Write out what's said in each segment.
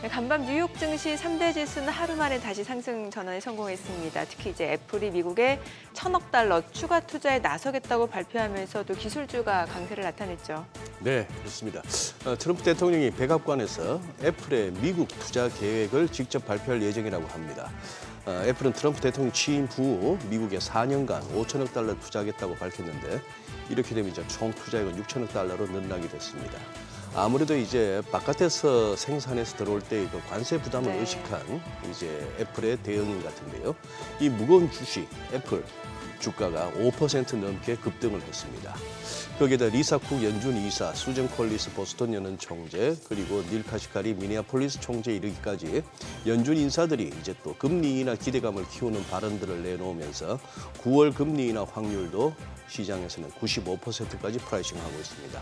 간밤 뉴욕 증시 3대 지수는 하루 만에 다시 상승 전환에 성공했습니다. 특히 이제 애플이 미국에 1,000억 달러 추가 투자에 나서겠다고 발표하면서도 기술주가 강세를 나타냈죠. 네, 그렇습니다. 트럼프 대통령이 백악관에서 애플의 미국 투자 계획을 직접 발표할 예정이라고 합니다. 애플은 트럼프 대통령 취임 후 미국에 4년간 5천억 달러 투자하겠다고 밝혔는데 이렇게 되면 이제 총 투자액은 6천억 달러로 늘어나게 됐습니다. 아무래도 이제 바깥에서 생산해서 들어올 때 그 관세 부담을 의식한 이제 애플의 대응인 같은데요. 이 무거운 주식 애플 주가가 5% 넘게 급등을 했습니다. 거기에다 리사 쿡 연준 이사, 수전 콜리스 보스턴 연은 총재, 그리고 닐 카시카리 미니애폴리스 총재 이르기까지 연준 인사들이 이제 또 금리 인하 기대감을 키우는 발언들을 내놓으면서 9월 금리 인하 확률도 시장에서는 95%까지 프라이싱하고 있습니다.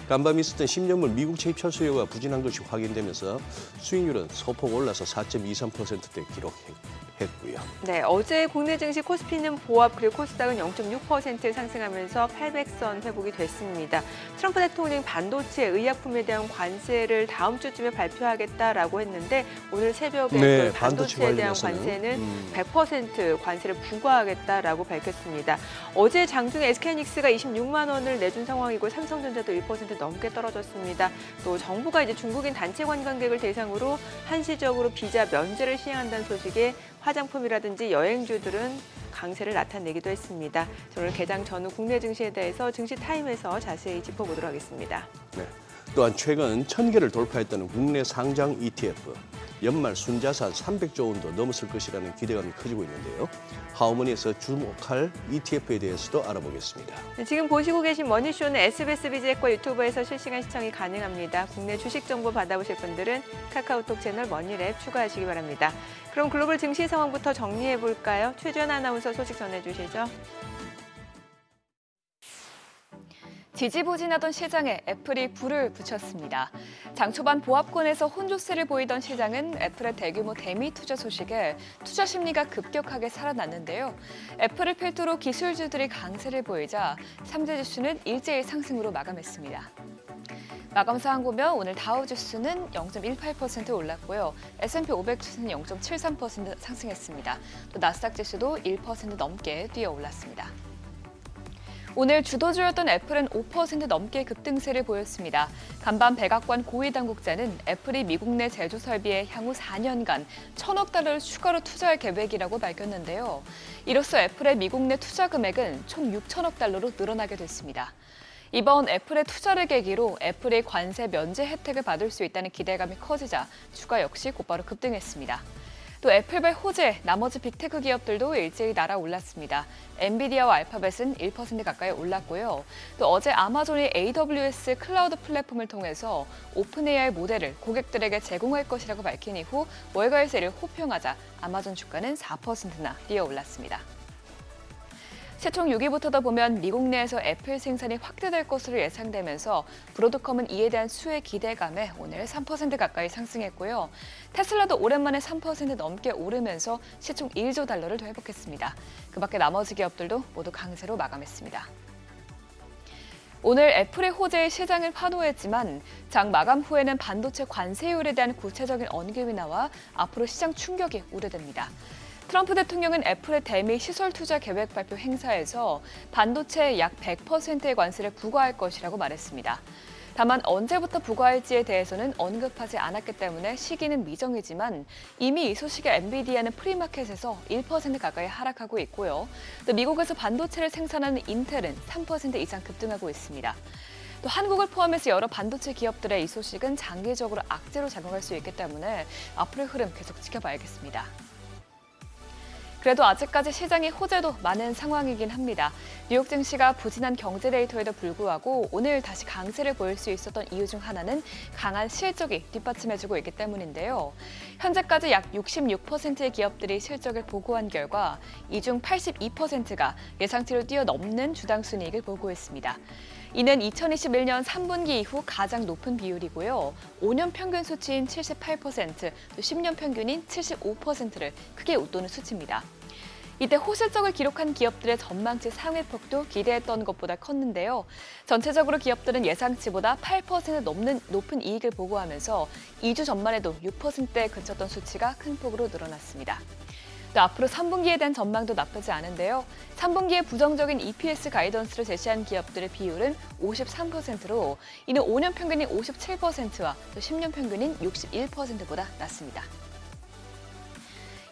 간밤 있었던 10년물 미국 채입 철수요가 부진한 것이 확인되면서 수익률은 소폭 올라서 4.23%대 기록했고요. 네, 어제 국내 증시 코스피는 보합 그리고 코스닥은 0.6% 상승하면서 800선 회복이 됐습니다. 트럼프 대통령이 반도체 의약품에 대한 관세를 다음 주쯤에 발표하겠다라고 했는데 오늘 새벽에 반도체에 대한 관세는 100% 관세를 부과하겠다라고 밝혔습니다. 어제 장중에 SK하이닉스가 26만 원을 내준 상황이고 삼성전자도 1% 넘게 떨어졌습니다. 또 정부가 이제 중국인 단체 관광객을 대상으로 한시적으로 비자 면제를 시행한다는 소식에 화장품이라든지 여행주들은 강세를 나타내기도 했습니다. 오늘 개장 전후 국내 증시에 대해서 증시타임에서 자세히 짚어보도록 하겠습니다. 네. 또한 최근 1,000개를 돌파했다는 국내 상장 ETF. 연말 순자산 300조 원도 넘었을 것이라는 기대감이 커지고 있는데요. 하우머니에서 주목할 ETF에 대해서도 알아보겠습니다. 네, 지금 보시고 계신 머니쇼는 SBS 비즈액과 유튜브에서 실시간 시청이 가능합니다. 국내 주식 정보 받아보실 분들은 카카오톡 채널 머니랩 추가하시기 바랍니다. 그럼 글로벌 증시 상황부터 정리해볼까요? 최주연 아나운서 소식 전해주시죠. 지지부진하던 시장에 애플이 불을 붙였습니다. 장 초반 보합권에서 혼조세를 보이던 시장은 애플의 대규모 대미 투자 소식에 투자 심리가 급격하게 살아났는데요. 애플을 필두로 기술주들이 강세를 보이자 3대 지수는 일제히 상승으로 마감했습니다. 마감 사항 보면 오늘 다우지수는 0.18% 올랐고요. S&P 500 지수는 0.73% 상승했습니다. 또 나스닥 지수도 1% 넘게 뛰어 올랐습니다. 오늘 주도주였던 애플은 5% 넘게 급등세를 보였습니다. 간밤 백악관 고위 당국자는 애플이 미국 내 제조 설비에 향후 4년간 1,000억 달러를 추가로 투자할 계획이라고 밝혔는데요. 이로써 애플의 미국 내 투자 금액은 총 6천억 달러로 늘어나게 됐습니다. 이번 애플의 투자를 계기로 애플이 관세 면제 혜택을 받을 수 있다는 기대감이 커지자 주가 역시 곧바로 급등했습니다. 또 애플별 호재, 나머지 빅테크 기업들도 일제히 날아올랐습니다. 엔비디아와 알파벳은 1% 가까이 올랐고요. 또 어제 아마존이 AWS 클라우드 플랫폼을 통해서 오픈 AI 모델을 고객들에게 제공할 것이라고 밝힌 이후 월가의 세를 호평하자 아마존 주가는 4%나 뛰어 올랐습니다. 시총 6위부터 보면 미국 내에서 애플 생산이 확대될 것으로 예상되면서 브로드컴은 이에 대한 수혜 기대감에 오늘 3% 가까이 상승했고요. 테슬라도 오랜만에 3% 넘게 오르면서 시총 1조 달러를 회복했습니다. 그 밖에 나머지 기업들도 모두 강세로 마감했습니다. 오늘 애플의 호재에 시장을 환호했지만 장 마감 후에는 반도체 관세율에 대한 구체적인 언급이 나와 앞으로 시장 충격이 우려됩니다. 트럼프 대통령은 애플의 대미 시설 투자 계획 발표 행사에서 반도체에 약 100%의 관세를 부과할 것이라고 말했습니다. 다만 언제부터 부과할지에 대해서는 언급하지 않았기 때문에 시기는 미정이지만 이미 이 소식에 엔비디아는 프리마켓에서 1% 가까이 하락하고 있고요. 또 미국에서 반도체를 생산하는 인텔은 3% 이상 급등하고 있습니다. 또 한국을 포함해서 여러 반도체 기업들의 이 소식은 장기적으로 악재로 작용할 수 있기 때문에 앞으로의 흐름 계속 지켜봐야겠습니다. 그래도 아직까지 시장의 호재도 많은 상황이긴 합니다. 뉴욕 증시가 부진한 경제 데이터에도 불구하고 오늘 다시 강세를 보일 수 있었던 이유 중 하나는 강한 실적이 뒷받침해주고 있기 때문인데요. 현재까지 약 66%의 기업들이 실적을 보고한 결과 이 중 82%가 예상치를 뛰어넘는 주당 순이익을 보고했습니다. 이는 2021년 3분기 이후 가장 높은 비율이고요. 5년 평균 수치인 78%, 또 10년 평균인 75%를 크게 웃도는 수치입니다. 이때 호실적을 기록한 기업들의 전망치 상회폭도 기대했던 것보다 컸는데요. 전체적으로 기업들은 예상치보다 8% 높은 이익을 보고하면서 2주 전만에도 6%에 그쳤던 수치가 큰 폭으로 늘어났습니다. 또 앞으로 3분기에 대한 전망도 나쁘지 않은데요. 3분기에 부정적인 EPS 가이던스를 제시한 기업들의 비율은 53%로 이는 5년 평균인 57%와 또 10년 평균인 61%보다 낮습니다.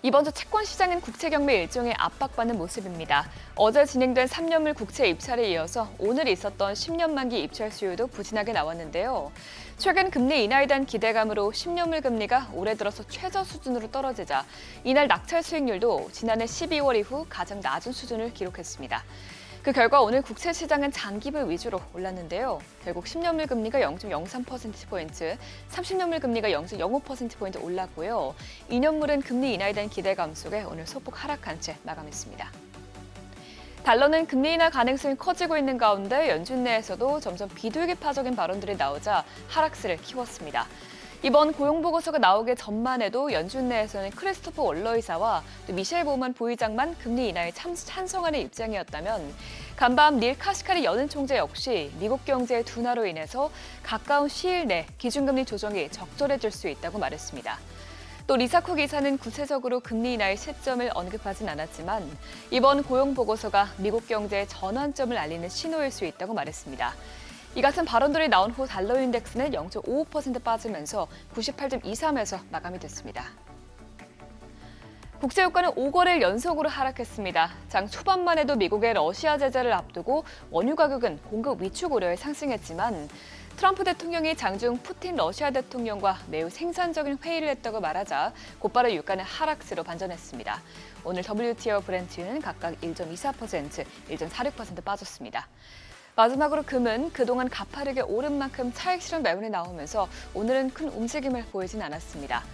이번 주 채권 시장은 국채 경매 일종의 압박받는 모습입니다. 어제 진행된 3년물 국채 입찰에 이어서 오늘 있었던 10년 만기 입찰 수요도 부진하게 나왔는데요. 최근 금리 인하에 대한 기대감으로 10년물 금리가 올해 들어서 최저 수준으로 떨어지자 이날 낙찰 수익률도 지난해 12월 이후 가장 낮은 수준을 기록했습니다. 그 결과 오늘 국채 시장은 장기불 위주로 올랐는데요. 결국 10년물 금리가 0.03%포인트, 30년물 금리가 0.05%포인트 올랐고요. 2년물은 금리 인하에 대한 기대감 속에 오늘 소폭 하락한 채 마감했습니다. 달러는 금리 인하 가능성이 커지고 있는 가운데 연준 내에서도 점점 비둘기파적인 발언들이 나오자 하락세를 키웠습니다. 이번 고용보고서가 나오기 전만 해도 연준 내에서는 크리스토퍼 월러 의사와 또 미셸 보먼 부의장만 금리 인하에 찬성하는 입장이었다면 간밤 닐 카시카리 연은 총재 역시 미국 경제의 둔화로 인해서 가까운 시일 내 기준금리 조정이 적절해질 수 있다고 말했습니다. 또 리사코 기사는 구체적으로 금리 인하의 시점을 언급하진 않았지만 이번 고용보고서가 미국 경제의 전환점을 알리는 신호일 수 있다고 말했습니다. 이 같은 발언들이 나온 후 달러 인덱스는 0.55% 빠지면서 98.23에서 마감이 됐습니다. 국제유가는 5거래일 연속으로 하락했습니다. 장 초반만 해도 미국의 러시아 제재를 앞두고 원유 가격은 공급 위축 우려에 상승했지만 트럼프 대통령이 장중 푸틴 러시아 대통령과 매우 생산적인 회의를 했다고 말하자 곧바로 유가는 하락세로 반전했습니다. 오늘 WTI와 브렌트유는 각각 1.24%, 1.46% 빠졌습니다. 마지막으로 금은 그동안 가파르게 오른 만큼 차익 실현 매물이 나오면서 오늘은 큰 움직임을 보이진 않았습니다.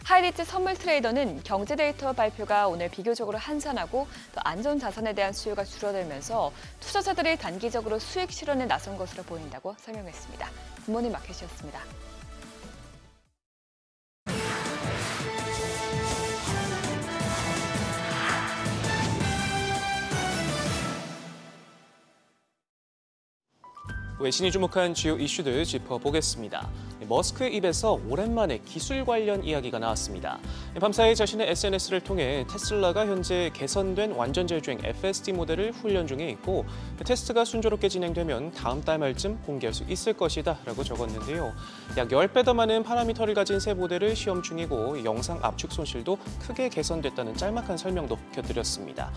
하이리츠 선물 트레이더는 경제 데이터 발표가 오늘 비교적으로 한산하고 또 안전 자산에 대한 수요가 줄어들면서 투자자들이 단기적으로 수익 실현에 나선 것으로 보인다고 설명했습니다. 굿모닝 마켓이었습니다. 외신이 주목한 주요 이슈들 짚어보겠습니다. 머스크의 입에서 오랜만에 기술 관련 이야기가 나왔습니다. 밤사이 자신의 SNS를 통해 테슬라가 현재 개선된 완전자율주행 FSD 모델을 훈련 중에 있고 테스트가 순조롭게 진행되면 다음 달 말쯤 공개할 수 있을 것이다 라고 적었는데요. 약 10배 더 많은 파라미터를 가진 새 모델을 시험 중이고 영상 압축 손실도 크게 개선됐다는 짤막한 설명도 곁들였습니다.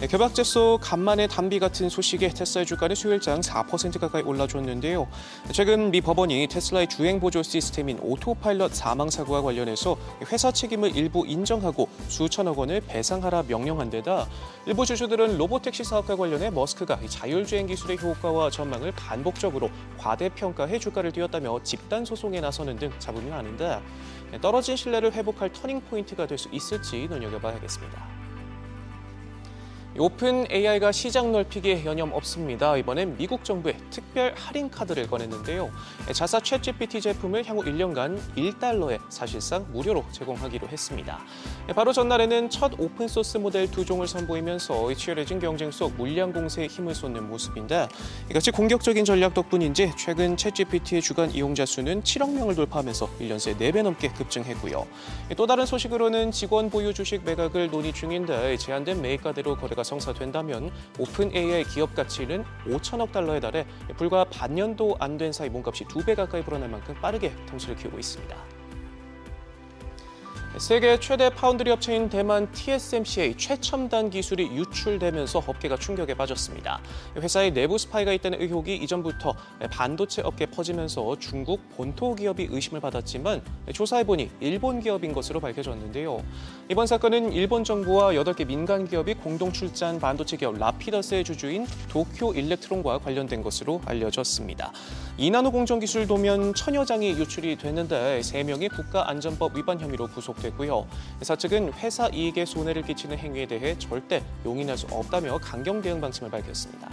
개박제 속 간만에 단비 같은 소식에 테슬라의 주가는 수요일장 4% 가까이 올라줬는데요. 최근 미 법원이 테슬라의 주행 보조 시스템인 오토파일럿 사망 사고와 관련해서 회사 책임을 일부 인정하고 수천억 원을 배상하라 명령한 데다 일부 주주들은 로보택시 사업과 관련해 머스크가 자율주행 기술의 효과와 전망을 반복적으로 과대평가해 주가를 띄웠다며 집단 소송에 나서는 등 잡음이 많은데 떨어진 신뢰를 회복할 터닝 포인트가 될 수 있을지 눈여겨봐야겠습니다. 오픈 AI가 시장 넓히기에 여념 없습니다. 이번엔 미국 정부의 특별 할인 카드를 꺼냈는데요. 자사 챗GPT 제품을 향후 1년간 $1에 사실상 무료로 제공하기로 했습니다. 바로 전날에는 첫 오픈소스 모델 2종을 선보이면서 치열해진 경쟁 속 물량 공세에 힘을 쏟는 모습인데 이같이 공격적인 전략 덕분인지 최근 챗GPT의 주간 이용자 수는 7억 명을 돌파하면서 1년 새 4배 넘게 급증했고요. 또 다른 소식으로는 직원 보유 주식 매각을 논의 중인데 제한된 매입가대로 거래가 성사된다면 오픈 AI 기업 가치는 $5천억 달러에 불과 반년도 안 된 사이 몸값이 2배 가까이 불어날 만큼 빠르게 덩치를 키우고 있습니다. 세계 최대 파운드리 업체인 대만 TSMC의 최첨단 기술이 유출되면서 업계가 충격에 빠졌습니다. 회사의 내부 스파이가 있다는 의혹이 이전부터 반도체 업계에 퍼지면서 중국 본토 기업이 의심을 받았지만 조사해보니 일본 기업인 것으로 밝혀졌는데요. 이번 사건은 일본 정부와 8개 민간 기업이 공동 출자한 반도체 기업 라피더스의 주주인 도쿄 일렉트론과 관련된 것으로 알려졌습니다. 2나노 공정 기술 도면 1000여 장이 유출이 됐는데 3명이 국가안전법 위반 혐의로 구속됐습니다. 고요. 회사 측은 회사 이익에 손해를 끼치는 행위에 대해 절대 용인할 수 없다며 강경 대응 방침을 밝혔습니다.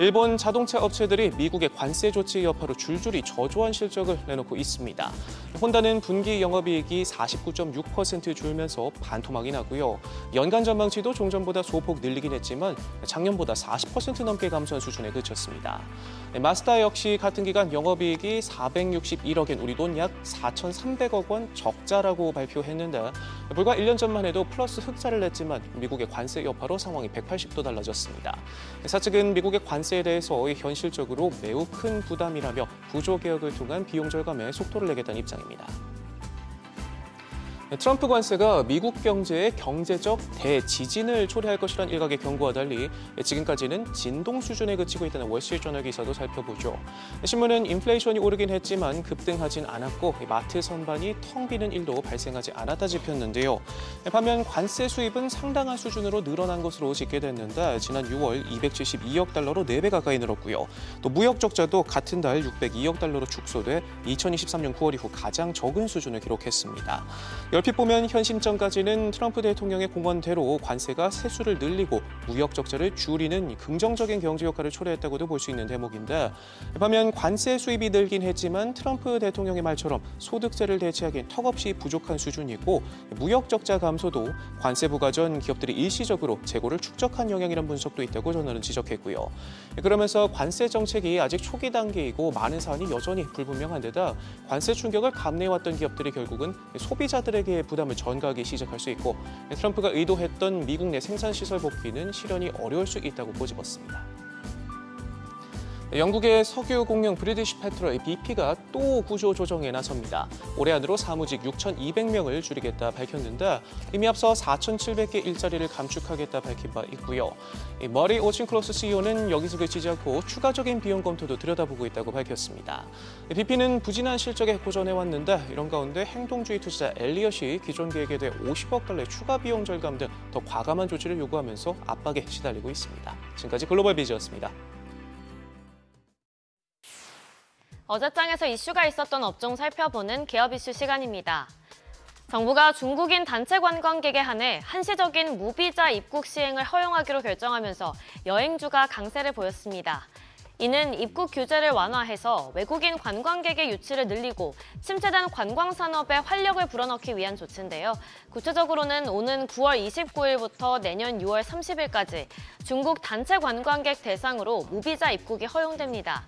일본 자동차 업체들이 미국의 관세 조치 여파로 줄줄이 저조한 실적을 내놓고 있습니다. 혼다는 분기 영업이익이 49.6% 줄면서 반토막이 나고요. 연간 전망치도 종전보다 소폭 늘리긴 했지만 작년보다 40% 넘게 감소한 수준에 그쳤습니다. 마스다 역시 같은 기간 영업이익이 461억엔 우리 돈 약 4,300억 원 적자라고 발표했는데 불과 1년 전만 해도 플러스 흑자를 냈지만 미국의 관세 여파로 상황이 180도 달라졌습니다. 회사 측은 미국의 관세에 대해서 현실적으로 매우 큰 부담이라며 구조개혁을 통한 비용 절감에 속도를 내겠다는 입장입니다. 트럼프 관세가 미국 경제에 경제적 대지진을 초래할 것이란 일각의 경고와 달리 지금까지는 진동 수준에 그치고 있다는 월스트리트저널 기사도 살펴보죠. 신문은 인플레이션이 오르긴 했지만 급등하진 않았고 마트 선반이 텅 비는 일도 발생하지 않았다 짚었는데요. 반면 관세 수입은 상당한 수준으로 늘어난 것으로 집계됐는데 지난 6월 272억 달러로 4배 가까이 늘었고요. 또 무역 적자도 같은 달 602억 달러로 축소돼 2023년 9월 이후 가장 적은 수준을 기록했습니다. 얼핏 보면 현 시점까지는 트럼프 대통령의 공언대로 관세가 세수를 늘리고 무역 적자를 줄이는 긍정적인 경제 효과를 초래했다고도 볼 수 있는 대목인데 반면 관세 수입이 늘긴 했지만 트럼프 대통령의 말처럼 소득세를 대체하기엔 턱없이 부족한 수준이고 무역 적자 감소도 관세 부과 전 기업들이 일시적으로 재고를 축적한 영향이란 분석도 있다고 저널은 지적했고요. 그러면서 관세 정책이 아직 초기 단계이고 많은 사안이 여전히 불분명한 데다 관세 충격을 감내해왔던 기업들이 결국은 소비자들에게 부담을 전가하기 시작할 수 있고 트럼프가 의도했던 미국 내 생산시설 복귀는 실현이 어려울 수 있다고 꼬집었습니다. 영국의 석유 공영 브리티시 페트롤 BP가 또 구조 조정에 나섭니다. 올해 안으로 사무직 6,200명을 줄이겠다 밝혔는데 이미 앞서 4,700개 일자리를 감축하겠다 밝힌 바 있고요. 머리 오친클로스 CEO는 여기서 그치지 않고 추가적인 비용 검토도 들여다보고 있다고 밝혔습니다. BP는 부진한 실적에 고전해왔는데 이런 가운데 행동주의 투자자 엘리엇이 기존 계획에 대해 50억 달러의 추가 비용 절감 등 더 과감한 조치를 요구하면서 압박에 시달리고 있습니다. 지금까지 글로벌 비즈였습니다. 어제장에서 이슈가 있었던 업종 살펴보는 개업 이슈 시간입니다. 정부가 중국인 단체 관광객에 한해 한시적인 무비자 입국 시행을 허용하기로 결정하면서 여행주가 강세를 보였습니다. 이는 입국 규제를 완화해서 외국인 관광객의 유치를 늘리고 침체된 관광산업에 활력을 불어넣기 위한 조치인데요. 구체적으로는 오는 9월 29일부터 내년 6월 30일까지 중국 단체 관광객 대상으로 무비자 입국이 허용됩니다.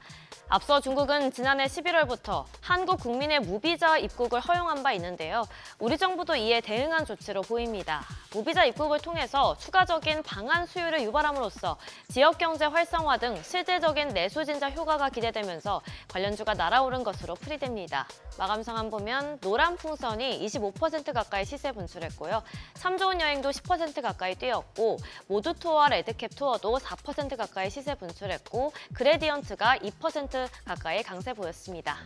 앞서 중국은 지난해 11월부터 한국 국민의 무비자 입국을 허용한 바 있는데요. 우리 정부도 이에 대응한 조치로 보입니다. 무비자 입국을 통해서 추가적인 방한 수요를 유발함으로써 지역경제 활성화 등 실질적인 내수 진짜 효과가 기대되면서 관련주가 날아오른 것으로 풀이됩니다. 마감 상황 보면 노란 풍선이 25% 가까이 시세 분출했고요. 참 좋은 여행도 10% 가까이 뛰었고 모두 투어와 레드캡 투어도 4% 가까이 시세 분출했고 그레디언트가 2% 가까이 강세 보였습니다.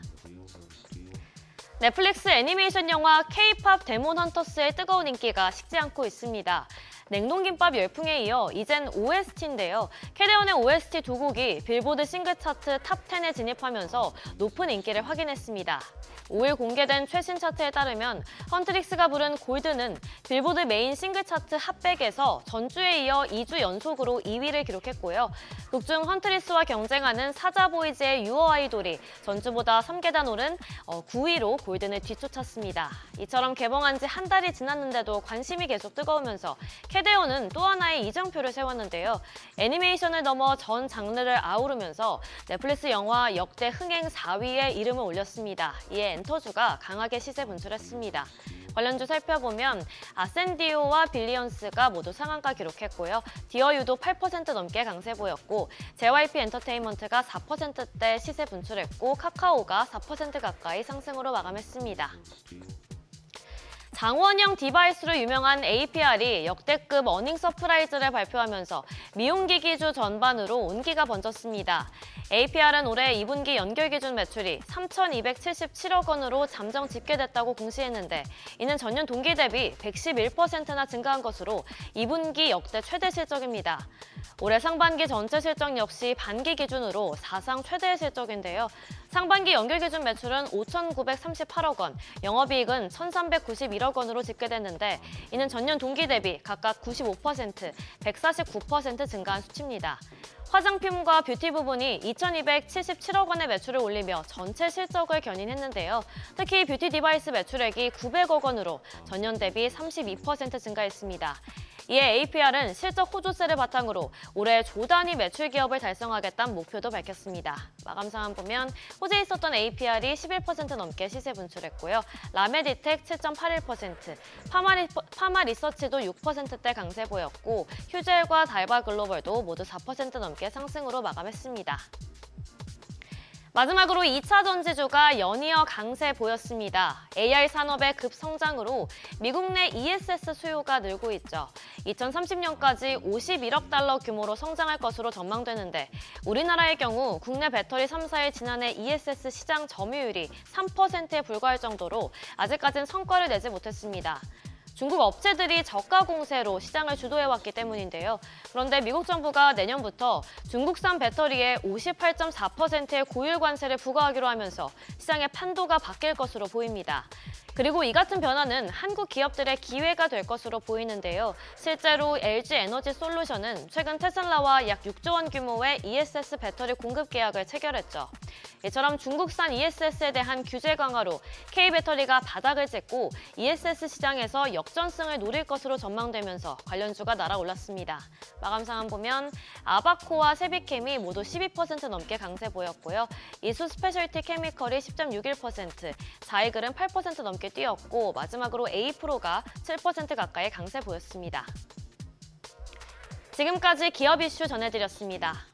넷플릭스 애니메이션 영화 K-팝 데몬 헌터스의 뜨거운 인기가 식지 않고 있습니다. 냉동김밥 열풍에 이어 이젠 OST인데요. 캐대언의 OST 두 곡이 빌보드 싱글 차트 탑10에 진입하면서 높은 인기를 확인했습니다. 5일 공개된 최신 차트에 따르면 헌트릭스가 부른 골드는 빌보드 메인 싱글 차트 핫백에서 전주에 이어 2주 연속으로 2위를 기록했고요. 극중 헌트리스와 경쟁하는 사자보이즈의 유어 아이돌이 전주보다 3계단 오른 9위로 골든을 뒤쫓았습니다. 이처럼 개봉한 지 한 달이 지났는데도 관심이 계속 뜨거우면서 캐데온은 또 하나의 이정표를 세웠는데요. 애니메이션을 넘어 전 장르를 아우르면서 넷플릭스 영화 역대 흥행 4위에 이름을 올렸습니다. 이에 엔터주가 강하게 시세 분출했습니다. 관련주 살펴보면 아센디오와 빌리언스가 모두 상한가 기록했고요. 디어유도 8% 넘게 강세 보였고 JYP 엔터테인먼트가 4%대 시세 분출했고 카카오가 4% 가까이 상승으로 마감했습니다. 장원영 디바이스로 유명한 APR이 역대급 어닝 서프라이즈를 발표하면서 미용기기주 전반으로 온기가 번졌습니다. APR은 올해 2분기 연결 기준 매출이 3,277억 원으로 잠정 집계됐다고 공시했는데 이는 전년 동기 대비 111%나 증가한 것으로 2분기 역대 최대 실적입니다. 올해 상반기 전체 실적 역시 반기 기준으로 사상 최대의 실적인데요. 상반기 연결 기준 매출은 5,938억 원, 영업이익은 1,391억 원으로 집계됐는데 이는 전년 동기 대비 각각 95%, 149% 증가한 수치입니다. 화장품과 뷰티 부분이 2,277억 원의 매출을 올리며 전체 실적을 견인했는데요. 특히 뷰티 디바이스 매출액이 900억 원으로 전년 대비 32% 증가했습니다. 이에 APR은 실적 호조세를 바탕으로 올해 조 단위 매출 기업을 달성하겠다는 목표도 밝혔습니다. 마감 상황 보면 호재에 있었던 APR이 11% 넘게 시세 분출했고요. 라메디텍 7.81%, 파마 리서치도 6%대 강세 보였고 휴젤과 달바 글로벌도 모두 4% 넘게 상승으로 마감했습니다. 마지막으로 2차 전지주가 연이어 강세 보였습니다. AI 산업의 급성장으로 미국 내 ESS 수요가 늘고 있죠. 2030년까지 51억 달러 규모로 성장할 것으로 전망되는데 우리나라의 경우 국내 배터리 3사의 지난해 ESS 시장 점유율이 3%에 불과할 정도로 아직까지는 성과를 내지 못했습니다. 중국 업체들이 저가 공세로 시장을 주도해왔기 때문인데요. 그런데 미국 정부가 내년부터 중국산 배터리에 58.4%의 고율 관세를 부과하기로 하면서 시장의 판도가 바뀔 것으로 보입니다. 그리고 이 같은 변화는 한국 기업들의 기회가 될 것으로 보이는데요. 실제로 LG 에너지 솔루션은 최근 테슬라와 약 6조 원 규모의 ESS 배터리 공급 계약을 체결했죠. 이처럼 중국산 ESS에 대한 규제 강화로 K배터리가 바닥을 찍고 ESS 시장에서 역전승을 노릴 것으로 전망되면서 관련주가 날아올랐습니다. 마감 상황 보면 아바코와 세비캠이 모두 12% 넘게 강세 보였고요. 이수 스페셜티 케미컬이 10.61%, 자이글은 8% 넘게 뛰었고 마지막으로 A프로가 7% 가까이 강세 보였습니다. 지금까지 기업 이슈 전해드렸습니다.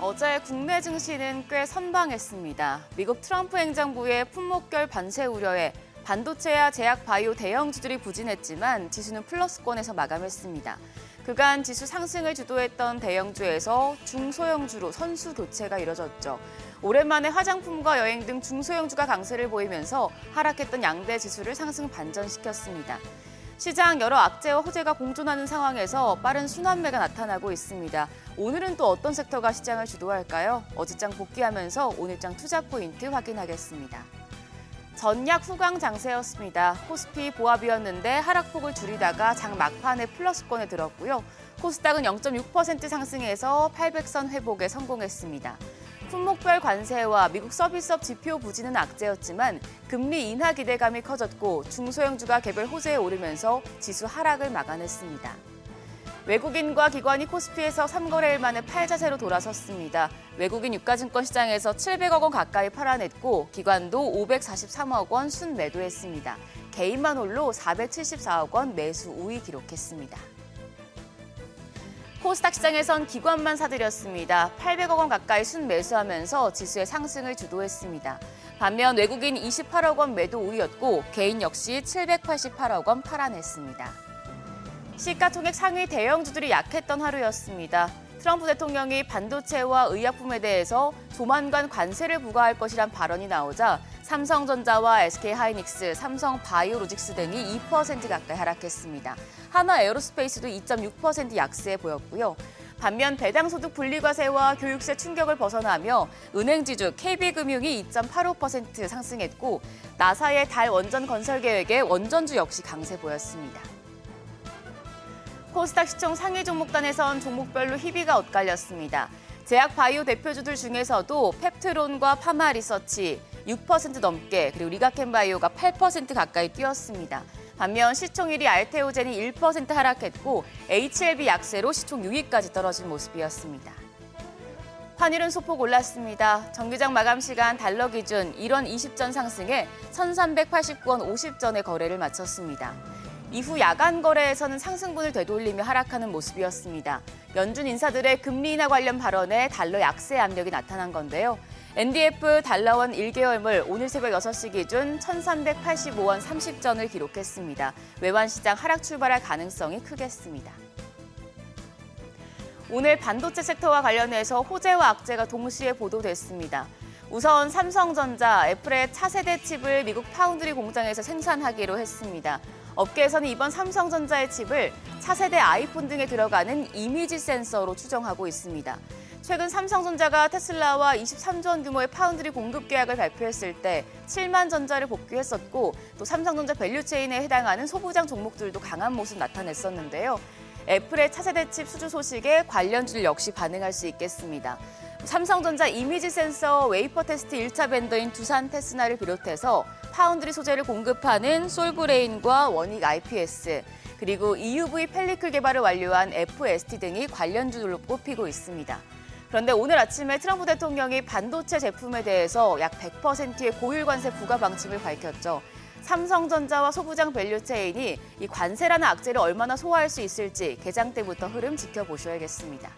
어제 국내 증시는 꽤 선방했습니다. 미국 트럼프 행정부의 품목결 반세 우려에 반도체야 제약 바이오 대형주들이 부진했지만 지수는 플러스권에서 마감했습니다. 그간 지수 상승을 주도했던 대형주에서 중소형주로 선수 교체가 이뤄졌죠. 오랜만에 화장품과 여행 등 중소형주가 강세를 보이면서 하락했던 양대 지수를 상승 반전시켰습니다. 시장 여러 악재와 호재가 공존하는 상황에서 빠른 순환매가 나타나고 있습니다. 오늘은 또 어떤 섹터가 시장을 주도할까요? 어제장 복귀하면서 오늘장 투자 포인트 확인하겠습니다. 전약 후강 장세였습니다. 코스피 보합이었는데 하락폭을 줄이다가 장 막판에 플러스권에 들었고요. 코스닥은 0.6% 상승해서 800선 회복에 성공했습니다. 품목별 관세와 미국 서비스업 지표 부진은 악재였지만 금리 인하 기대감이 커졌고 중소형주가 개별 호재에 오르면서 지수 하락을 막아냈습니다. 외국인과 기관이 코스피에서 3거래일 만에 팔자세로 돌아섰습니다. 외국인 유가증권 시장에서 700억 원 가까이 팔아냈고 기관도 543억 원 순매도했습니다. 개인만 홀로 474억 원 매수 우위 기록했습니다. 코스닥 시장에선 기관만 사들였습니다. 800억 원 가까이 순매수하면서 지수의 상승을 주도했습니다. 반면 외국인 28억 원 매도 우위였고 개인 역시 788억 원 팔아냈습니다. 시가총액 상위 대형주들이 약했던 하루였습니다. 트럼프 대통령이 반도체와 의약품에 대해서 조만간 관세를 부과할 것이란 발언이 나오자 삼성전자와 SK하이닉스, 삼성바이오로직스 등이 2% 가까이 하락했습니다. 하나에어로스페이스도 2.6% 약세 보였고요. 반면 배당소득 분리과세와 교육세 충격을 벗어나며 은행지주 KB금융이 2.85% 상승했고 나사의 달 원전 건설 계획에 원전주 역시 강세 보였습니다. 코스닥 시총 상위 종목단에선 종목별로 희비가 엇갈렸습니다. 제약 바이오 대표주들 중에서도 펩트론과 파마 리서치 6% 넘게 그리고 리가켄 바이오가 8% 가까이 뛰었습니다. 반면 시총 1위 알테오젠이 1% 하락했고 HLB 약세로 시총 6위까지 떨어진 모습이었습니다. 환율은 소폭 올랐습니다. 정기장 마감 시간 달러 기준 1원 20전 상승해 1,389원 50전의 거래를 마쳤습니다. 이후 야간 거래에서는 상승분을 되돌리며 하락하는 모습이었습니다. 연준 인사들의 금리 인하 관련 발언에 달러 약세 압력이 나타난 건데요. NDF 달러원 1개월물 오늘 새벽 6시 기준 1,385원 30전을 기록했습니다. 외환시장 하락 출발할 가능성이 크겠습니다. 오늘 반도체 섹터와 관련해서 호재와 악재가 동시에 보도됐습니다. 우선 삼성전자, 애플의 차세대 칩을 미국 파운드리 공장에서 생산하기로 했습니다. 업계에서는 이번 삼성전자의 칩을 차세대 아이폰 등에 들어가는 이미지 센서로 추정하고 있습니다. 최근 삼성전자가 테슬라와 23조 원 규모의 파운드리 공급 계약을 발표했을 때 7만 전자를 복귀했었고 또 삼성전자 밸류체인에 해당하는 소부장 종목들도 강한 모습 나타냈었는데요. 애플의 차세대 칩 수주 소식에 관련주들 역시 반응할 수 있겠습니다. 삼성전자 이미지 센서 웨이퍼 테스트 1차 벤더인 두산 테스나를 비롯해서 파운드리 소재를 공급하는 솔브레인과 원익 IPS, 그리고 EUV 펠리클 개발을 완료한 FST 등이 관련주들로 꼽히고 있습니다. 그런데 오늘 아침에 트럼프 대통령이 반도체 제품에 대해서 약 100%의 고율 관세 부과 방침을 밝혔죠. 삼성전자와 소부장 밸류체인이 이 관세라는 악재를 얼마나 소화할 수 있을지 개장 때부터 흐름 지켜보셔야겠습니다.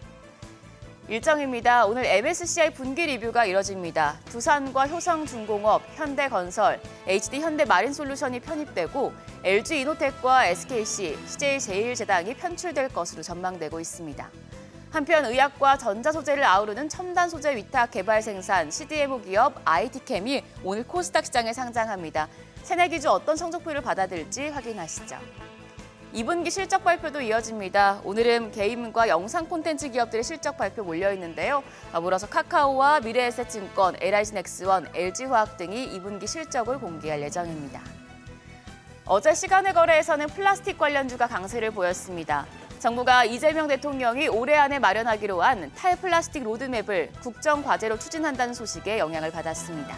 일정입니다. 오늘 MSCI 분기 리뷰가 이뤄집니다. 두산과 효성중공업, 현대건설, HD 현대마린솔루션이 편입되고 LG 이노텍과 SKC, CJ제일제당이 편출될 것으로 전망되고 있습니다. 한편 의약과 전자소재를 아우르는 첨단 소재 위탁 개발 생산 CDMO 기업 IT캠이 오늘 코스닥 시장에 상장합니다. 새내기 주 어떤 성적표를 받아들일지 확인하시죠. 2분기 실적 발표도 이어집니다. 오늘은 게임과 영상 콘텐츠 기업들의 실적 발표 몰려있는데요. 더불어서 카카오와 미래에셋증권, LIG넥스원, LG화학 등이 2분기 실적을 공개할 예정입니다. 어제 시간의 거래에서는 플라스틱 관련주가 강세를 보였습니다. 정부가 이재명 대통령이 올해 안에 마련하기로 한 탈플라스틱 로드맵을 국정과제로 추진한다는 소식에 영향을 받았습니다.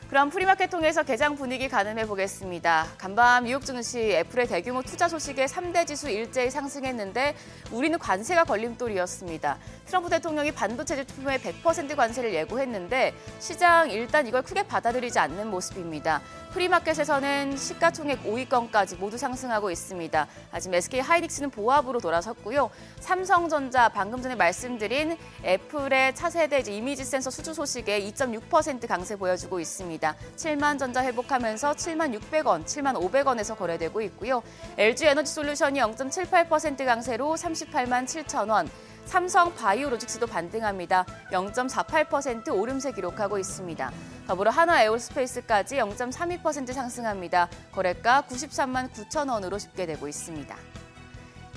그럼 프리마켓 통해서 개장 분위기 가늠해 보겠습니다. 간밤 뉴욕 증시 애플의 대규모 투자 소식에 3대 지수 일제히 상승했는데 우리는 관세가 걸림돌이었습니다. 트럼프 대통령이 반도체 제품에 100% 관세를 예고했는데 시장 일단 이걸 크게 받아들이지 않는 모습입니다. 프리마켓에서는 시가총액 5위권까지 모두 상승하고 있습니다. 하지만 SK 하이닉스는 보합으로 돌아섰고요. 삼성전자 방금 전에 말씀드린 애플의 차세대 이미지 센서 수주 소식에 2.6% 강세 보여주고 있습니다. 7만 전자 회복하면서 7만 600원, 7만 500원에서 거래되고 있고요. LG 에너지 솔루션이 0.78% 강세로 38만 7천 원. 삼성 바이오로직스도 반등합니다. 0.48% 오름세 기록하고 있습니다. 더불어 하나 에어스페이스까지 0.32% 상승합니다. 거래가 93만 9천 원으로 집계되고 있습니다.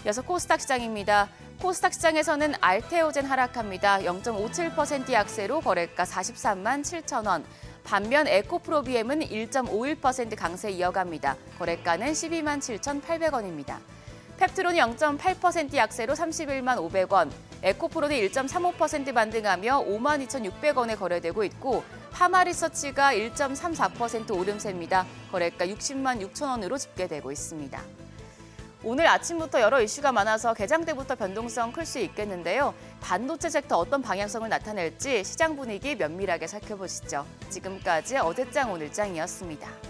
이어서 코스닥 시장입니다. 코스닥 시장에서는 알테오젠 하락합니다. 0.57% 약세로 거래가 43만 7천 원. 반면 에코프로비엠은 1.51% 강세 이어갑니다. 거래가는 12만 7,800원입니다. 펩트론이 0.8% 약세로 31만 500원, 에코프로는 1.35% 반등하며 5만 2,600원에 거래되고 있고 파마리서치가 1.34% 오름세입니다. 거래가 60만 6천 원으로 집계되고 있습니다. 오늘 아침부터 여러 이슈가 많아서 개장 때부터 변동성 클 수 있겠는데요. 반도체 섹터 어떤 방향성을 나타낼지 시장 분위기 면밀하게 살펴보시죠. 지금까지 어제장 오늘장이었습니다.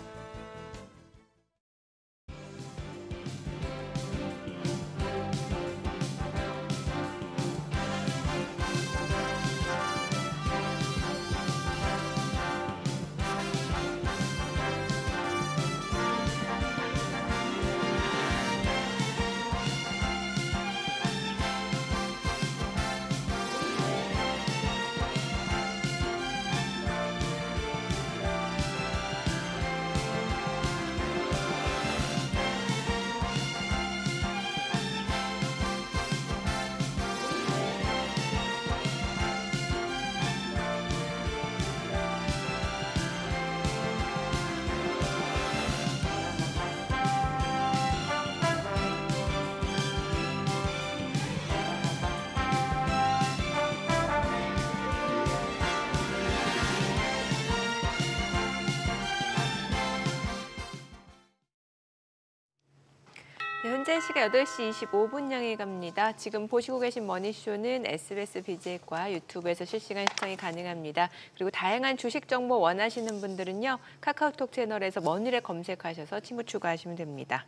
네, 현재 시각 8시 25분 향해 갑니다. 지금 보시고 계신 머니쇼는 SBS BJ과 유튜브에서 실시간 시청이 가능합니다. 그리고 다양한 주식 정보 원하시는 분들은요. 카카오톡 채널에서 머니를 검색하셔서 친구 추가하시면 됩니다.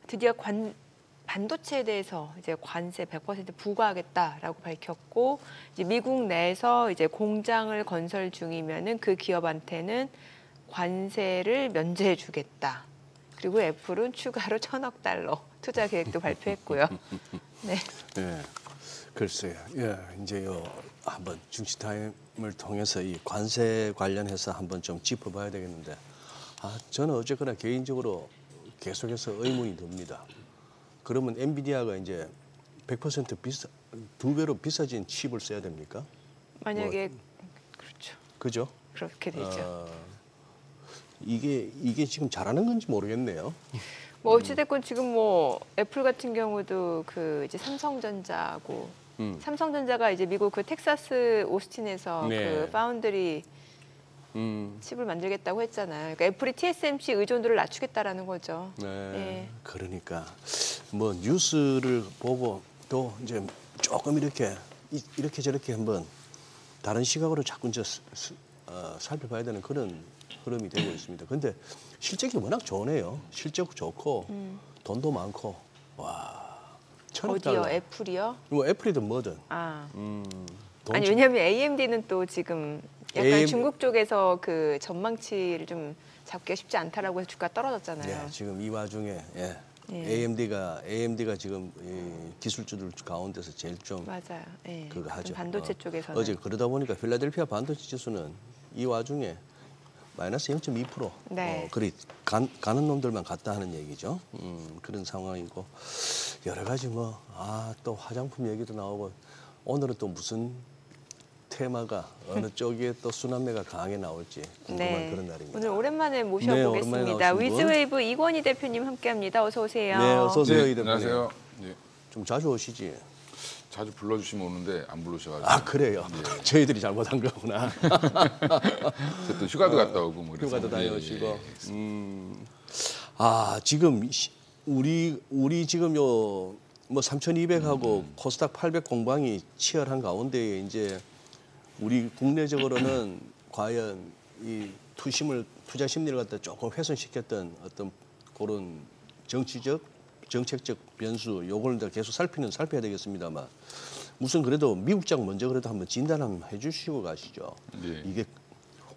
드디어 반도체에 대해서 이제 관세 100% 부과하겠다라고 밝혔고 이제 미국 내에서 이제 공장을 건설 중이면은 그 기업한테는 관세를 면제해 주겠다. 그리고 애플은 추가로 $1,000억 투자 계획도 발표했고요. 네. 네, 글쎄요. 예, 이제요 한번 중시타임을 통해서 이 관세 관련해서 한번 좀 짚어봐야 되겠는데, 저는 어쨌거나 개인적으로 계속해서 의문이 듭니다. 그러면 엔비디아가 이제 100% 2배로 비싸진 칩을 써야 됩니까? 만약에 그렇죠. 그죠? 그렇게 되죠. 이게 지금 잘하는 건지 모르겠네요. 뭐 어찌됐건 지금 뭐 애플 같은 경우도 그 이제 삼성전자고 삼성전자가 이제 미국 그 텍사스 오스틴에서 네. 그 파운드리 칩을 만들겠다고 했잖아요. 그러니까 애플이 TSMC 의존도를 낮추겠다라는 거죠. 네. 네. 그러니까 뭐 뉴스를 보고 또 이제 조금 이렇게 저렇게 한번 다른 시각으로 자꾸 이제 살펴봐야 되는 그런 흐름이 되고 있습니다. 근데 실적이 워낙 좋네요. 실적 좋고 돈도 많고 와. 어디요? 애플이요? 뭐 애플이든 뭐든. 돈 아니 왜냐하면 AMD는 또 지금 약간 AM 중국 쪽에서 그 전망치를 좀 잡기가 쉽지 않다라고 해서 주가 떨어졌잖아요. 예, 지금 이 와중에 예. AMD가 지금 이 기술주들 가운데서 제일 좀 맞아요. 예. 그거 하죠. 반도체 쪽에서는 어제 그러다 보니까 필라델피아 반도체 지수는 이 와중에 마이너스 0.2%. 네. 그리 가는 놈들만 갔다 하는 얘기죠. 그런 상황이고 여러 가지 또 화장품 얘기도 나오고 오늘은 또 무슨 테마가 어느 쪽에 또 순환매가 강하게 나올지 궁금한 그런 날입니다. 오늘 오랜만에 네, 모셔보겠습니다. 오랜만에 나오신 분. 위즈웨이브 이권희 대표님 함께합니다. 어서 오세요. 네, 어서 오세요. 이 대표님. 안녕하세요. 예, 좀 자주 오시지. 자주 불러주시면 오는데 안 부르셔가지고. 아 그래요. 예. 저희들이 잘못한 거구나. 제가 또 휴가도 갔다 오고 뭐 그래서. 휴가도 다녀오시고. 예. 지금 우리 지금 요 뭐 3,200하고 코스닥 800 공방이 치열한 가운데 이제 우리 국내적으로는 과연 이 투자 심리를 갖다 조금 훼손시켰던 어떤 그런 정책적 변수 요걸 계속 살펴야 되겠습니다만 우선 그래도 미국장 먼저 그래도 한번 진단 한번 해주시고 가시죠. 예. 이게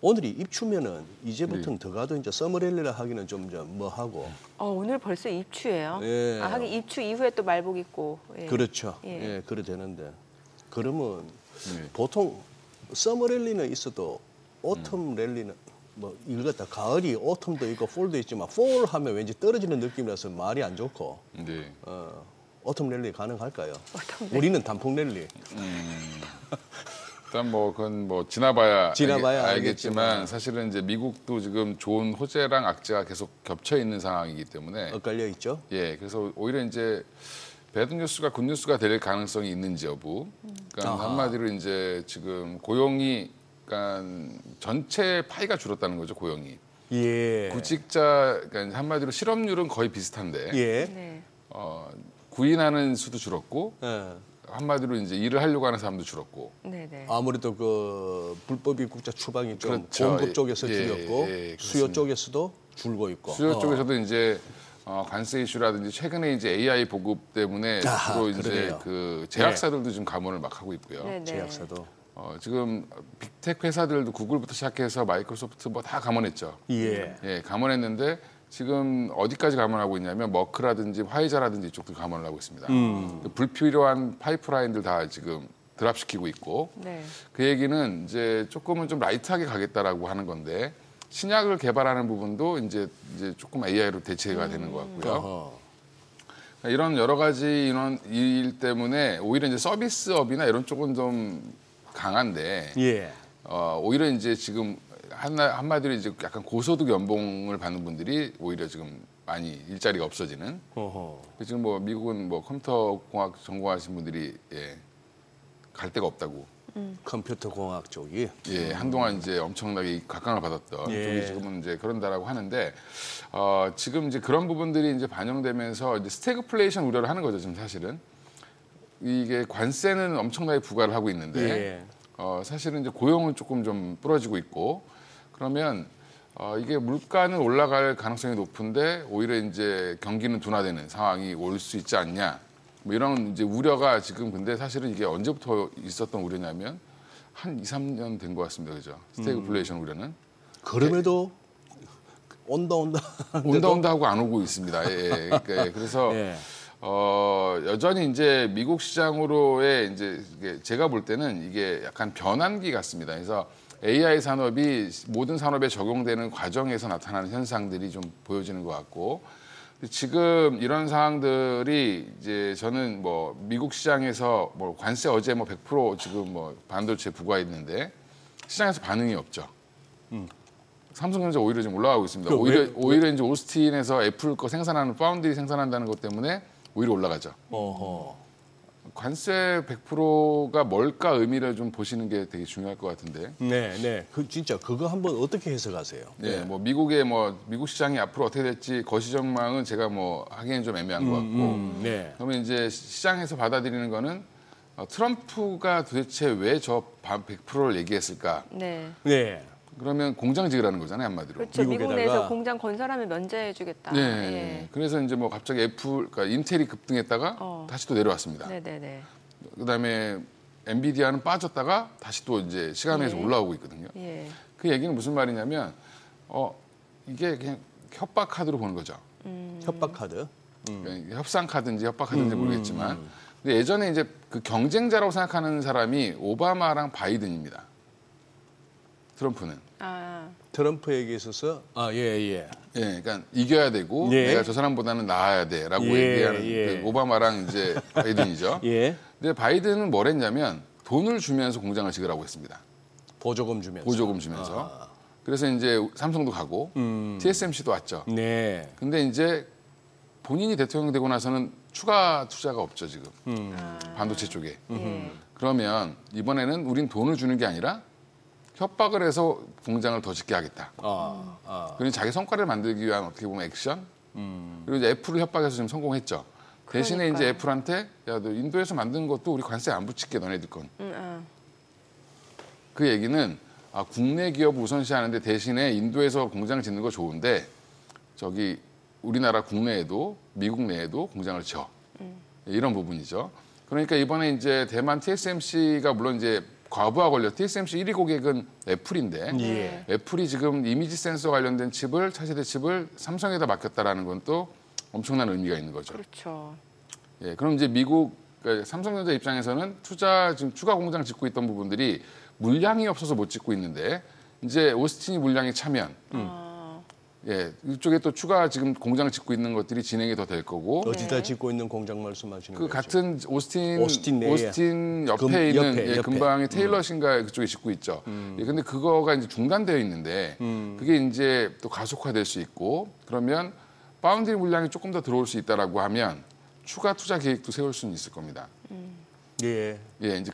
오늘이 입추면은 이제부터는 더 가도 이제 서머랠리라 하기는 좀 뭐 하고. 오늘 벌써 입추예요. 예. 하긴 입추 이후에 또 말복 있고. 예. 그렇죠. 예. 그래 되는데 그러면 예. 보통 서머랠리는 있어도 오텀 랠리는 뭐 이걸 갖다 가을이 오텀도 있고 폴도 있지만 폴 하면 왠지 떨어지는 느낌이라서 말이 안 좋고 네. 오텀 랠리 가능할까요? 우리는 단풍 랠리. 일단 그건 지나봐야 알겠지만 알겠지만 사실은 이제 미국도 지금 좋은 호재랑 악재가 계속 겹쳐 있는 상황이기 때문에 엇갈려 있죠. 예, 그래서 오히려 이제 배드 뉴스가 굿 뉴스가 될 가능성이 있는지 여부. 그러니까 한마디로 이제 지금 고용이 그러니까 전체 파이가 줄었다는 거죠, 고용이. 예. 구직자 그러니까 한마디로 실업률은 거의 비슷한데 예. 네. 구인하는 수도 줄었고 예. 한마디로 이제 일을 하려고 하는 사람도 줄었고. 네네. 아무래도 그 불법 입국자 추방이 좀 그렇죠. 공급 쪽에서 예, 줄였고 예, 수요 그렇습니다. 쪽에서도 줄고 있고. 수요 쪽에서도 이제 관세 이슈라든지 최근에 이제 AI 보급 때문에 주로 이제 그러네요. 그 제약사들도 지금 감원을 막 하고 있고요. 네네. 제약사도. 지금 빅테크 회사들도 구글부터 시작해서 마이크로소프트 뭐 다 감원했죠. 예. 예, 감원했는데 지금 어디까지 감원하고 있냐면 머크라든지 화이자라든지 이쪽도 감원을 하고 있습니다. 불필요한 파이프라인들 다 지금 드랍시키고 있고 네. 그 얘기는 이제 조금은 좀 라이트하게 가겠다라고 하는 건데 신약을 개발하는 부분도 이제 조금 AI로 대체가 되는 것 같고요. 어허. 이런 여러 가지 일 때문에 오히려 이제 서비스업이나 이런 쪽은 좀 강한데 예. 오히려 이제 지금 한마디로 이제 약간 고소득 연봉을 받는 분들이 오히려 지금 많이 일자리가 없어지는. 어허. 지금 미국은 컴퓨터 공학 전공하신 분들이 갈 데가 없다고 컴퓨터 공학 쪽이. 예, 한동안 이제 엄청나게 각광을 받았던 쪽이 지금은 이제 그런다라고 하는데 지금 이제 그런 부분들이 이제 반영되면서 이제 스태그플레이션 우려를 하는 거죠, 지금 사실은. 이게 관세는 엄청나게 부과를 하고 있는데 사실은 이제 고용은 조금 좀 부러지고 있고 그러면 이게 물가는 올라갈 가능성이 높은데 오히려 이제 경기는 둔화되는 상황이 올 수 있지 않냐. 뭐 이런 이제 우려가 지금 근데 사실은 이게 언제부터 있었던 우려냐면 한 2, 3년 된 것 같습니다. 그죠? 스태그플레이션 우려는. 그럼에도 온다 하고 안 오고 있습니다. 예. 그래서 여전히 이제 미국 시장으로의 이제 제가 볼 때는 이게 약간 변환기 같습니다. 그래서 AI 산업이 모든 산업에 적용되는 과정에서 나타나는 현상들이 좀 보여지는 것 같고 지금 이런 상황들이 이제 저는 뭐 미국 시장에서 뭐 관세 어제 뭐 100% 지금 뭐 반도체 부과했는데 시장에서 반응이 없죠. 삼성전자 오히려 지금 올라가고 있습니다. 오히려 이제 오스틴에서 애플 거 생산하는 파운드리 생산한다는 것 때문에 오히려 올라가죠. 관세 100%가 뭘까 의미를 좀 보시는 게 되게 중요할 것 같은데. 네. 진짜 그거 한번 어떻게 해석하세요? 네, 뭐 미국 시장이 앞으로 어떻게 될지 거시 전망은 제가 뭐 하기에는 좀 애매한 것 같고. 그러면 이제 시장에서 받아들이는 거는 트럼프가 도대체 왜 저 100%를 얘기했을까? 네. 그러면 공장 지으라는 거잖아요, 한마디로. 그렇죠. 미국 내에서 공장 건설하면 면제해주겠다. 네. 그래서 이제 뭐 갑자기 그러니까 인텔이 급등했다가 다시 또 내려왔습니다. 네네네. 그다음에 엔비디아는 빠졌다가 다시 또 이제 시간에서 올라오고 있거든요. 그 얘기는 무슨 말이냐면 이게 그냥 협박 카드로 보는 거죠. 협박 카드. 협상 카드인지 협박 카드인지 모르겠지만 근데 예전에 이제 그 경쟁자라고 생각하는 사람이 오바마랑 바이든입니다. 트럼프는. 트럼프에게 있어서 그러니까 이겨야 되고 내가 저 사람보다는 나아야 돼라고 얘기하는 그 오바마랑 이제 바이든이죠. 근데 바이든은 뭘 했냐면 돈을 주면서 공장을 지으라고 했습니다. 보조금 주면서. 그래서 이제 삼성도 가고 TSMC도 왔죠. 근데 이제 본인이 대통령 되고 나서는 추가 투자가 없죠, 지금. 반도체 쪽에. 그러면 이번에는 우린 돈을 주는 게 아니라 협박을 해서 공장을 더 짓게 하겠다. 그리고 자기 성과를 만들기 위한 어떻게 보면 액션. 그리고 이제 애플을 협박해서 지금 성공했죠. 대신에 이제 애플한테 야, 너 인도에서 만든 것도 우리 관세 안 붙일게 너네들 건. 그 얘기는 국내 기업 우선시하는데 대신에 인도에서 공장을 짓는 거 좋은데 저기 우리나라 국내에도 미국 내에도 공장을 지어. 이런 부분이죠. 그러니까 이번에 이제 대만 TSMC가 물론 이제 과부하 걸려 TSMC 1위 고객은 애플인데 애플이 지금 이미지 센서 관련된 칩을 차세대 칩을 삼성에다 맡겼다라는 건 또 엄청난 의미가 있는 거죠. 그렇죠. 그럼 이제 미국 그러니까 삼성전자 입장에서는 지금 추가 공장 짓고 있던 부분들이 물량이 없어서 못 짓고 있는데 이제 오스틴이 물량이 차면 이쪽에 또 추가 지금 공장 짓고 있는 것들이 진행이 더 될 거고. 어디다 짓고 있는 공장 말씀하시는 거죠? 그 같은 오스틴 옆에 있는 근방의 테일러신가 그쪽에 짓고 있죠. 근데 그거가 이제 중단되어 있는데 그게 이제 또 가속화될 수 있고 그러면 파운드리 물량이 조금 더 들어올 수 있다라고 하면 추가 투자 계획도 세울 수는 있을 겁니다. 이제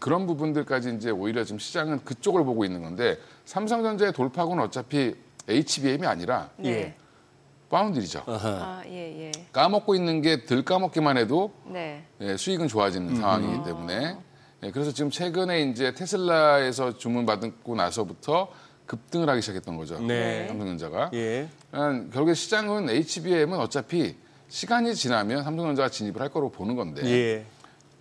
그런 부분들까지 이제 오히려 지금 시장은 그쪽을 보고 있는 건데 삼성전자의 돌파구는 어차피 HBM이 아니라 파운드리죠. 까먹고 있는 게 덜 까먹기만 해도 수익은 좋아지는 상황이기 때문에 그래서 지금 최근에 이제 테슬라에서 주문받고 나서부터 급등을 하기 시작했던 거죠. 삼성전자가. 결국에 시장은 HBM은 어차피 시간이 지나면 삼성전자가 진입을 할 거로 보는 건데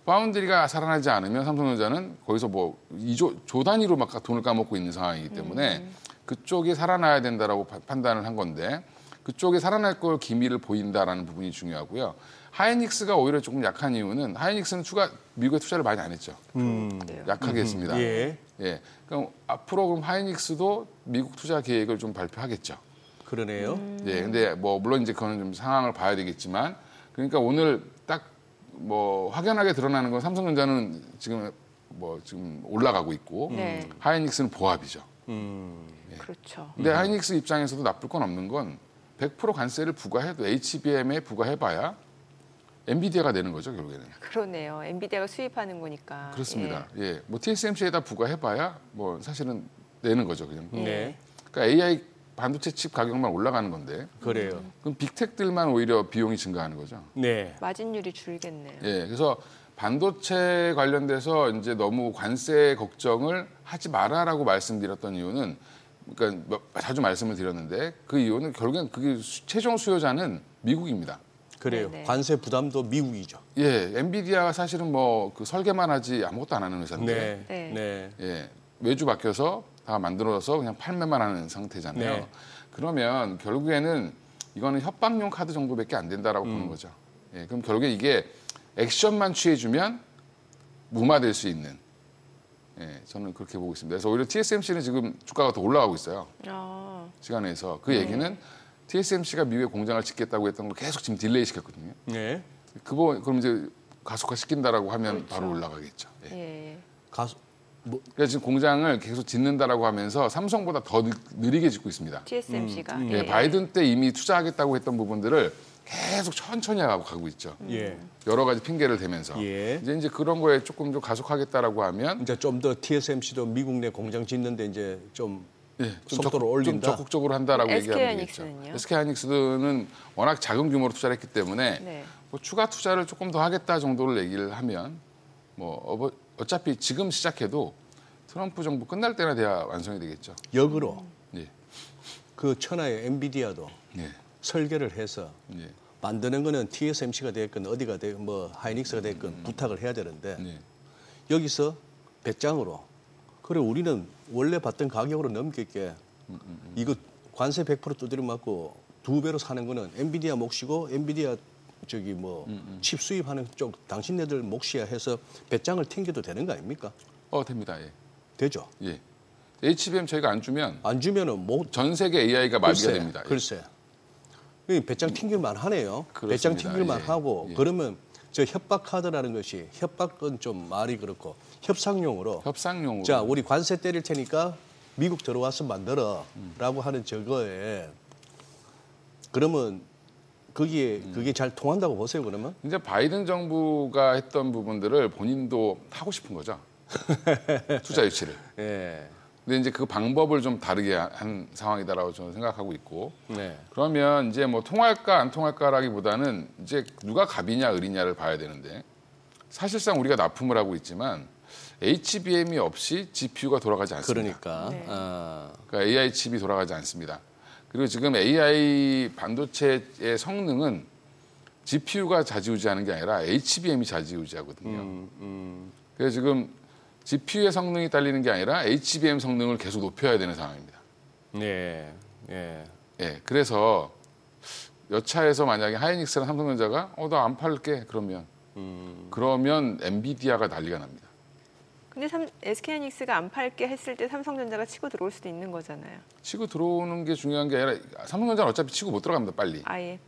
파운드리가 살아나지 않으면 삼성전자는 거기서 뭐 2조 조 단위로 막 돈을 까먹고 있는 상황이기 때문에 그쪽이 살아나야 된다라고 판단을 한 건데 그쪽이 살아날 걸 기미를 보인다라는 부분이 중요하고요. 하이닉스가 오히려 조금 약한 이유는 하이닉스는 미국에 투자를 많이 안 했죠. 약하게 했습니다. 그럼 앞으로 그럼 하이닉스도 미국 투자 계획을 좀 발표하겠죠. 그러네요. 근데 뭐 물론 이제 그거는 좀 상황을 봐야 되겠지만 그러니까 오늘 딱 뭐 확연하게 드러나는 건 삼성전자는 지금 올라가고 있고 하이닉스는 보합이죠. 그렇죠. 근데 하이닉스 입장에서도 나쁠 건 없는 건 100% 관세를 부과해도 HBM에 부과해봐야 엔비디아가 내는 거죠, 결국에는. 그러네요. 엔비디아가 수입하는 거니까. 그렇습니다. 예. 뭐 TSMC에다 부과해봐야 뭐 사실은 내는 거죠, 그냥. 네. 그러니까 AI 반도체 칩 가격만 올라가는 건데. 그래요. 그럼 빅텍들만 오히려 비용이 증가하는 거죠. 네. 마진율이 줄겠네요. 예. 그래서 반도체 관련돼서 이제 너무 관세 걱정을 하지 마라라고 말씀드렸던 이유는 그러니까 자주 말씀을 드렸는데 그 이유는 결국엔 그게 최종 수요자는 미국입니다. 그래요. 네네. 관세 부담도 미국이죠. 예, 엔비디아가 사실은 뭐 그 설계만 하지 아무것도 안 하는 회사인데, 네. 네. 네. 예, 외주 맡겨서 다 만들어서 그냥 판매만 하는 상태잖아요. 네. 그러면 결국에는 이거는 협박용 카드 정도밖에 안 된다라고 보는 거죠. 예, 그럼 결국에 이게 액션만 취해주면 무마될 수 있는. 예, 저는 그렇게 보고 있습니다. 그래서 오히려 TSMC는 지금 주가가 더 올라가고 있어요. 아, 시간에서 그 얘기는 TSMC가 미국에 공장을 짓겠다고 했던 걸 계속 지금 딜레이 시켰거든요. 네. 그럼 이제 가속화 시킨다라고 하면 그렇죠. 바로 올라가겠죠. 예. 예. 가수 뭐 그래서 지금 공장을 계속 짓는다라고 하면서 삼성보다 더 느리게 짓고 있습니다. TSMC가. 예, 바이든 때 이미 투자하겠다고 했던 부분들을 계속 천천히 가고 있죠. 예. 여러 가지 핑계를 대면서 예. 이제 그런 거에 조금 좀 가속하겠다라고 하면 이제 좀 더 TSMC도 미국 내 공장 짓는데 이제 좀 속도를 좀 올린다. 적극적으로 한다라고 SK 얘기하면 되겠죠. 하이닉스는요? SK 하이닉스는 워낙 작은 규모로 투자를 했기 때문에 네. 뭐 추가 투자를 조금 더 하겠다 정도를 얘기를 하면 뭐 어차피 지금 시작해도 트럼프 정부 끝날 때나 돼야 완성이 되겠죠. 역으로 예. 그 천하의 엔비디아도 예. 설계를 해서 예. 만드는 거는 TSMC가 됐건 어디가 됐건 뭐 하이닉스가 됐건 부탁을 해야 되는데 예. 여기서 배짱으로 그래 우리는 원래 받던 가격으로 넘길게 이거 관세 100% 두드려 맞고 2배로 사는 거는 엔비디아 몫이고 엔비디아 저기 뭐 칩 수입하는 쪽 당신네들 몫이야 해서 배짱을 튕겨도 되는 거 아닙니까? 됩니다. 예. 되죠. 예. HBM 저희가 안 주면 안 주면은 뭐 전 세계 AI가 마비가 글쎄, 됩니다. 예. 글쎄. 이 배짱 튕길만 하네요. 배짱 그렇습니다. 튕길만 예. 하고 예. 그러면 저 협박 카드라는 것이 협박은 좀 말이 그렇고 협상용으로 협상용으로. 자 우리 관세 때릴 테니까 미국 들어와서 만들어라고 하는 저거에 그러면 거기에 그게 잘 통한다고 보세요 그러면? 이제 바이든 정부가 했던 부분들을 본인도 하고 싶은 거죠. 투자 유치를. 예. 근데 이제 그 방법을 좀 다르게 한 상황이다라고 저는 생각하고 있고. 네. 그러면 이제 뭐 통할까 안 통할까라기보다는 이제 누가 갑이냐 을이냐를 봐야 되는데 사실상 우리가 납품을 하고 있지만 HBM이 없이 GPU가 돌아가지 않습니다. 그러니까 네. 그러니까 AI 칩이 돌아가지 않습니다. 그리고 지금 AI 반도체의 성능은 GPU가 좌지우지하는 게 아니라 HBM이 좌지우지하거든요. 그래서 지금 GPU의 성능이 딸리는 게 아니라 HBM 성능을 계속 높여야 되는 상황입니다. 네. 예. 예, 그래서 여차에서 만약에 하이닉스랑 삼성전자가 나 안 팔게 그러면 엔비디아가 난리가 납니다. 근데 SK하이닉스가 안 팔게 했을 때 삼성전자가 치고 들어올 수도 있는 거잖아요. 치고 들어오는 게 중요한 게 아니라 삼성전자는 어차피 치고 못 들어갑니다, 빨리. 아예.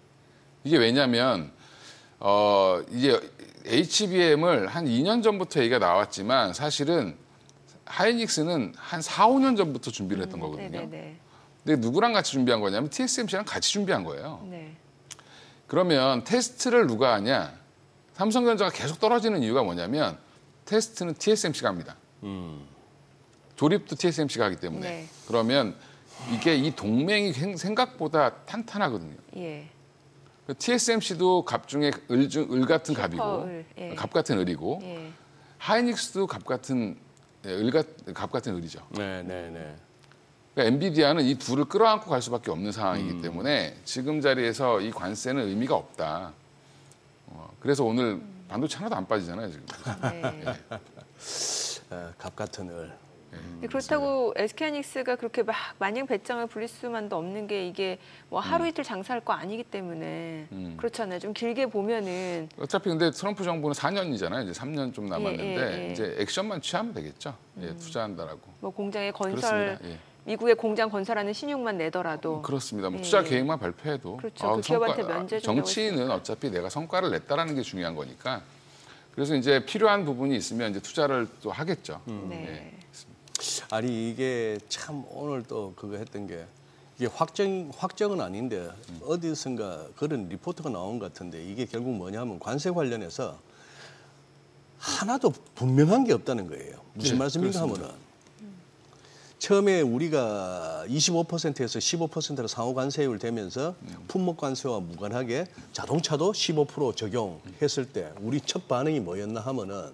이게 왜냐하면 이제 HBM을 한 2년 전부터 얘기가 나왔지만 사실은 하이닉스는 한 4, 5년 전부터 준비를 했던 거거든요. 네네네. 근데 누구랑 같이 준비한 거냐면 TSMC랑 같이 준비한 거예요. 네. 그러면 테스트를 누가 하냐? 삼성전자가 계속 떨어지는 이유가 뭐냐면 테스트는 TSMC가 합니다. 조립도 TSMC가 하기 때문에. 네. 그러면 이게 이 동맹이 생각보다 탄탄하거든요. 예. TSMC도 갑 중에 을 같은 갑이고 을, 예. 갑 같은 을이고 예. 하이닉스도 갑 같은 갑 같은 을이죠. 네, 네, 네. 그러니까 엔비디아는 이 둘을 끌어안고 갈 수밖에 없는 상황이기 때문에 지금 자리에서 이 관세는 의미가 없다. 그래서 오늘 반도체 하나도 안 빠지잖아요 지금. 네. 갑 같은 을. 근데 그렇다고 SK하이닉스가 그렇게 막 마냥 배짱을 부릴 수만도 없는 게 이게 뭐 하루 이틀 장사할 거 아니기 때문에 그렇잖아요. 좀 길게 보면은 어차피 근데 트럼프 정부는 4년이잖아요. 이제 3년 좀 남았는데 예. 이제 액션만 취하면 되겠죠. 예, 투자한다라고. 뭐 공장의 건설 그렇습니다. 예. 미국의 공장 건설하는 신용만 내더라도 그렇습니다. 뭐 예. 투자 계획만 발표해도 그렇죠. 그 기업한테 면제 준다고 정치인은 했으니까. 어차피 내가 성과를 냈다라는 게 중요한 거니까. 그래서 이제 필요한 부분이 있으면 이제 투자를 또 하겠죠. 네. 아니 이게 참 오늘 또 그거 했던 게 이게 확정은 아닌데 어디선가 그런 리포트가 나온 것 같은데 이게 결국 뭐냐면 관세 관련해서 하나도 분명한 게 없다는 거예요. 무슨 네, 말씀인가 그렇습니다. 하면은 처음에 우리가 25%에서 15%로 상호 관세율 되면서 품목 관세와 무관하게 자동차도 15% 적용했을 때 우리 첫 반응이 뭐였나 하면은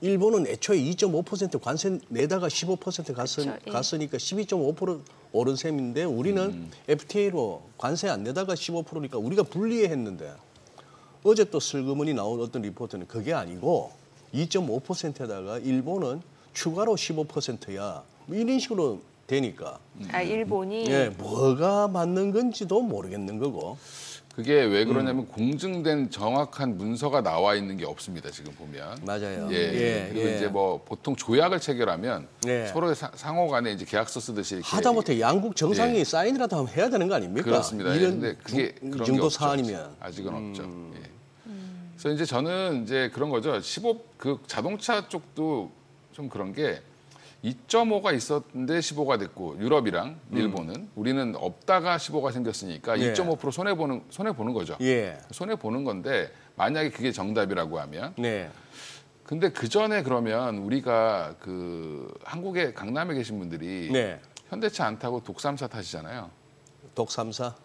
일본은 애초에 2.5% 관세 내다가 15% 갔으니까 12.5% 오른 셈인데 우리는 FTA로 관세 안 내다가 15%니까 우리가 불리했는데 어제 또 슬그머니 나온 어떤 리포트는 그게 아니고 2.5%에다가 일본은 추가로 15%야. 이런 식으로 되니까 일본이 예, 뭐가 맞는 건지도 모르겠는 거고. 그게 왜 그러냐면 공증된 정확한 문서가 나와 있는 게 없습니다. 지금 보면. 맞아요. 예. 그리고 이제 뭐 보통 조약을 체결하면 예. 서로의 상호 간에 이제 계약서 쓰듯이 이렇게 하다못해 양국 정상이 사인이라도 하면 해야 되는 거 아닙니까? 그렇습니다. 이런 근데 그게 이 그런 정도 게 없죠. 사안이면 아직은 없죠. 예. 그래서 이제 저는 이제 그런 거죠. 그 자동차 쪽도 좀 그런 게 2.5가 있었는데 15가 됐고 유럽이랑 일본은 우리는 없다가 15가 생겼으니까 예. 2.5% 손해 보는 거죠. 예. 손해 보는 건데 만약에 그게 정답이라고 하면 네. 근데 그 전에 그러면 우리가 그 한국의 강남에 계신 분들이 네. 현대차 안 타고 독삼사 타시잖아요. 독삼사.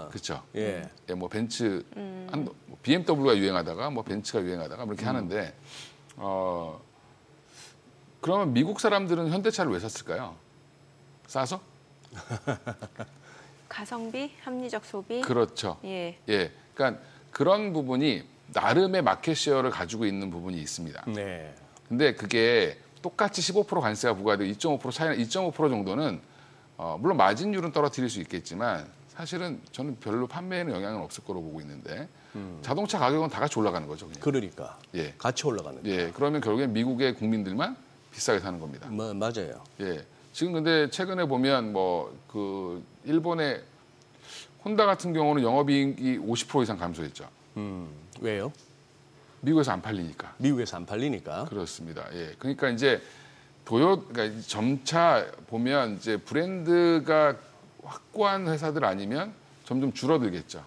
그렇죠. 예. 예, 뭐 벤츠 BMW가 유행하다가 뭐 벤츠가 유행하다가 그렇게 하는데 그러면 미국 사람들은 현대차를 왜 샀을까요? 싸서? 가성비, 합리적 소비. 그렇죠. 예. 예, 그러니까 그런 부분이 나름의 마켓 쉐어를 가지고 있는 부분이 있습니다. 네. 근데 그게 똑같이 15% 관세가 부과되고 2.5% 차이나 2.5% 정도는 물론 마진율은 떨어뜨릴 수 있겠지만 사실은 저는 별로 판매에는 영향은 없을 거로 보고 있는데 자동차 가격은 다 같이 올라가는 거죠. 그냥. 그러니까 예. 같이 올라가는 거. 예, 그러면 결국엔 미국의 국민들만 비싸게 사는 겁니다. 맞아요. 예. 지금 근데 최근에 보면 뭐 그 일본의 혼다 같은 경우는 영업이익이 50% 이상 감소했죠. 왜요? 미국에서 안 팔리니까. 미국에서 안 팔리니까. 그렇습니다. 예. 그러니까 이제 그러니까 점차 보면 이제 브랜드가 확고한 회사들 아니면 점점 줄어들겠죠.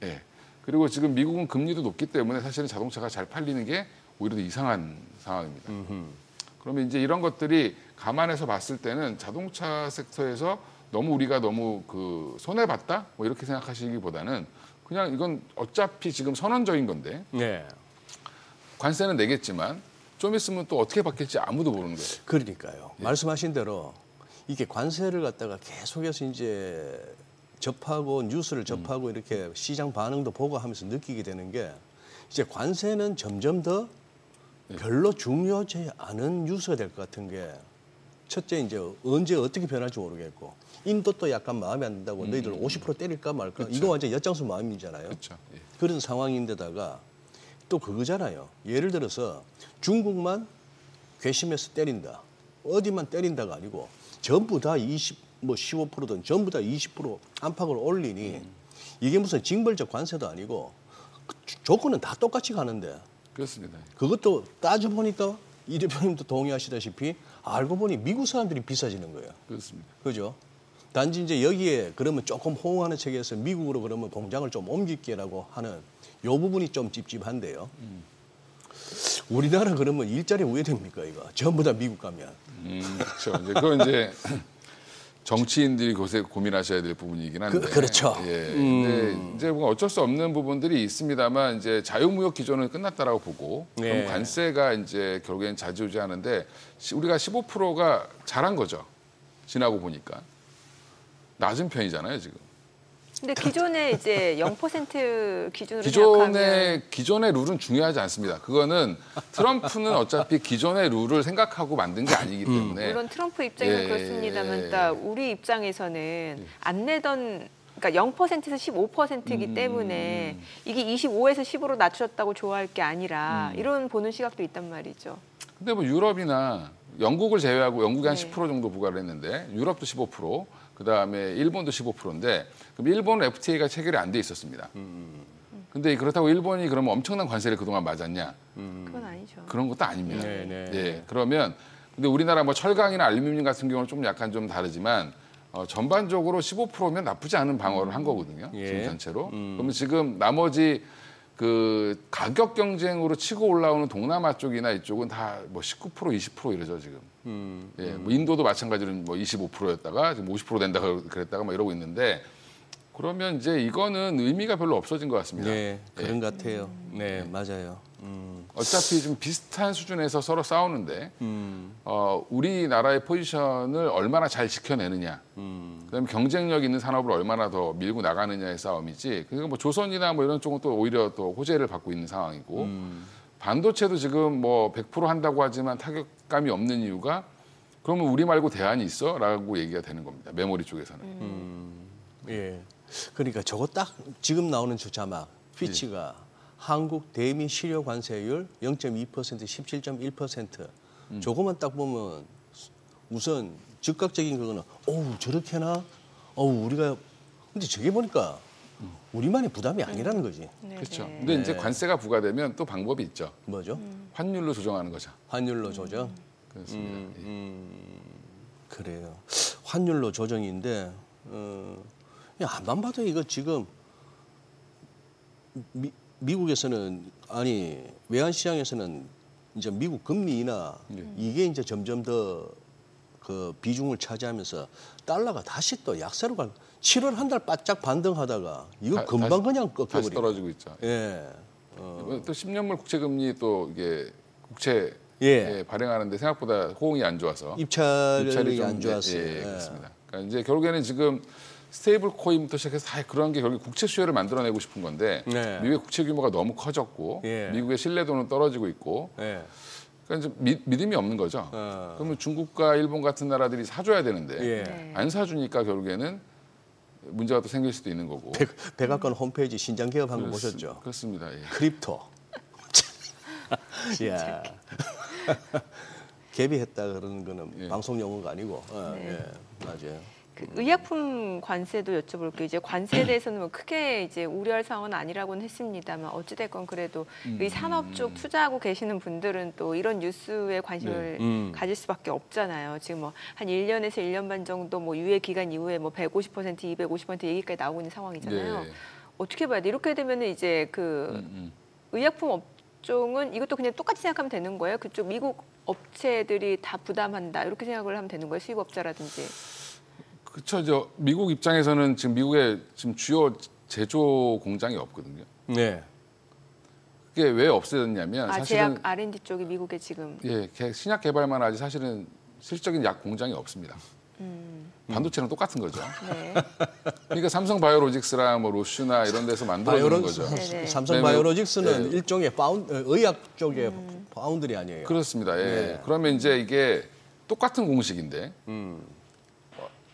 예. 그리고 지금 미국은 금리도 높기 때문에 사실은 자동차가 잘 팔리는 게 오히려 더 이상한 상황입니다. 그러면 이제 이런 것들이 감안해서 봤을 때는 자동차 섹터에서 우리가 너무 그 손해봤다? 뭐 이렇게 생각하시기보다는 그냥 이건 어차피 지금 선언적인 건데 네. 관세는 내겠지만 좀 있으면 또 어떻게 바뀔지 아무도 모르는 거예요. 그러니까요. 말씀하신 대로 이게 관세를 갖다가 계속해서 이제 접하고 뉴스를 접하고 이렇게 시장 반응도 보고 하면서 느끼게 되는 게 이제 관세는 점점 더 별로 중요하지 않은 뉴스가 될 것 같은 게 첫째 이제 언제 어떻게 변할지 모르겠고 인도도 약간 마음에 안 든다고 너희들 50% 때릴까 말까 그렇죠. 이거 완전 엿장수 마음이잖아요. 그렇죠. 예. 그런 상황인데다가 또 그거잖아요. 예를 들어서 중국만 괘씸해서 때린다. 어디만 때린다가 아니고 전부 다 15%든 전부 다 20% 안팎을 올리니 이게 무슨 징벌적 관세도 아니고 조건은 다 똑같이 가는데 그렇습니다. 그것도 따져보니까 이 대표님도 동의하시다시피 알고 보니 미국 사람들이 비싸지는 거예요. 그렇습니다. 그죠? 단지 이제 여기에 그러면 조금 호응하는 책에서 미국으로 그러면 공장을 좀 옮길게라고 하는 요 부분이 좀 찝찝한데요. 우리나라 그러면 일자리 왜 됩니까 이거? 전부 다 미국 가면. 그렇죠. 이제 그건 이제 정치인들이 요새 고민하셔야 될 부분이긴 한데. 그렇죠. 예. 근데 이제 뭔가 어쩔 수 없는 부분들이 있습니다만 이제 자유무역 기조는 끝났다라고 보고 네. 그럼 관세가 이제 결국엔 좌지우지하는데 우리가 15%가 잘한 거죠. 지나고 보니까 낮은 편이잖아요 지금. 근데 기존에 이제 0% 기준으로 생각하면 기존의 룰은 중요하지 않습니다. 그거는 트럼프는 어차피 기존의 룰을 생각하고 만든 게 아니기 때문에. 물론 트럼프 입장에는 예, 그렇습니다만 딱 우리 입장에서는 안 내던 그러니까 0%에서 15%이기 때문에 이게 25에서 10으로 낮춰졌다고 좋아할 게 아니라 이런 보는 시각도 있단 말이죠. 근데 뭐 유럽이나 영국을 제외하고 영국이 한 네. 10% 정도 부과를 했는데 유럽도 15%, 그다음에 일본도 15%인데 그럼 일본은 FTA가 체결이 안 돼 있었습니다. 근데 그렇다고 일본이 그러면 엄청난 관세를 그동안 맞았냐? 그건 아니죠. 그런 것도 아닙니다. 네, 네. 예. 그러면 근데 우리나라 뭐 철강이나 알루미늄 같은 경우는 좀 약간 좀 다르지만 전반적으로 15%면 나쁘지 않은 방어를 한 거거든요. 예. 지금 전체로. 그러면 지금 나머지 그 가격 경쟁으로 치고 올라오는 동남아 쪽이나 이쪽은 다 뭐 19%, 20% 이러죠 지금. 예, 뭐 인도도 마찬가지로 뭐 25%였다가 지금 50% 된다 그랬다가 막 이러고 있는데 그러면 이제 이거는 의미가 별로 없어진 것 같습니다. 네, 그런 것 같아요. 네, 맞아요. 어차피 좀 비슷한 수준에서 서로 싸우는데 우리나라의 포지션을 얼마나 잘 지켜내느냐, 그다음에 경쟁력 있는 산업을 얼마나 더 밀고 나가느냐의 싸움이지. 그러니까 뭐 조선이나 뭐 이런 쪽은 또 오히려 또 호재를 받고 있는 상황이고 반도체도 지금 뭐 100% 한다고 하지만 타격감이 없는 이유가 그러면 우리 말고 대안이 있어?라고 얘기가 되는 겁니다. 메모리 쪽에서는. 예. 그러니까 저거 딱 지금 나오는 저 자막 피치가 한국 대미 실효 관세율 0.2%, 17.1%. 저거만 딱 보면 우선 즉각적인 그거는 저렇게나 우리가 근데 저게 보니까 우리만의 부담이 아니라는 거지. 그렇죠. 근데 이제 관세가 부과되면 또 방법이 있죠. 뭐죠? 환율로 조정하는 거죠. 환율로 조정. 그렇습니다. 그래요. 환율로 조정인데 안만 봐도 이거 지금 미국에서는 아니 외환 시장에서는 이제 미국 금리 인하 이게 이제 점점 더 그 비중을 차지하면서 달러가 다시 또 약세로 7월 한 달 바짝 반등하다가 이거 금방 그냥 다시 꺾여버리고. 떨어지고 있죠. 예. 또 10년물 국채 금리 또 이게 국채 예. 발행하는데 생각보다 호응이 안 좋아서 입찰이 좀, 안 좋았어요. 예, 그렇습니다. 그러니까 이제 결국에는 지금 스테이블 코인부터 시작해서 다 그런 게 결국 국채 수요를 만들어내고 싶은 건데 네. 미국의 국채 규모가 너무 커졌고 예. 미국의 신뢰도는 떨어지고 있고 예. 그러니까 이제 믿음이 없는 거죠. 그러면 중국과 일본 같은 나라들이 사줘야 되는데 예. 안 사주니까 결국에는 문제가 또 생길 수도 있는 거고. 백악관 홈페이지 신장 개업한 거 보셨죠? 그렇습니다. 예. 크립토. 야. 개비했다 그러는 거는 방송 용어가 아니고. 예, 맞아요. 그 의약품 관세도 여쭤볼게요. 이제 관세에 대해서는 뭐 크게 이제 우려할 상황은 아니라고는 했습니다만 어찌됐건 그래도 이 산업 쪽 투자하고 계시는 분들은 또 이런 뉴스에 관심을 가질 수밖에 없잖아요. 지금 뭐 한 1년에서 1년 반 정도 뭐 유예 기간 이후에 뭐 150%, 250% 얘기까지 나오고 있는 상황이잖아요. 네. 어떻게 봐야 돼? 이렇게 되면은 이제 그 의약품 업종은 이것도 그냥 똑같이 생각하면 되는 거예요? 그쪽 미국 업체들이 다 부담한다 이렇게 생각을 하면 되는 거예요? 수입업자라든지. 그렇죠. 미국 입장에서는 지금 미국에 지금 주요 제조 공장이 없거든요. 네. 그게 왜 없어졌냐면 사실은 제약 R&D 쪽이 미국에 지금 신약 개발만 하지 사실은 실질적인 약 공장이 없습니다. 반도체랑 똑같은 거죠. 네. 그러니까 삼성 바이오로직스랑 뭐 로슈나 이런 데서 만들어주는 거죠. 네네. 삼성 바이오로직스는 일종의 의약 쪽의 파운드리 아니에요. 그렇습니다. 예. 그러면 이제 이게 똑같은 공식인데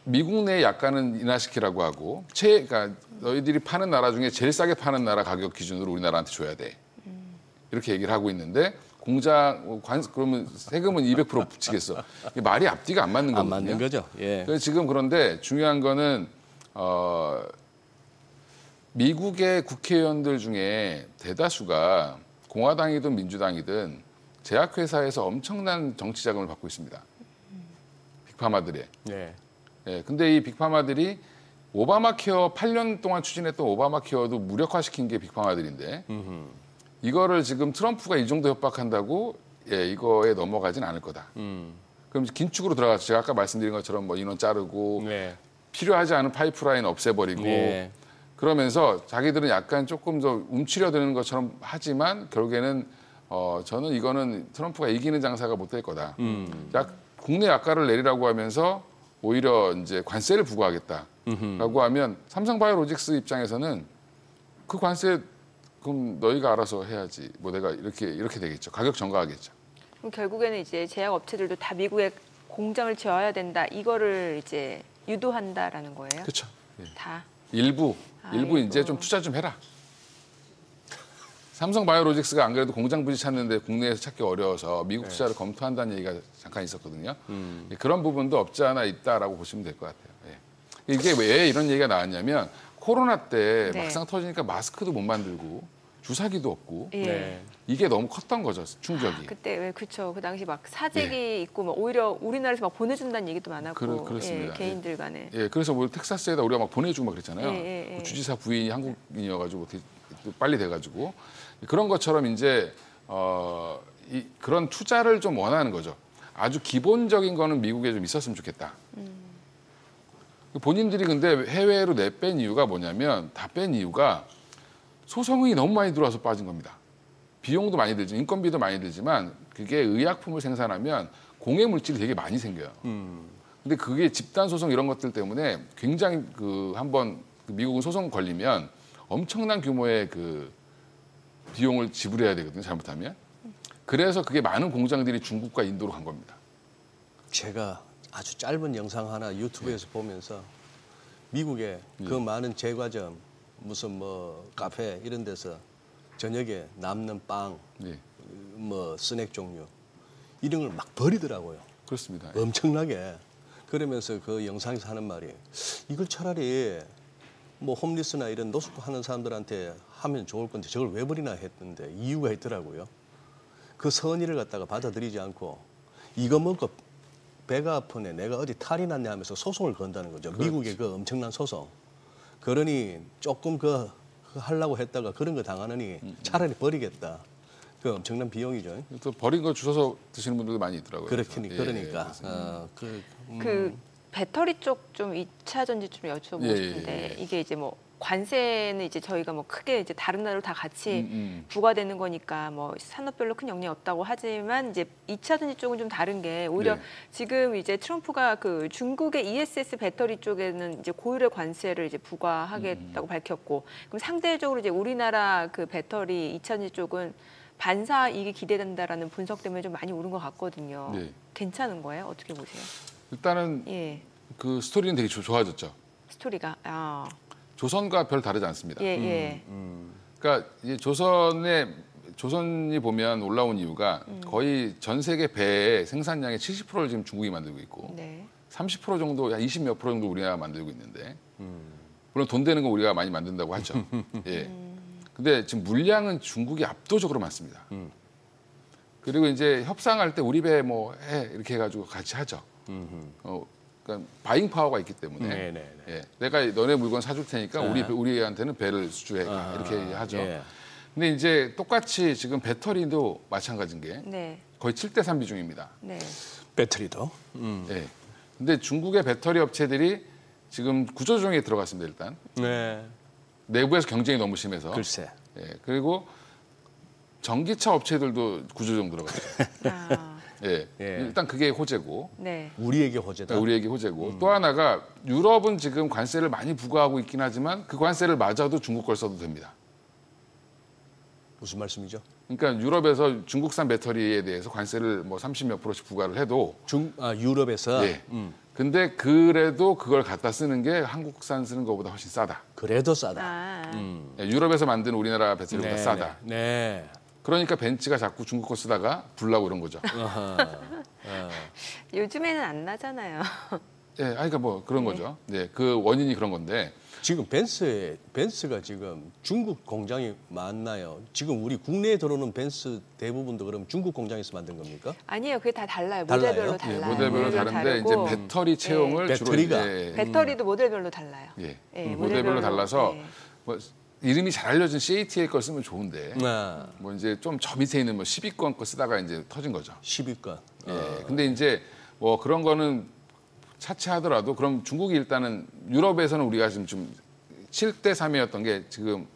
미국 내 약가는 인하시키라고 하고 그러니까 너희들이 파는 나라 중에 제일 싸게 파는 나라 가격 기준으로 우리나라한테 줘야 돼. 이렇게 얘기를 하고 있는데 그러면 세금은 200% 붙이겠어. 이게 말이 앞뒤가 안 맞는 거거든요. 안 맞는 거죠. 예. 그래서 지금 그런데 중요한 거는 미국의 국회의원들 중에 대다수가 공화당이든 민주당이든 제약회사에서 엄청난 정치 자금을 받고 있습니다. 빅파마들의. 네. 예, 근데 이 빅파마들이 오바마 케어 8년 동안 추진했던 오바마 케어도 무력화시킨 게 빅파마들인데 이거를 지금 트럼프가 이 정도 협박한다고 이거에 넘어가진 않을 거다. 그럼 긴축으로 들어가서 제가 아까 말씀드린 것처럼 뭐 인원 자르고 필요하지 않은 파이프라인 없애버리고 그러면서 자기들은 약간 조금 더 움츠려드는 것처럼 하지만 결국에는 저는 이거는 트럼프가 이기는 장사가 못 될 거다. 국내 약가를 내리라고 하면서 오히려 이제 관세를 부과하겠다라고 하면 삼성바이오로직스 입장에서는 그 관세 그럼 너희가 알아서 해야지. 뭐 내가 이렇게 되겠죠. 가격 전가하겠죠. 그럼 결국에는 이제 제약 업체들도 다 미국에 공장을 지어야 된다. 이거를 이제 유도한다라는 거예요? 그렇죠. 예. 다. 일부 일부. 이제 좀 투자 좀 해라. 삼성바이오로직스가 안 그래도 공장 부지 찾는데 국내에서 찾기 어려워서 미국 투자를 검토한다는 얘기가 잠깐 있었거든요. 그런 부분도 없지 않아 있다라고 보시면 될 것 같아요. 예. 이게 왜 이런 얘기가 나왔냐면 코로나 때 막상 터지니까 마스크도 못 만들고 주사기도 없고 예. 네. 이게 너무 컸던 거죠, 충격이. 그때 왜 그쵸. 그 당시 막 사재기 있고 막 오히려 우리나라에서 막 보내준다는 얘기도 많았고 그렇습니다. 예, 개인들 간에. 예, 그래서 뭐 텍사스에다 우리가 막 보내주고 막 그랬잖아요. 예. 그 주지사 부인이 한국인이어가지고 빨리 돼가지고 그런 것처럼 이제 그런 투자를 좀 원하는 거죠. 아주 기본적인 거는 미국에 좀 있었으면 좋겠다. 본인들이 근데 해외로 내뺀 이유가 뭐냐면 다 뺀 이유가 소송이 너무 많이 들어와서 빠진 겁니다. 비용도 많이 들지, 인건비도 많이 들지만 그게 의약품을 생산하면 공해 물질이 되게 많이 생겨요. 근데 그게 집단 소송 이런 것들 때문에 굉장히 한번 미국은 소송 걸리면 엄청난 규모의 비용을 지불해야 되거든요. 잘못하면. 그래서 그게 많은 공장들이 중국과 인도로 간 겁니다. 제가 아주 짧은 영상 하나 유튜브에서 보면서 미국의 그 많은 제과점, 무슨 뭐 카페 이런 데서 저녁에 남는 빵, 네. 뭐 스낵 종류 이런 걸 막 버리더라고요. 그렇습니다. 엄청나게. 그러면서 그 영상에서 하는 말이 이걸 차라리 뭐 홈리스나 이런 노숙 하는 사람들한테 하면 좋을 건데 저걸 왜 버리나 했는데 이유가 있더라고요. 그 선의를 갖다가 받아들이지 않고 이거 먹고 배가 아프네, 내가 어디 탈이 났네 하면서 소송을 건다는 거죠. 그렇지. 미국의 그 엄청난 소송. 그러니 조금 하려고 했다가 그런 거 당하느니 차라리 버리겠다. 그 엄청난 비용이죠. 또 버린 거 주워서 드시는 분들도 많이 있더라고요. 그러니까. 그 배터리 쪽 좀 2차 전지 좀 여쭤보고 예, 싶은데 예. 이게 이제 뭐 관세는 이제 저희가 뭐 크게 이제 다른 나라로 다 같이 부과되는 거니까 뭐 산업별로 큰 영향이 없다고 하지만 이제 2차 전지 쪽은 좀 다른 게 오히려 네. 지금 이제 트럼프가 그 중국의 ESS 배터리 쪽에는 이제 고율의 관세를 이제 부과하겠다고 밝혔고 그럼 상대적으로 이제 우리나라 그 배터리 2차 전지 쪽은 반사 이익이 기대된다라는 분석 때문에 좀 많이 오른 것 같거든요. 네. 괜찮은 거예요? 어떻게 보세요? 일단은 예. 그 스토리는 되게 좋아졌죠. 스토리가 조선과 별 다르지 않습니다. 예. 그러니까 이제 조선이 보면 올라온 이유가 거의 전 세계 배의 생산량의 70%를 지금 중국이 만들고 있고 네. 30% 정도, 한 20 몇 프로 정도 우리나라가 만들고 있는데 물론 돈 되는 건 우리가 많이 만든다고 하죠. 예. 근데 지금 물량은 중국이 압도적으로 많습니다. 그리고 이제 협상할 때 우리 배 뭐 해 이렇게 해가지고 같이 하죠. 그러니까 바잉 파워가 있기 때문에 네네네. 예, 내가 너네 물건 사줄 테니까 우리한테는 배를 수주해 이렇게 하죠. 예. 근데 이제 똑같이 지금 배터리도 마찬가지인 게 네. 거의 7대3 비중입니다. 네. 배터리도. 예. 근데 중국의 배터리 업체들이 지금 구조조정에 들어갔습니다. 일단 네. 내부에서 경쟁이 너무 심해서. 글쎄. 예. 그리고 전기차 업체들도 구조조정 들어갔죠. 예. 예. 일단 그게 호재고. 네. 우리에게 호재다. 우리에게 호재고 또 하나가 유럽은 지금 관세를 많이 부과하고 있긴 하지만 그 관세를 맞아도 중국 걸 써도 됩니다. 무슨 말씀이죠? 그러니까 유럽에서 중국산 배터리에 대해서 관세를 뭐 30몇 프로씩 부과를 해도 유럽에서 예. 근데 그래도 그걸 갖다 쓰는 게 한국산 쓰는 것보다 훨씬 싸다. 그래도 싸다. 예, 유럽에서 만든 우리나라 배터리보다 네, 싸다. 네. 그러니까 벤츠가 자꾸 중국 거 쓰다가 불나고 이런 거죠. 요즘에는 안 나잖아요. 예, 아니 그러니까 뭐 그런 거죠. 네, 그 원인이 그런 건데 지금 벤츠가 지금 중국 공장이 많나요? 지금 우리 국내에 들어오는 벤츠 대부분도 그럼 중국 공장에서 만든 겁니까? 아니에요. 그게 다 달라요. 달라요? 모델별로 예, 달라요. 모델별로 다른데 이제 다르고 배터리 체용을 주로 배터리가. 이제 배터리도 모델별로 달라요. 예, 예, 모델별로 달라서 예. 뭐 이름이 잘 알려진 CATL 걸 쓰면 좋은데 아, 뭐 이제 좀 저 밑에 있는 뭐 10위권 거 쓰다가 이제 터진 거죠. 10위권. 예. 근데 이제 뭐 그런 거는 차치하더라도 그럼 중국이 일단은 유럽에서는 우리가 지금 좀 7대 3이었던 게 지금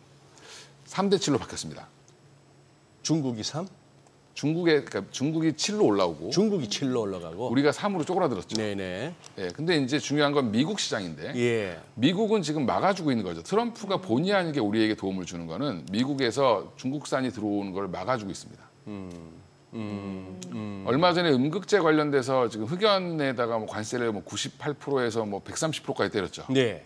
3대 7로 바뀌었습니다. 중국이 3? 그러니까 중국이 7로 올라오고 중국이 7로 올라가고. 우리가 3으로 쪼그라들었죠. 네네. 예. 근데 이제 중요한 건 미국 시장인데 예. 미국은 지금 막아주고 있는 거죠. 트럼프가 본의 아니게 우리에게 도움을 주는 거는 미국에서 중국산이 들어오는 걸 막아주고 있습니다. 얼마 전에 음극재 관련돼서 지금 흑연에다가 뭐 관세를 뭐 98%에서 뭐 130%까지 때렸죠. 네.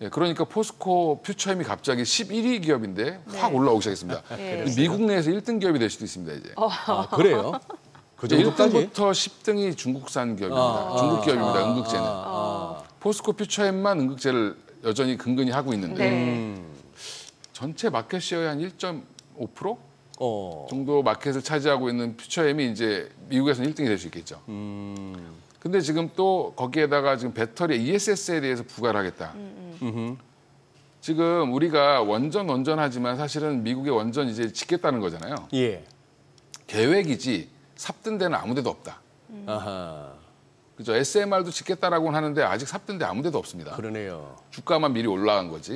예, 그러니까 포스코 퓨처엠이 갑자기 11위 기업인데 확 올라오기 시작했습니다. 네. 미국 내에서 1등 기업이 될 수도 있습니다 이제. 아, 그래요? 그 정도까지? 1등부터 10등이 중국산 기업입니다. 중국 기업입니다. 음극재는. 포스코 퓨처엠만 음극재를 여전히 근근히 하고 있는데 네. 전체 마켓 시어의 한 5% 어. 정도 마켓을 차지하고 있는 퓨처엠이 이제 미국에서는 1등이 될 수 있겠죠. 근데 지금 또 거기에다가 지금 배터리 ESS에 대해서 부과를 하겠다. 지금 우리가 원전하지만 사실은 미국의 원전 이제 짓겠다는 거잖아요. 예. 계획이지 삽든 데는 아무 데도 없다. 아하. 그죠? SMR도 짓겠다라고는 하는데 아직 삽든 데 아무 데도 없습니다. 그러네요. 주가만 미리 올라간 거지.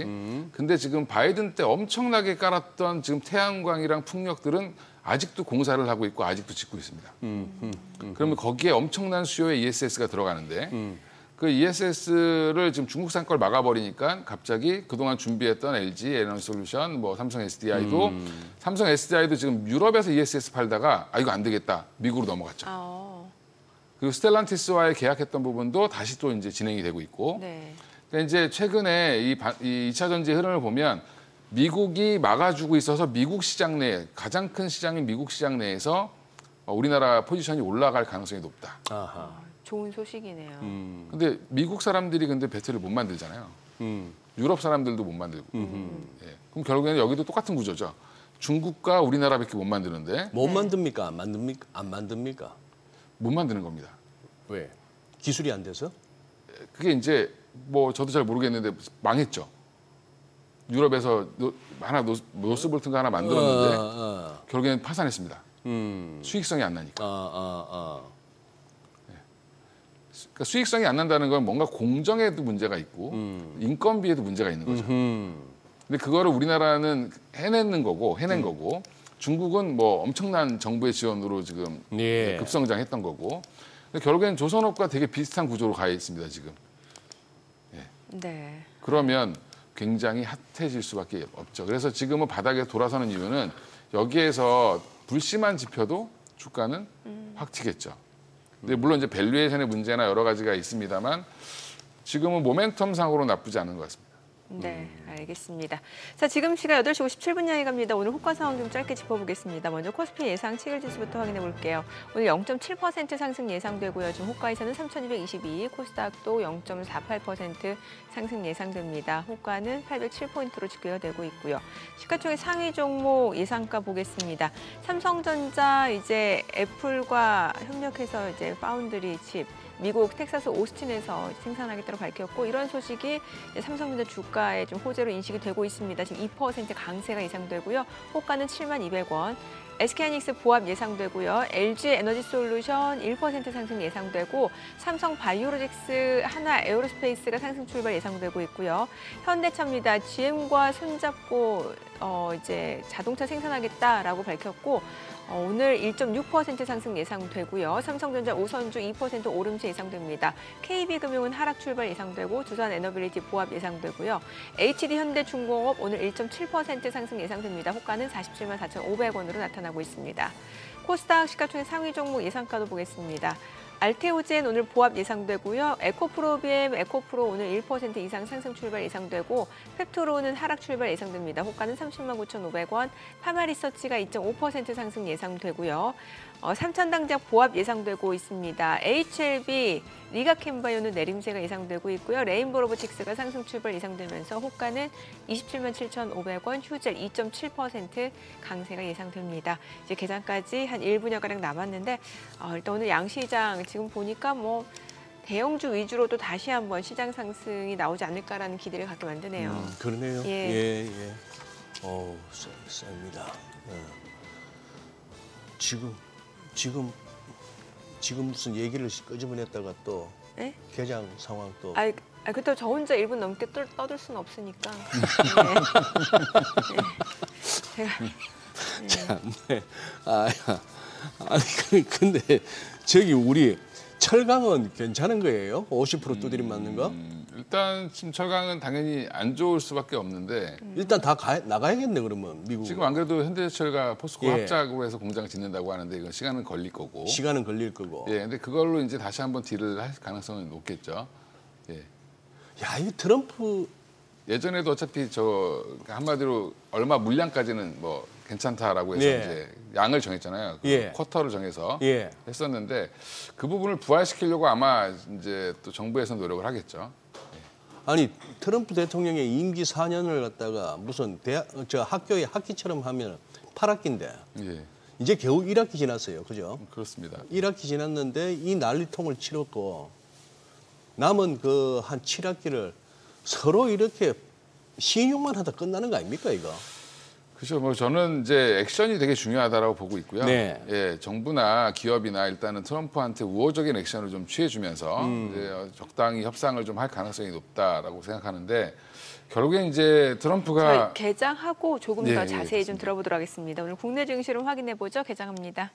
근데 지금 바이든 때 엄청나게 깔았던 지금 태양광이랑 풍력들은 아직도 공사를 하고 있고 아직도 짓고 있습니다. 그러면 거기에 엄청난 수요의 ESS가 들어가는데 그 ESS를 지금 중국산 걸 막아버리니까 갑자기 그동안 준비했던 LG 에너지솔루션, 뭐 삼성 SDI도 지금 유럽에서 ESS 팔다가 이거 안 되겠다 미국으로 넘어갔죠. 그리고 스텔란티스와의 계약했던 부분도 다시 또 이제 진행이 되고 있고. 네. 그러니까 이제 최근에 이 2차 전지의 흐름을 보면 미국이 막아주고 있어서 미국 시장 내 가장 큰 시장인 미국 시장 내에서 우리나라 포지션이 올라갈 가능성이 높다. 아하. 좋은 소식이네요. 근데 미국 사람들이 근데 배터리를 못 만들잖아요. 유럽 사람들도 못 만들고. 예. 그럼 결국에는 여기도 똑같은 구조죠. 중국과 우리나라밖에 못 만드는데 못 만듭니까? 안 만듭니까? 안 만듭니까? 못 만드는 겁니다. 왜? 기술이 안 돼서? 그게 이제 뭐 저도 잘 모르겠는데 망했죠. 유럽에서 하나 노스볼튼가 하나 만들었는데 결국에는 파산했습니다. 수익성이 안 나니까. 그러니까 수익성이 안 난다는 건 뭔가 공정에도 문제가 있고 인건비에도 문제가 있는 거죠. 근데 그거를 우리나라는 해낸 거고 중국은 뭐 엄청난 정부의 지원으로 지금 예. 급성장했던 거고. 근데 결국에는 조선업과 되게 비슷한 구조로 가 있습니다 지금. 네. 그러면 굉장히 핫해질 수밖에 없죠. 그래서 지금은 바닥에 돌아서는 이유는 여기에서 불씨만 지펴도 주가는 확 튀겠죠. 근데 물론 이제 밸류에이션의 문제나 여러 가지가 있습니다만 지금은 모멘텀상으로 나쁘지 않은 것 같습니다. 네, 알겠습니다. 자, 지금 시각 8시 57분 향해 갑니다. 오늘 호가 상황 좀 짧게 짚어보겠습니다. 먼저 코스피 예상 7일 지수부터 확인해 볼게요. 오늘 0.7% 상승 예상되고요. 지금 호가에서는 3,222, 코스닥도 0.48% 상승 예상됩니다. 호가는 807포인트로 집계가 되고 있고요. 시가총액 상위 종목 예상가 보겠습니다. 삼성전자 이제 애플과 협력해서 이제 파운드리 칩 미국 텍사스 오스틴에서 생산하겠다고 밝혔고 이런 소식이 삼성전자 주가에 좀 호재로 인식이 되고 있습니다. 지금 2% 강세가 예상되고요. 호가는 72,200원. SK하이닉스 보합 예상되고요. LG 에너지솔루션 1% 상승 예상되고 삼성 바이오로직스, 하나 에어로스페이스가 상승 출발 예상되고 있고요. 현대차입니다. GM과 손잡고 이제 자동차 생산하겠다라고 밝혔고 오늘 1.6% 상승 예상되고요. 삼성전자 우선주 2% 오름세 예상됩니다. KB금융은 하락 출발 예상되고 두산 에너빌리티 보합 예상되고요. HD현대중공업 오늘 1.7% 상승 예상됩니다. 호가는 47만 4,500원으로 나타나고 있습니다. 코스닥 시가총액 상위 종목 예상가도 보겠습니다. 알테오젠 오늘 보합 예상되고요. 에코프로비엠, 에코프로 오늘 1% 이상 상승 출발 예상되고 펩토로는 하락 출발 예상됩니다. 호가는 30만 9,500원, 파마리서치가 2.5% 상승 예상되고요. 삼천당작 보합 예상되고 있습니다. HLB, 리가캠바이오는 내림세가 예상되고 있고요. 레인보로보틱스가 상승 출발 예상되면서 호가는 27만 7,500원, 휴젤 2.7% 강세가 예상됩니다. 이제 개장까지 한 1분여가량 남았는데 일단 오늘 양시장 지금 보니까 뭐 대형주 위주로도 다시 한번 시장 상승이 나오지 않을까라는 기대를 갖게 만드네요. 그러네요. 예. 예. 셉니다. 지금 무슨 얘기를 끄집어냈다가 또 네? 개장 상황 또. 그렇다고 저 혼자 1분 넘게 떠들 수는 없으니까. 네. 아니 근데 저기 우리 철강은 괜찮은 거예요? 50% 두드림 맞는 거? 일단 지금 철강은 당연히 안 좋을 수밖에 없는데 일단 다 나가야겠네 그러면 미국. 지금 안 그래도 현대제철과 포스코 예. 합작으로 해서 공장을 짓는다고 하는데 이건 시간은 걸릴 거고. 시간은 걸릴 거고. 예, 근데 그걸로 이제 다시 한번 딜을 할 가능성은 높겠죠. 예. 야, 이 트럼프 예전에도 어차피 저 한마디로 얼마 물량까지는 뭐 괜찮다라고 해서 예. 이제 양을 정했잖아요. 예. 쿼터를 정해서 예. 했었는데 그 부분을 부활시키려고 아마 이제 또 정부에서 노력을 하겠죠. 아니 트럼프 대통령의 임기 4년을 갖다가 무슨 학교의 학기처럼 하면 8학기인데 예, 이제 겨우 1학기 지났어요. 그죠? 그렇습니다. 1학기 지났는데 이 난리통을 치렀고 남은 그 한 7학기를 서로 이렇게 신용만 하다 끝나는 거 아닙니까, 이거? 그렇죠. 뭐 저는 이제 액션이 되게 중요하다라고 보고 있고요. 네. 예, 정부나 기업이나 일단은 트럼프한테 우호적인 액션을 좀 취해주면서 이제 적당히 협상을 좀 할 가능성이 높다라고 생각하는데 결국엔 이제 트럼프가 저희 개장하고 조금 예, 더 예, 자세히 좀 그렇습니다. 들어보도록 하겠습니다. 오늘 국내 증시를 확인해 보죠. 개장합니다.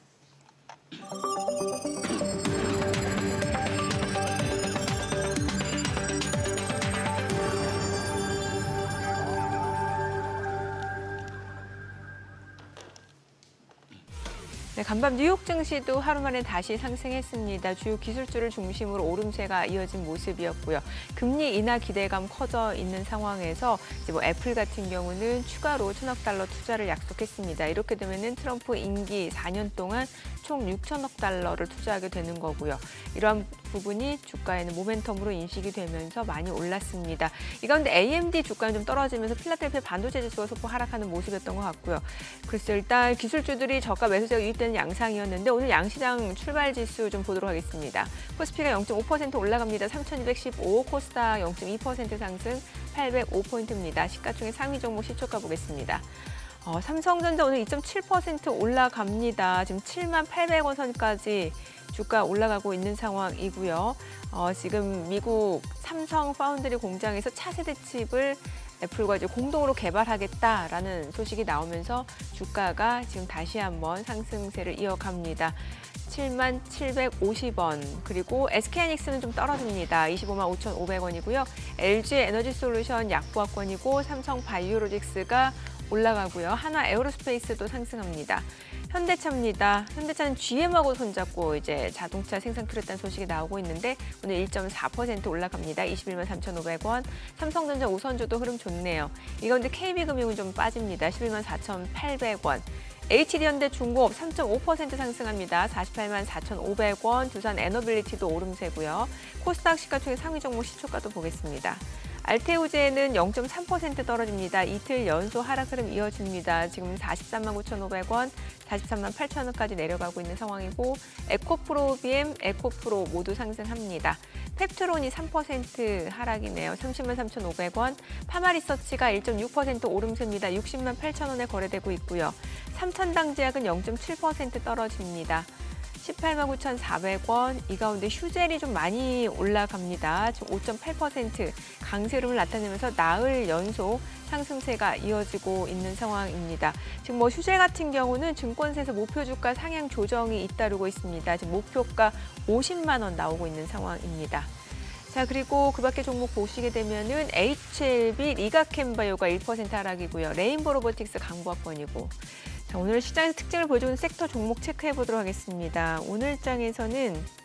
네, 간밤 뉴욕 증시도 하루 만에 다시 상승했습니다. 주요 기술주를 중심으로 오름세가 이어진 모습이었고요. 금리 인하 기대감 커져 있는 상황에서 이제 뭐 애플 같은 경우는 추가로 1,000억 달러 투자를 약속했습니다. 이렇게 되면은 트럼프 임기 4년 동안 총 6천억 달러를 투자하게 되는 거고요. 이러한 부분이 주가에는 모멘텀으로 인식이 되면서 많이 올랐습니다. 이 가운데 AMD 주가는 좀 떨어지면서 필라델피아 반도체 지수가 소폭 하락하는 모습이었던 것 같고요. 글쎄 일단 기술주들이 저가 매수세가 유입되는 양상이었는데 오늘 양시장 출발 지수 좀 보도록 하겠습니다. 코스피가 0.5% 올라갑니다. 3,215, 코스닥 0.2% 상승 805포인트입니다. 시가총액 상위 종목 시초가 보겠습니다. 삼성전자 오늘 2.7% 올라갑니다. 지금 78,000원 선까지 주가 올라가고 있는 상황이고요. 지금 미국 삼성 파운드리 공장에서 차세대 칩을 애플과 이제 공동으로 개발하겠다라는 소식이 나오면서 주가가 지금 다시 한번 상승세를 이어갑니다. 77,50원. 그리고 SK하이닉스는 좀 떨어집니다. 255,500원이고요. LG 에너지솔루션 약보합권이고 삼성 바이오로직스가 올라가고요. 하나 에어로스페이스도 상승합니다. 현대차입니다. 현대차는 GM하고 손잡고 이제 자동차 생산 큐랬다는 소식이 나오고 있는데 오늘 1.4% 올라갑니다. 213,500원. 삼성전자 우선주도 흐름 좋네요. 이 가운데 KB금융은 좀 빠집니다. 114,800원. HD현대 중공업 3.5% 상승합니다. 484,500원. 두산 에너빌리티도 오름세고요. 코스닥 시가총액 상위 종목 시초가도 보겠습니다. 알테오제는 0.3% 떨어집니다. 이틀 연속 하락 흐름 이어집니다. 지금 439,500원, 438,000원까지 내려가고 있는 상황이고 에코프로, BM, 에코프로 모두 상승합니다. 펩트론이 3% 하락이네요. 303,500원. 파마리서치가 1.6% 오름세입니다. 608,000원에 거래되고 있고요. 삼천당제약은 0.7% 떨어집니다. 189,400원. 이 가운데 휴젤이 좀 많이 올라갑니다. 지금 5.8% 강세 흐름을 나타내면서 나흘 연속 상승세가 이어지고 있는 상황입니다. 지금 뭐 휴젤 같은 경우는 증권사에서 목표 주가 상향 조정이 잇따르고 있습니다. 지금 목표가 50만 원 나오고 있는 상황입니다. 자, 그리고 그 밖에 종목 보시게 되면은 HLB, 리가캠바이오가 1% 하락이고요. 레인보 로보틱스 강보합권이고. 자, 오늘 시장에서 특징을 보여주는 섹터 종목 체크해 보도록 하겠습니다. 오늘 장에서는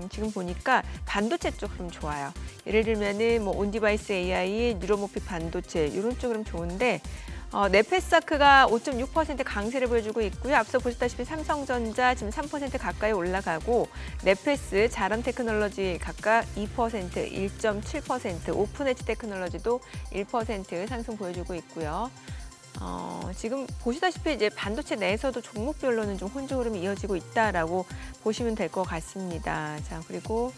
지금 보니까 반도체 쪽 흐름 좋아요. 예를 들면은 뭐 온디바이스 AI, 뉴로모피 반도체 이런 쪽 흐름 좋은데 네페스다크가 5.6% 강세를 보여주고 있고요. 앞서 보셨다시피 삼성전자 지금 3% 가까이 올라가고 네페스, 자람 테크놀로지 각각 2%, 1.7%, 오픈엣지 테크놀로지도 1% 상승 보여주고 있고요. 지금 보시다시피 이제 반도체 내에서도 종목별로는 좀 혼조 흐름이 이어지고 있다라고 보시면 될 것 같습니다. 자, 그리고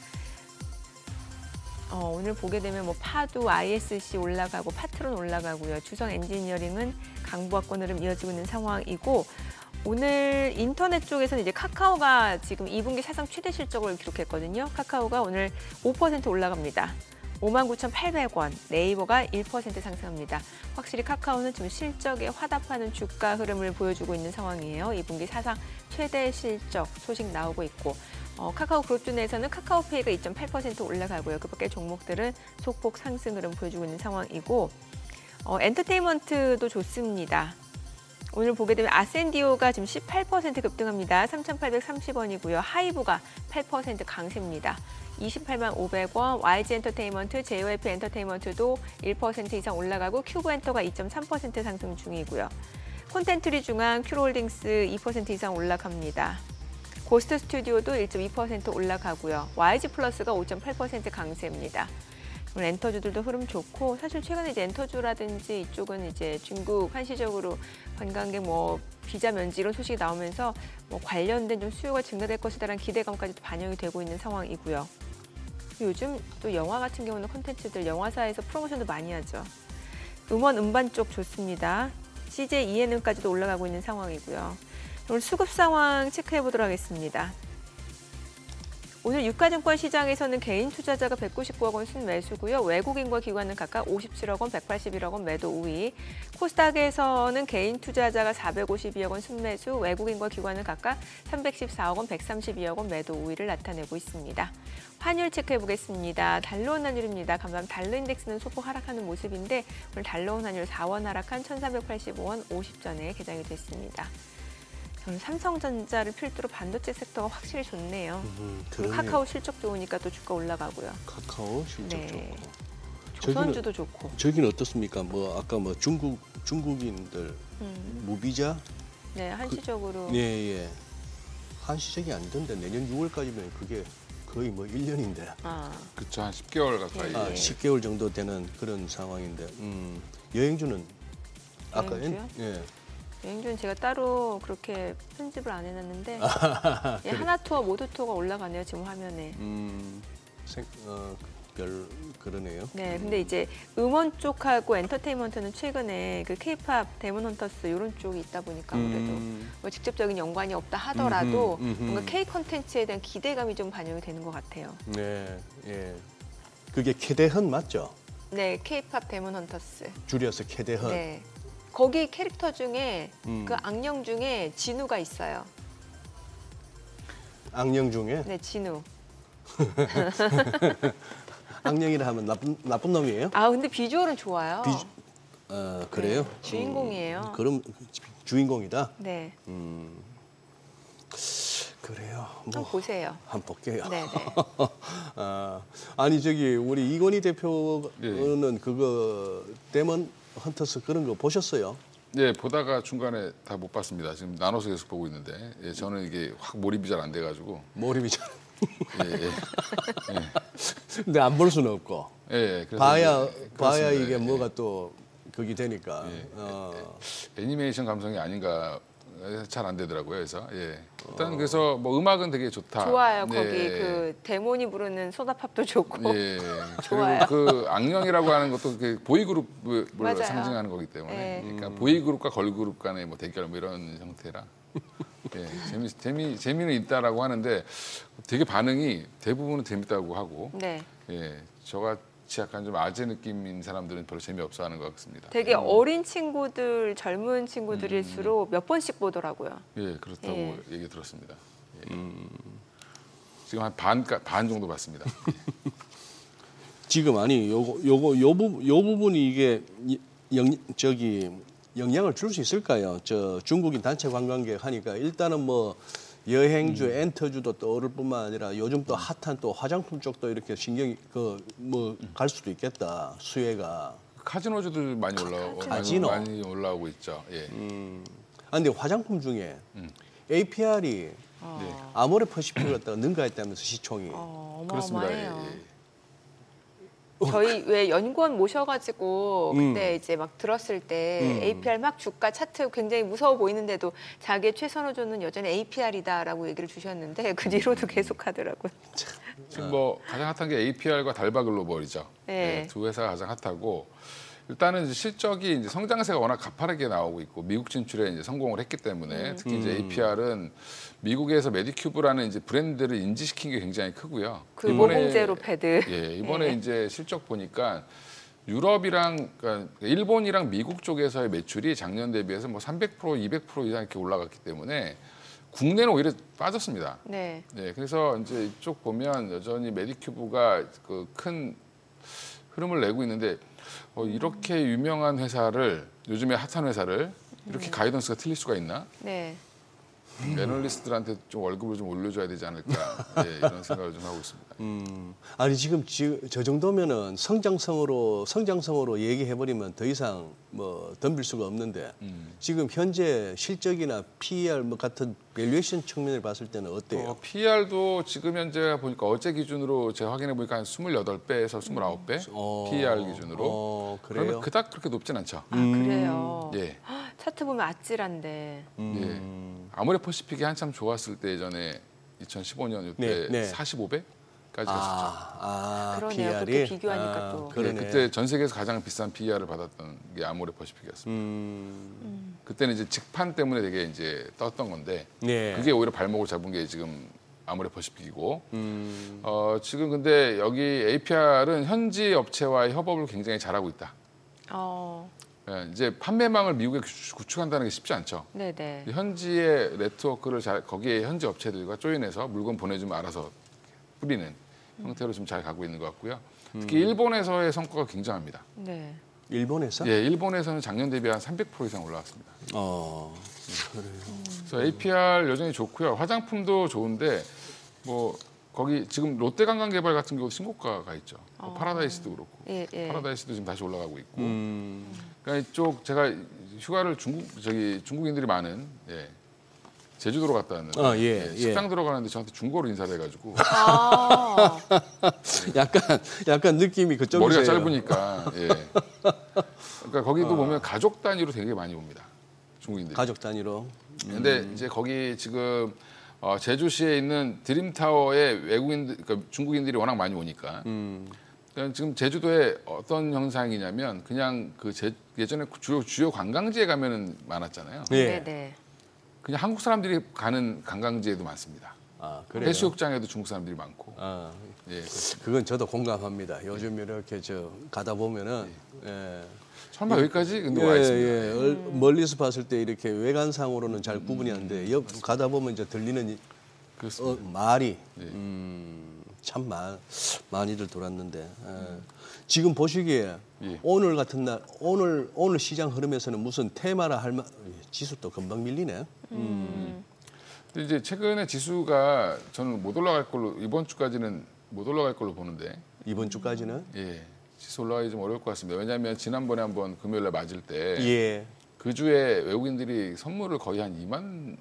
오늘 보게 되면 뭐 파두, ISC 올라가고 파트론 올라가고요. 주성 엔지니어링은 강보합권 흐름 이어지고 있는 상황이고 오늘 인터넷 쪽에서는 이제 카카오가 지금 2분기 사상 최대 실적을 기록했거든요. 카카오가 오늘 5% 올라갑니다. 59,800원, 네이버가 1% 상승합니다. 확실히 카카오는 지금 실적에 화답하는 주가 흐름을 보여주고 있는 상황이에요. 2분기 사상 최대 실적 소식 나오고 있고 카카오 그룹주 내에서는 카카오페이가 2.8% 올라가고요. 그 밖에 종목들은 소폭 상승 흐름 보여주고 있는 상황이고 엔터테인먼트도 좋습니다. 오늘 보게 되면 아센디오가 지금 18% 급등합니다. 3,830원이고요. 하이브가 8% 강세입니다. 28만 500원, YG 엔터테인먼트, JYP 엔터테인먼트도 1% 이상 올라가고 큐브엔터가 2.3% 상승 중이고요. 콘텐츠리 중앙, 큐로홀딩스 2% 이상 올라갑니다. 고스트 스튜디오도 1.2% 올라가고요. YG 플러스가 5.8% 강세입니다. 오늘 엔터주들도 흐름 좋고 사실 최근에 이제 엔터주라든지 이쪽은 이제 중국 한시적으로 관광객 뭐 비자 면제 이런 소식이 나오면서 뭐 관련된 좀 수요가 증가될 것이다라는 기대감까지도 반영이 되고 있는 상황이고요. 요즘 또 영화 같은 경우는 콘텐츠들 영화사에서 프로모션도 많이 하죠. 음원 음반 쪽 좋습니다. CJ ENM까지도 올라가고 있는 상황이고요. 오늘 수급 상황 체크해 보도록 하겠습니다. 오늘 유가증권 시장에서는 개인 투자자가 199억 원 순매수고요. 외국인과 기관은 각각 57억 원, 181억 원 매도 우위. 코스닥에서는 개인 투자자가 452억 원 순매수, 외국인과 기관은 각각 314억 원, 132억 원 매도 우위를 나타내고 있습니다. 환율 체크해 보겠습니다. 달러원 환율입니다. 간밤 달러 인덱스는 소폭 하락하는 모습인데 오늘 달러원 환율 4원 하락한 1,385원 50전에 개장이 됐습니다. 저는 삼성전자를 필두로 반도체 섹터가 확실히 좋네요. 카카오 실적 좋으니까 또 주가 올라가고요. 카카오 실적 네. 좋고. 조선주도 좋고. 저기는 어떻습니까? 뭐 아까 뭐 중국인들 무비자? 네, 한시적으로. 예. 한시적이 아니던데 내년 6월까지면 그게 거의 뭐 1년인데. 그렇죠. 한 10개월 가까이. 10개월 정도 되는 그런 상황인데. 여행주는 아까 여행주요? 예. 여행주는 제가 따로 그렇게 편집을 안 해놨는데 예, 하나투어, 모두투어가 올라가네요. 지금 화면에. 그러네요. 네, 근데 이제 음원 쪽하고 엔터테인먼트는 최근에 그 K-팝 데몬 헌터스 이런 쪽이 있다 보니까 아무래도 뭐 직접적인 연관이 없다 하더라도 뭔가 K 콘텐츠에 대한 기대감이 좀 반영이 되는 것 같아요. 네, 예. 그게 캐대헌 맞죠? 네, K-팝 데몬 헌터스. 줄여서 캐대헌. 네. 거기 캐릭터 중에 그 악령 중에 진우가 있어요. 악령 중에? 네, 진우. 악령이라 하면 나쁜 놈이에요? 근데 비주얼은 좋아요. 그래요? 네, 주인공이에요. 그럼 주인공이다? 네. 그래요. 한번 보세요. 한번 볼게요. 네. 아니 저기 우리 이건희 대표는 그거 데몬 헌터스 그런 거 보셨어요? 네, 보다가 중간에 다 못 봤습니다. 지금 나눠서 계속 보고 있는데 저는 이게 확 몰입이 잘 안 돼가지고. 몰입이 잘. 예. 근데 안 볼 수는 없고. 예. 봐야 그렇습니다. 이게 뭐가 또 그게 되니까. 애니메이션 감성이 아닌가 잘 안 되더라고요. 그래서 일단 그래서 뭐 음악은 되게 좋다. 좋아요. 네. 거기 그 데몬이 부르는 소다팝도 좋고. 예. 좋아요. 그리고 그 악령이라고 하는 것도 보이그룹을 맞아요. 상징하는 거기 때문에 네. 그러니까 보이그룹과 걸그룹 간의 뭐 대결 뭐 이런 형태라 재미는 있다라고 하는데 되게 반응이 대부분은 재밌다고 하고 네. 저같이 약간 좀 아재 느낌인 사람들은 별로 재미없어 하는 것 같습니다. 되게 어린 친구들, 젊은 친구들일수록 몇 번씩 보더라고요. 예, 그렇다고 예. 얘기 들었습니다. 지금 한 반 정도 봤습니다. 지금 아니 요 부분이 이게 영향을 줄 수 있을까요? 저 중국인 단체 관광객 하니까 일단은 뭐 여행주, 엔터주도 떠오를 뿐만 아니라 요즘 또 핫한 또 화장품 쪽도 이렇게 신경이 갈 수도 있겠다. 수혜가. 카지노주들 많이 카지노. 많이 올라오고 있죠. 예. 근데 화장품 중에 APR이 아모레 퍼시픽을 갖다가 능가했다면서 시총이. 그렇습니다. 어마어마해요. 저희 왜 연구원 모셔가지고 그때 이제 막 들었을 때 APR 막 주가 차트 굉장히 무서워 보이는데도 자기의 최선호주는 여전히 APR이다라고 얘기를 주셨는데 그 뒤로도 계속 하더라고요. 지금 뭐 가장 핫한 게 APR과 달바 글로벌이죠. 네. 두 회사가 가장 핫하고 일단은 이제 실적이 이제 성장세가 워낙 가파르게 나오고 있고 미국 진출에 이제 성공을 했기 때문에 특히 이제 APR은 미국에서 메디큐브라는 이제 브랜드를 인지시킨 게 굉장히 크고요. 그 모공제로 패드. 예, 이번에 이제 실적 보니까 유럽이랑 그러니까 일본이랑 미국 쪽에서의 매출이 작년 대비해서 뭐 300% 200% 이상 이렇게 올라갔기 때문에 국내는 오히려 빠졌습니다. 네. 네, 그래서 이제 이쪽 보면 여전히 메디큐브가 그 큰 흐름을 내고 있는데 이렇게 유명한 회사를 요즘에 핫한 회사를 이렇게 가이던스가 틀릴 수가 있나? 네. 애널리스트들한테 좀 월급을 좀 올려줘야 되지 않을까 예, 이런 생각을 좀 하고 있습니다. 아니 지금 저 정도면은 성장성으로 얘기해버리면 더 이상 뭐 덤빌 수가 없는데 지금 현재 실적이나 PER 뭐 같은 밸류에이션 측면을 봤을 때는 어때요? PER도 지금 현재 보니까 어제 기준으로 제가 확인해 보니까 한 28배에서 29배 PER 기준으로 그래요? 그러면 그닥 그렇게 높진 않죠. 아, 그래요. 예. 차트 보면 아찔한데. 예. 아모레퍼시픽이 한참 좋았을 때 예전에 2015년 이때 네. 45배까지 갔었죠. 그러네요. 그때 비교하니까 또. 예, 그때 전 세계에서 가장 비싼 PER을 받았던 게 아모레퍼시픽이었습니다. 그때는 이제 직판 때문에 되게 이제 떴던 건데 네. 그게 오히려 발목을 잡은 게 지금 아모레퍼시픽이고 지금 근데 여기 APR은 현지 업체와의 협업을 굉장히 잘하고 있다. 예, 이제 판매망을 미국에 구축한다는 게 쉽지 않죠. 네네. 현지의 네트워크를 거기에 현지 업체들과 조인해서 물건 보내주면 알아서 뿌리는 형태로 좀 잘 가고 있는 것 같고요. 특히 일본에서의 성과가 굉장합니다. 네. 일본에서? 예, 일본에서는 작년 대비 한 300% 이상 올라왔습니다. 그래요. 그래서 APR 여전히 좋고요. 화장품도 좋은데 뭐 거기 지금 롯데관광개발 같은 경우 신고가가 있죠. 뭐 파라다이스도 그렇고 예. 파라다이스도 지금 다시 올라가고 있고. 그러니까 이쪽 제가 휴가를 중국인들이 많은 제주도로 갔다 왔는데 식당 들어가는데 저한테 중국어로 인사를 해가지고 약간 느낌이 그쪽이세요. 머리가 짧으니까. 그러니까 거기도 보면 가족 단위로 되게 많이 옵니다. 중국인들이. 가족 단위로. 근데 이제 거기 지금 제주시에 있는 드림타워에 그러니까 중국인들이 워낙 많이 오니까. 그러니까 지금 제주도에 어떤 현상이냐면 그냥 예전에 주요 관광지에 가면은 많았잖아요. 네네. 그냥 한국 사람들이 가는 관광지에도 많습니다. 그래요? 해수욕장에도 중국 사람들이 많고. 예, 그건 저도 공감합니다. 요즘 이렇게 가다 보면은 설마 여기까지 근데 와 있습니다. 멀리서 봤을 때 이렇게 외관상으로는 잘 구분이 안 돼. 가다 보면 이제 들리는 말이 참 많이들 돌았는데 지금 보시기에 오늘 같은 날 오늘 시장 흐름에서는 무슨 테마라 할 만 지수 또 금방 밀리네. 근데 이제 최근에 지수가 저는 못 올라갈 걸로 이번 주까지는 못 올라갈 걸로 보는데 이번 주까지는 지수 올라가기 좀 어려울 것 같습니다. 왜냐하면 지난번에 한번 금요일에 맞을 때 그 주에 외국인들이 선물을 거의 한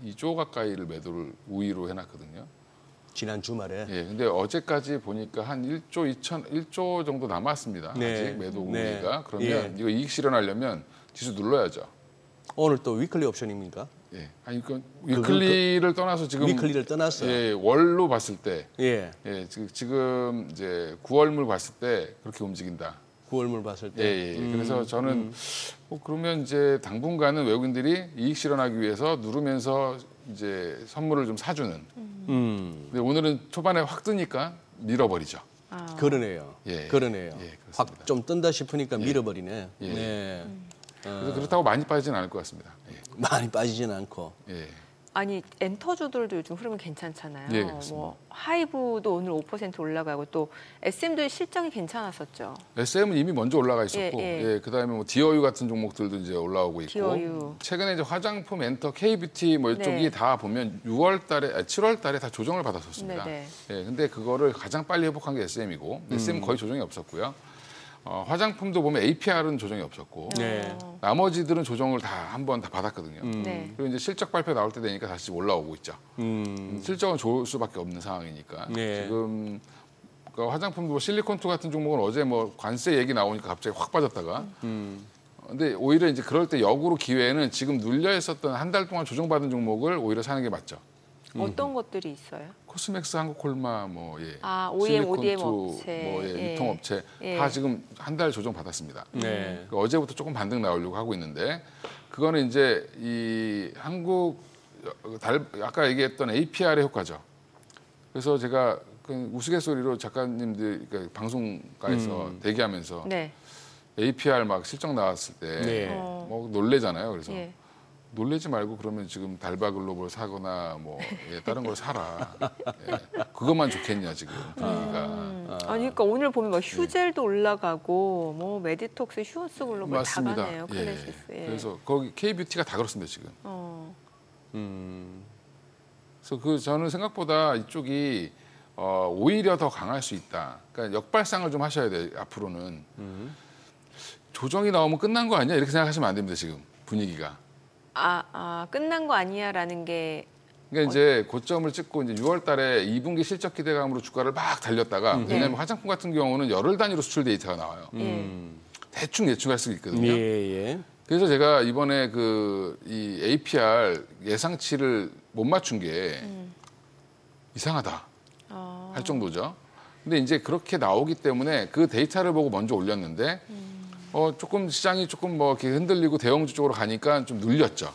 2조 가까이를 매도를 우위로 해놨거든요. 지난 주말에. 근데 어제까지 보니까 한 1조 정도 남았습니다. 아직 매도 우위가. 그러면 이거 이익 실현하려면 지수 눌러야죠. 오늘 또 위클리 옵션입니까? 아니 그 위클리를 떠나서 지금 위클리를 떠났어. 월로 봤을 때, 지금 이제 9월물 봤을 때 그렇게 움직인다. 9월물 봤을 때. 그래서 저는 그러면 이제 당분간은 외국인들이 이익 실현하기 위해서 누르면서 이제 선물을 좀 사주는. 근데 오늘은 초반에 확 뜨니까 밀어버리죠. 그러네요. 그러네요. 확 좀 뜬다 싶으니까 밀어버리네. 그래서 그렇다고 많이 빠지지는 않을 것 같습니다. 많이 빠지진 않고. 아니 엔터주들도 요즘 흐름은 괜찮잖아요. 뭐 하이브도 오늘 5% 올라가고 또 SM도 실적이 괜찮았었죠. SM은 이미 먼저 올라가 있었고, 그다음에 뭐 디어유 같은 종목들도 이제 올라오고 있고, 디어유. 최근에 이제 화장품, 엔터, K뷰티 뭐 이쪽이 다 보면 7월달에 다 조정을 받았었습니다. 근데 그거를 가장 빨리 회복한 게 SM이고, SM은 거의 조정이 없었고요. 화장품도 보면 APR은 조정이 없었고 나머지들은 조정을 다 한 번 다 받았거든요. 그리고 이제 실적 발표 나올 때 되니까 다시 올라오고 있죠. 실적은 좋을 수밖에 없는 상황이니까 지금 그러니까 화장품도 뭐 실리콘투 같은 종목은 어제 뭐 관세 얘기 나오니까 갑자기 확 빠졌다가 근데 오히려 이제 그럴 때 역으로 기회는 지금 눌려 있었던 한 달 동안 조정받은 종목을 오히려 사는 게 맞죠. 어떤 것들이 있어요? 코스맥스, 한국콜마, 뭐 OEM, ODM 실리콘투, 업체, 유통업체 다 지금 한 달 조정 받았습니다. 그러니까 어제부터 조금 반등 나오려고 하고 있는데 그거는 이제 이 한국 아까 얘기했던 APR의 효과죠. 그래서 제가 그 우스갯소리로 작가님들 그러니까 방송가에서 대기하면서 APR 막 실적 나왔을 때 뭐 놀래잖아요. 그래서 놀래지 말고 그러면 지금 달바글로벌 사거나 뭐 다른 걸 사라. 그것만 좋겠냐 지금 분위기가. 아니 그러니까 오늘 보면 막 휴젤도 올라가고 뭐 메디톡스, 휴원스 글로벌 다 가네요. 클래시스. 그래서 거기 K뷰티가 다 그렇습니다 지금. 그래서 저는 생각보다 이쪽이 오히려 더 강할 수 있다. 그러니까 역발상을 좀 하셔야 돼요. 앞으로는. 조정이 나오면 끝난 거 아니야? 이렇게 생각하시면 안 됩니다. 지금 분위기가. 끝난 거 아니야라는 게 그러니까 이제 고점을 찍고 이제 6월 달에 2분기 실적 기대감으로 주가를 막 달렸다가 왜냐하면 화장품 같은 경우는 열흘 단위로 수출 데이터가 나와요. 대충 예측할 수 있거든요. 예. 그래서 제가 이번에 이 APR 예상치를 못 맞춘 게 이상하다 할 정도죠. 근데 이제 그렇게 나오기 때문에 그 데이터를 보고 먼저 올렸는데 조금 시장이 조금 뭐 이렇게 흔들리고 대형주 쪽으로 가니까 좀 눌렸죠.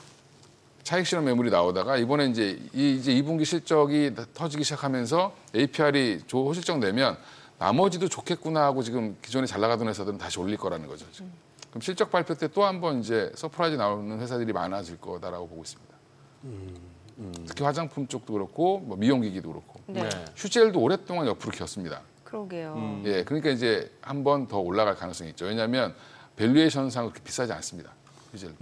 차익 실현 매물이 나오다가 이번에 이제 2분기 실적이 터지기 시작하면서 APR이 호실적 내면 나머지도 좋겠구나 하고 지금 기존에 잘 나가던 회사들은 다시 올릴 거라는 거죠. 지금. 그럼 실적 발표 때 또 한 번 이제 서프라이즈 나오는 회사들이 많아질 거다라고 보고 있습니다. 특히 화장품 쪽도 그렇고 뭐 미용기기도 그렇고 네. 휴젤도 오랫동안 옆으로 겼습니다. 그러게요. 예, 그러니까 이제 한 번 더 올라갈 가능성이 있죠. 왜냐하면 밸류에이션상 그렇게 비싸지 않습니다. 휴젤도.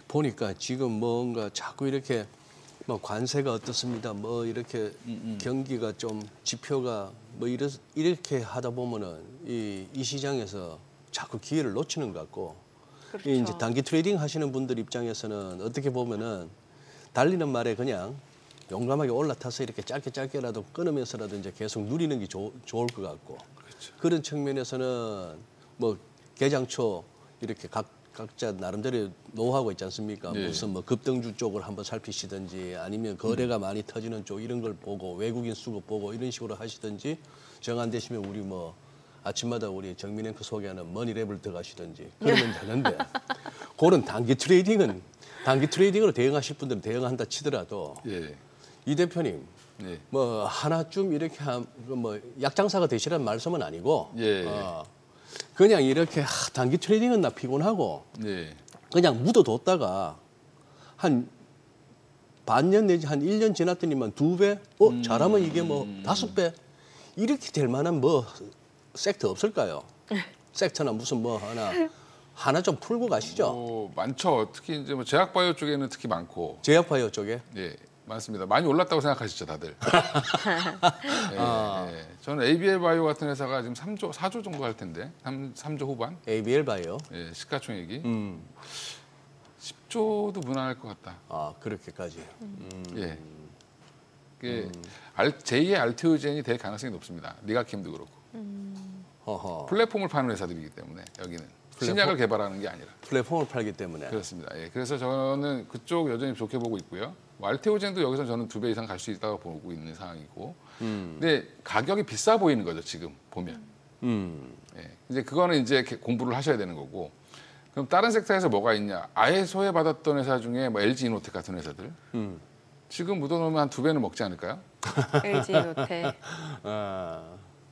보니까 지금 뭔가 자꾸 이렇게 뭐 관세가 어떻습니다. 뭐 이렇게 경기가 좀 지표가 뭐 이렇게 하다 보면은 이 시장에서 자꾸 기회를 놓치는 것 같고 그렇죠. 이 이제 단기 트레이딩 하시는 분들 입장에서는 어떻게 보면은 달리는 말에 그냥 용감하게 올라타서 이렇게 짧게라도 끊으면서라도 이제 계속 누리는 게 좋을 것 같고 그렇죠. 그런 측면에서는 뭐 개장 초 이렇게 각자 나름대로 노하우가 있지 않습니까? 예. 무슨 뭐 급등주 쪽을 한번 살피시든지 아니면 거래가 많이 터지는 쪽 이런 걸 보고 외국인 수급 보고 이런 식으로 하시든지 정 안 되시면 우리 뭐 아침마다 우리 정민 앵커 소개하는 머니랩을 들어가시든지 그러면 되는데 그런 단기 트레이딩으로 대응하실 분들은 대응한다 치더라도 예. 이 대표님 예. 뭐 하나쯤 이렇게 뭐 약장사가 되시라는 말씀은 아니고 예. 그냥 이렇게 단기 트레이딩은 나 피곤하고 예. 그냥 묻어뒀다가 한 반년 내지 한 1년 지났더니만 2배? 잘하면 이게 뭐 5배? 이렇게 될 만한 뭐 섹터 없을까요? 섹터나 무슨 뭐 하나 좀 풀고 가시죠. 많죠. 특히 이제 뭐 제약바이오 쪽에는 특히 많고. 제약바이오 쪽에. 예, 많습니다. 많이 올랐다고 생각하시죠, 다들. 예. 저는 ABL 바이오 같은 회사가 지금 4조 정도 할 텐데, 3조 후반. ABL 바이오. 예, 시가총액이 10조도 무난할 것 같다. 그렇게까지. 예. 제2의 알테오젠이 될 가능성이 높습니다. 리가킴도 그렇고. 플랫폼을 파는 회사들이기 때문에 여기는 신약을 개발하는 게 아니라 플랫폼을 팔기 때문에. 그렇습니다. 예, 그래서 저는 그쪽 여전히 좋게 보고 있고요. 뭐 알테오젠도 여기서 저는 2배 이상 갈 수 있다고 보고 있는 상황이고, 근데 가격이 비싸 보이는 거죠 지금 보면. 예, 이제 그거는 이제 공부를 하셔야 되는 거고. 그럼 다른 섹터에서 뭐가 있냐? 아예 소외받았던 회사 중에 뭐 LG 이노텍 같은 회사들. 지금 묻어놓으면 한 2배는 먹지 않을까요? LG 이노텍.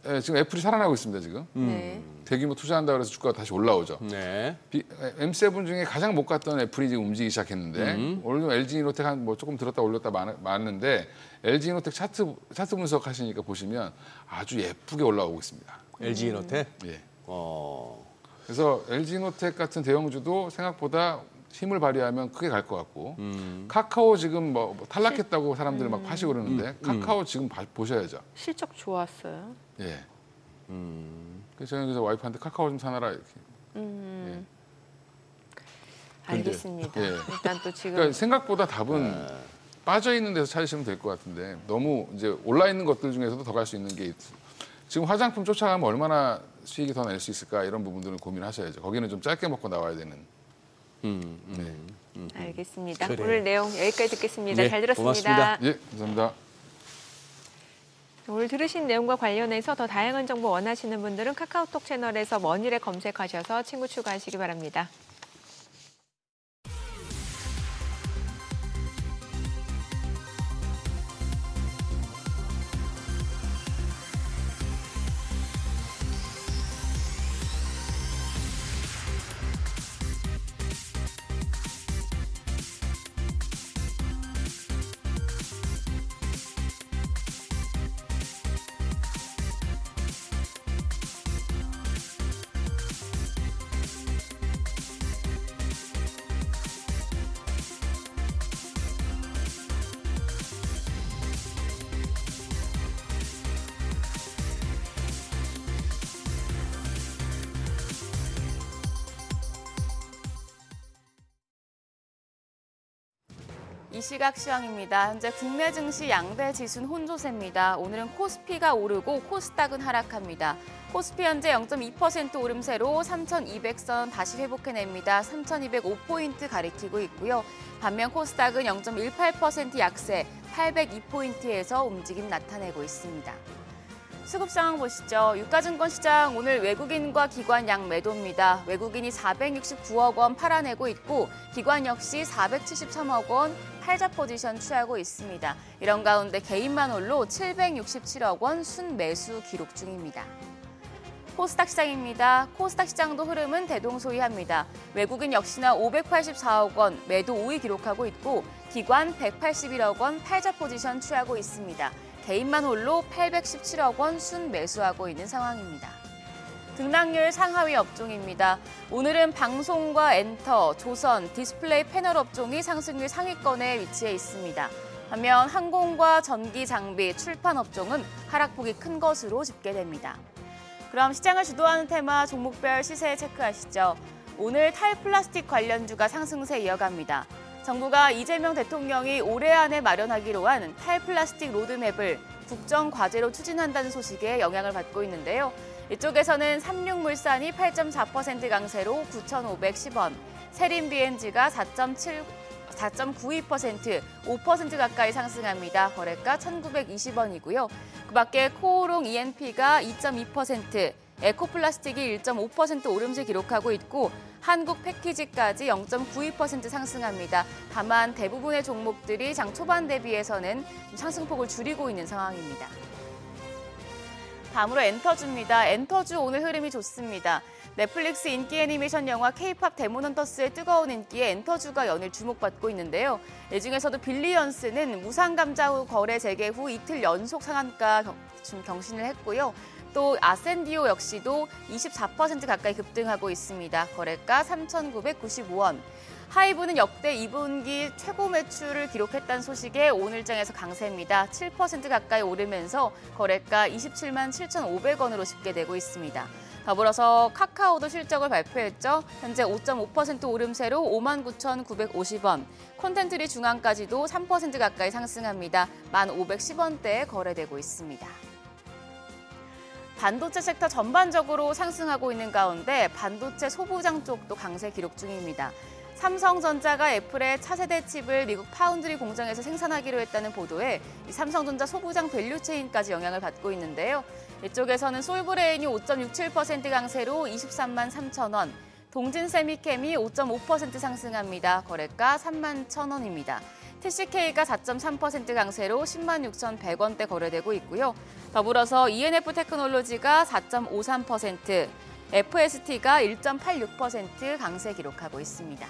예, 지금 애플이 살아나고 있습니다 지금. 네. 대규모 투자한다고 해서 주가가 다시 올라오죠. 네. M7 중에 가장 못 갔던 애플이 지금 움직이기 시작했는데 오늘도 LG 이노텍 한 뭐 조금 들었다 올렸다 많은데 LG 이노텍 차트 분석하시니까 보시면 아주 예쁘게 올라오고 있습니다. LG 이노텍. 예. 그래서 LG 이노텍 같은 대형주도 생각보다 힘을 발휘하면 크게 갈 것 같고 카카오 지금 뭐 탈락했다고 사람들이 막 파시고 그러는데 카카오 지금 보셔야죠. 실적 좋았어요. 예. 그래서 저는 그래서 와이프한테 카카오 좀 사놔라 이렇게. 알겠습니다. 예. 일단 또 지금 그러니까 생각보다 답은 빠져 있는 데서 찾으시면 될 것 같은데 너무 이제 올라 있는 것들 중에서도 더 갈 수 있는 게 지금 화장품 쫓아가면 얼마나 수익이 더 낼 수 있을까 이런 부분들을 고민하셔야죠. 거기는 좀 짧게 먹고 나와야 되는. 알겠습니다. 그래요. 오늘 내용 여기까지 듣겠습니다. 네, 잘 들었습니다. 고맙습니다. 예, 감사합니다. 오늘 들으신 내용과 관련해서 더 다양한 정보 원하시는 분들은 카카오톡 채널에서 머니랩 검색하셔서 친구 추가하시기 바랍니다. 이 시각 시황입니다. 현재 국내 증시 양대 지수는 혼조세입니다. 오늘은 코스피가 오르고 코스닥은 하락합니다. 코스피 현재 0.2% 오름세로 3,200선 다시 회복해냅니다. 3,205포인트 가리키고 있고요. 반면 코스닥은 0.18% 약세 802포인트에서 움직임 나타내고 있습니다. 수급 상황 보시죠. 유가증권 시장 오늘 외국인과 기관 양 매도입니다. 외국인이 469억 원 팔아내고 있고 기관 역시 473억 원 팔자 포지션 취하고 있습니다. 이런 가운데 개인만 홀로 767억 원 순매수 기록 중입니다. 코스닥 시장입니다. 코스닥 시장도 흐름은 대동소이합니다. 외국인 역시나 584억 원 매도 우위 기록하고 있고 기관 181억 원 팔자 포지션 취하고 있습니다. 개인만 홀로 817억 원 순매수하고 있는 상황입니다. 등락률 상하위 업종입니다. 오늘은 방송과 엔터, 조선, 디스플레이 패널 업종이 상승률 상위권에 위치해 있습니다. 반면 항공과 전기 장비, 출판 업종은 하락폭이 큰 것으로 집계됩니다. 그럼 시장을 주도하는 테마 종목별 시세 체크하시죠. 오늘 탈플라스틱 관련주가 상승세 이어갑니다. 정부가 이재명 대통령이 올해 안에 마련하기로 한 탈플라스틱 로드맵을 국정과제로 추진한다는 소식에 영향을 받고 있는데요. 이쪽에서는 삼육물산이 8.4% 강세로 9,510원, 세린 BNG가 4.92%, 5% 가까이 상승합니다. 거래가 1,920원이고요. 그 밖에 코오롱 ENP가 2.2%, 에코플라스틱이 1.5% 오름세 기록하고 있고 한국 패키지까지 0.92% 상승합니다. 다만 대부분의 종목들이 장 초반 대비해서는 상승폭을 줄이고 있는 상황입니다. 다음으로 엔터주입니다. 엔터주 오늘 흐름이 좋습니다. 넷플릭스 인기 애니메이션 영화 K-팝 데몬헌터스의 뜨거운 인기에 엔터주가 연일 주목받고 있는데요. 이 중에서도 빌리언스는 무상감자 후 거래 재개 후 이틀 연속 상한가 경신을 했고요. 또 아센디오 역시도 24% 가까이 급등하고 있습니다. 거래가 3,995원. 하이브는 역대 2분기 최고 매출을 기록했다는 소식에 오늘장에서 강세입니다. 7% 가까이 오르면서 거래가 27만 7,500원으로 집계되고 있습니다. 더불어서 카카오도 실적을 발표했죠. 현재 5.5% 오름세로 59,950원. 콘텐츠리 중앙까지도 3% 가까이 상승합니다. 1,510원대에 거래되고 있습니다. 반도체 섹터 전반적으로 상승하고 있는 가운데 반도체 소부장 쪽도 강세 기록 중입니다. 삼성전자가 애플의 차세대 칩을 미국 파운드리 공장에서 생산하기로 했다는 보도에 이 삼성전자 소부장 밸류체인까지 영향을 받고 있는데요. 이쪽에서는 솔브레인이 5.67% 강세로 23만 3천원, 동진세미캠이 5.5% 상승합니다. 거래가 3만 1,000원입니다. TCK가 4.3% 강세로 10만 6,100원대 거래되고 있고요. 더불어서 ENF 테크놀로지가 4.53%, FST가 1.86% 강세 기록하고 있습니다.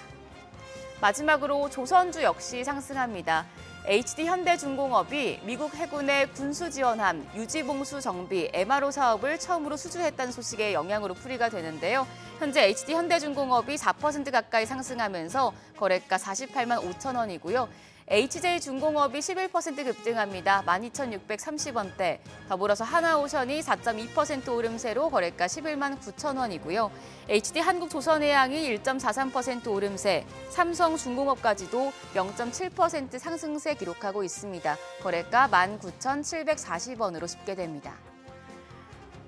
마지막으로 조선주 역시 상승합니다. HD 현대중공업이 미국 해군의 군수지원함, 유지봉수 정비, MRO 사업을 처음으로 수주했다는 소식에 영향으로 풀이가 되는데요. 현재 HD 현대중공업이 4% 가까이 상승하면서 거래가 48만 5천원이고요. HJ중공업이 11% 급등합니다. 12,630원대. 더불어서 하나오션이 4.2% 오름세로 거래가 11만 9천원이고요. HD한국조선해양이 1.43% 오름세, 삼성중공업까지도 0.7% 상승세 기록하고 있습니다. 거래가 19,740원으로 집계됩니다.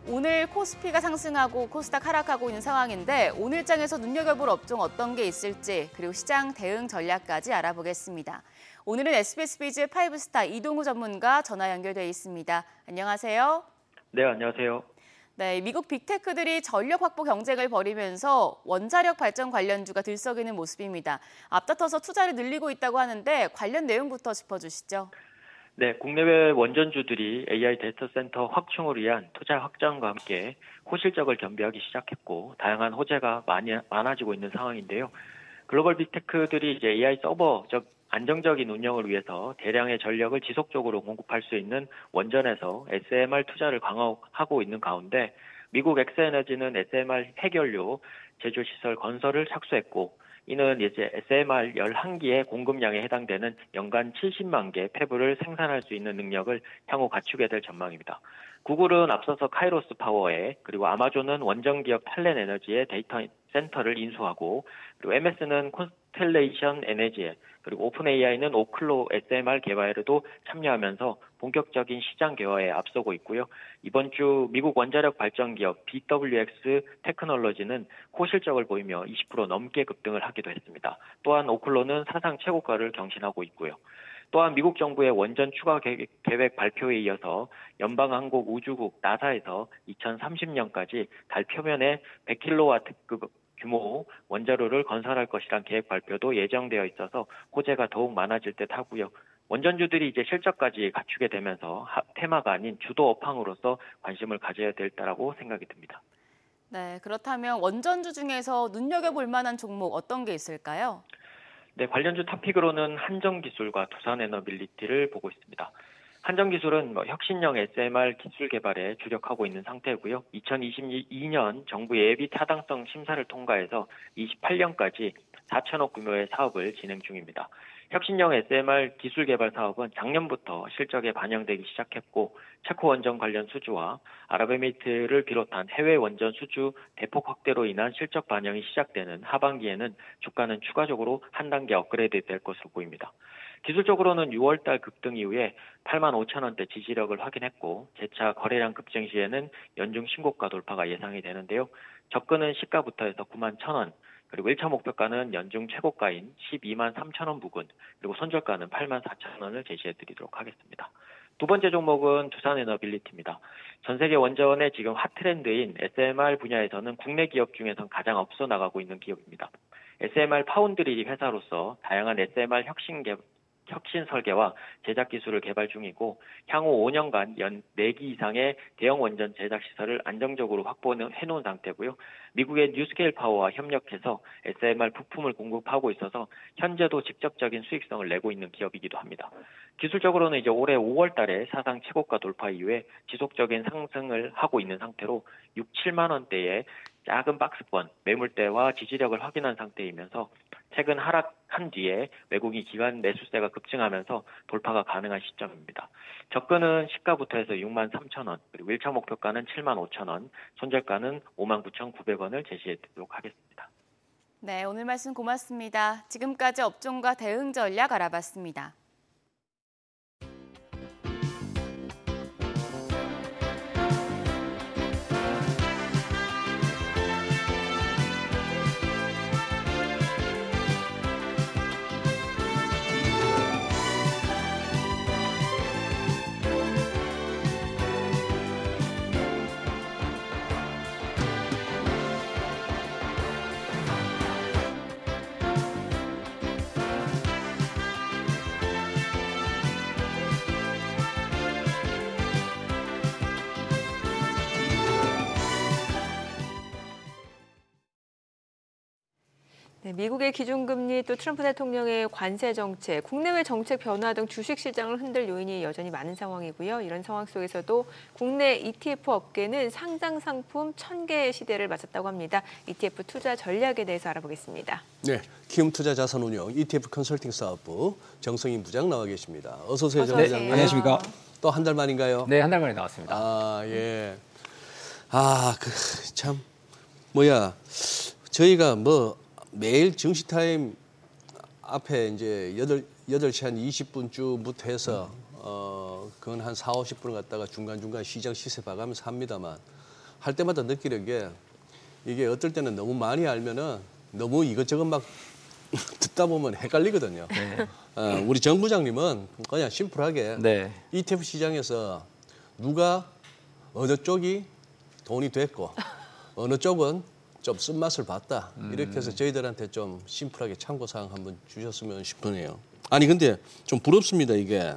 오늘 코스피가 상승하고 코스닥 하락하고 있는 상황인데 오늘장에서 눈여겨볼 업종 어떤 게 있을지 그리고 시장 대응 전략까지 알아보겠습니다. 오늘은 SBS 비즈 5스타 이동우 전문가 전화 연결돼 있습니다. 안녕하세요. 네, 안녕하세요. 네, 미국 빅테크들이 전력 확보 경쟁을 벌이면서 원자력 발전 관련주가 들썩이는 모습입니다. 앞다퉈서 투자를 늘리고 있다고 하는데 관련 내용부터 짚어주시죠. 네, 국내외 원전주들이 AI 데이터 센터 확충을 위한 투자 확장과 함께 호실적을 겸비하기 시작했고 다양한 호재가 많아지고 있는 상황인데요. 글로벌 빅테크들이 이제 AI 서버적 안정적인 운영을 위해서 대량의 전력을 지속적으로 공급할 수 있는 원전에서 SMR 투자를 강화하고 있는 가운데 미국 엑스에너지는 SMR 핵연료 제조시설 건설을 착수했고 이는 이제 SMR 11기의 공급량에 해당되는 연간 70만 개 폐부를 생산할 수 있는 능력을 향후 갖추게 될 전망입니다. 구글은 앞서서 카이로스 파워에 그리고 아마존은 원전 기업 탈렌 에너지의 데이터 센터를 인수하고 그리고 MS는 콘스텔레이션 에너지에 그리고 오픈 AI는 오클로 SMR 개발에도 참여하면서 본격적인 시장 개화에 앞서고 있고요. 이번 주 미국 원자력 발전 기업 BWX 테크놀로지는 고실적을 보이며 20% 넘게 급등을 하기도 했습니다. 또한 오클로는 사상 최고가를 경신하고 있고요. 또한 미국 정부의 원전 추가 계획 발표에 이어서 연방항공우주국 나사에서 2030년까지 달 표면에 100kW급 규모 원자로를 건설할 것이란 계획 발표도 예정되어 있어서 호재가 더욱 많아질 듯 하고요. 원전주들이 이제 실적까지 갖추게 되면서 테마가 아닌 주도 업황으로서 관심을 가져야 될 거라고 생각이 듭니다. 네, 그렇다면 원전주 중에서 눈여겨볼 만한 종목 어떤 게 있을까요? 네, 관련주 탑픽으로는 한정기술과 두산에너빌리티를 보고 있습니다. 한정기술은 혁신형 SMR 기술 개발에 주력하고 있는 상태고요. 2022년 정부 예비 타당성 심사를 통과해서 28년까지 4천억 규모의 사업을 진행 중입니다. 혁신형 SMR 기술 개발 사업은 작년부터 실적에 반영되기 시작했고 체코 원전 관련 수주와 아랍에미리트를 비롯한 해외 원전 수주 대폭 확대로 인한 실적 반영이 시작되는 하반기에는 주가는 추가적으로 한 단계 업그레이드 될 것으로 보입니다. 기술적으로는 6월달 급등 이후에 85,000원대 지지력을 확인했고 재차 거래량 급증 시에는 연중 신고가 돌파가 예상이 되는데요. 접근은 시가부터 해서 91,000원, 그리고 1차 목표가는 연중 최고가인 123,000원 부근, 그리고 손절가는 84,000원을 제시해 드리도록 하겠습니다. 두 번째 종목은 두산에너빌리티입니다. 전 세계 원전의 지금 핫트렌드인 SMR 분야에서는 국내 기업 중에선 가장 앞서 나가고 있는 기업입니다. SMR 파운드리 회사로서 다양한 SMR 혁신 설계와 제작 기술을 개발 중이고 향후 5년간 연 4기 이상의 대형 원전 제작 시설을 안정적으로 확보해 놓은 상태고요. 미국의 뉴스케일 파워와 협력해서 SMR 부품을 공급하고 있어서 현재도 직접적인 수익성을 내고 있는 기업이기도 합니다. 기술적으로는 이제 올해 5월 달에 사상 최고가 돌파 이후에 지속적인 상승을 하고 있는 상태로 6, 7만 원대의 작은 박스권 매물대와 지지력을 확인한 상태이면서 최근 하락한 뒤에 외국인 기관 매수세가 급증하면서 돌파가 가능한 시점입니다. 접근은 시가부터 해서 63,000원, 그리고 1차 목표가는 75,000원, 손절가는 59,900원을 제시해 드리도록 하겠습니다. 네, 오늘 말씀 고맙습니다. 지금까지 업종과 대응 전략 알아봤습니다. 네, 미국의 기준금리 또 트럼프 대통령의 관세 정책, 국내외 정책 변화 등 주식시장을 흔들 요인이 여전히 많은 상황이고요. 이런 상황 속에서도 국내 ETF 업계는 상장 상품 1000개의 시대를 맞았다고 합니다. ETF 투자 전략에 대해서 알아보겠습니다. 네, 키움 투자자산운용 ETF 컨설팅 사업부 정성인 부장 나와 계십니다. 어서 오세요, 정 어서 부장님. 오세요. 안녕하십니까. 또 한 달 만인가요? 네, 한 달 만에 나왔습니다. 아, 예. 참 뭐야. 저희가 매일 증시 타임 앞에 이제 8시 한 20분쯤부터 해서 그건 한 4, 50분 갔다가 중간중간 시장 시세 봐가면서 합니다만 할 때마다 느끼는 게 이게 어떨 때는 너무 많이 알면은 너무 이것저것 막 듣다 보면 헷갈리거든요. 네. 우리 정 부장님은 그냥 심플하게 네. ETF 시장에서 누가 어느 쪽이 돈이 됐고 어느 쪽은 좀 쓴맛을 봤다. 이렇게 해서 저희들한테 좀 심플하게 참고사항 한번 주셨으면 싶으네요. 아니 근데 좀 부럽습니다. 이게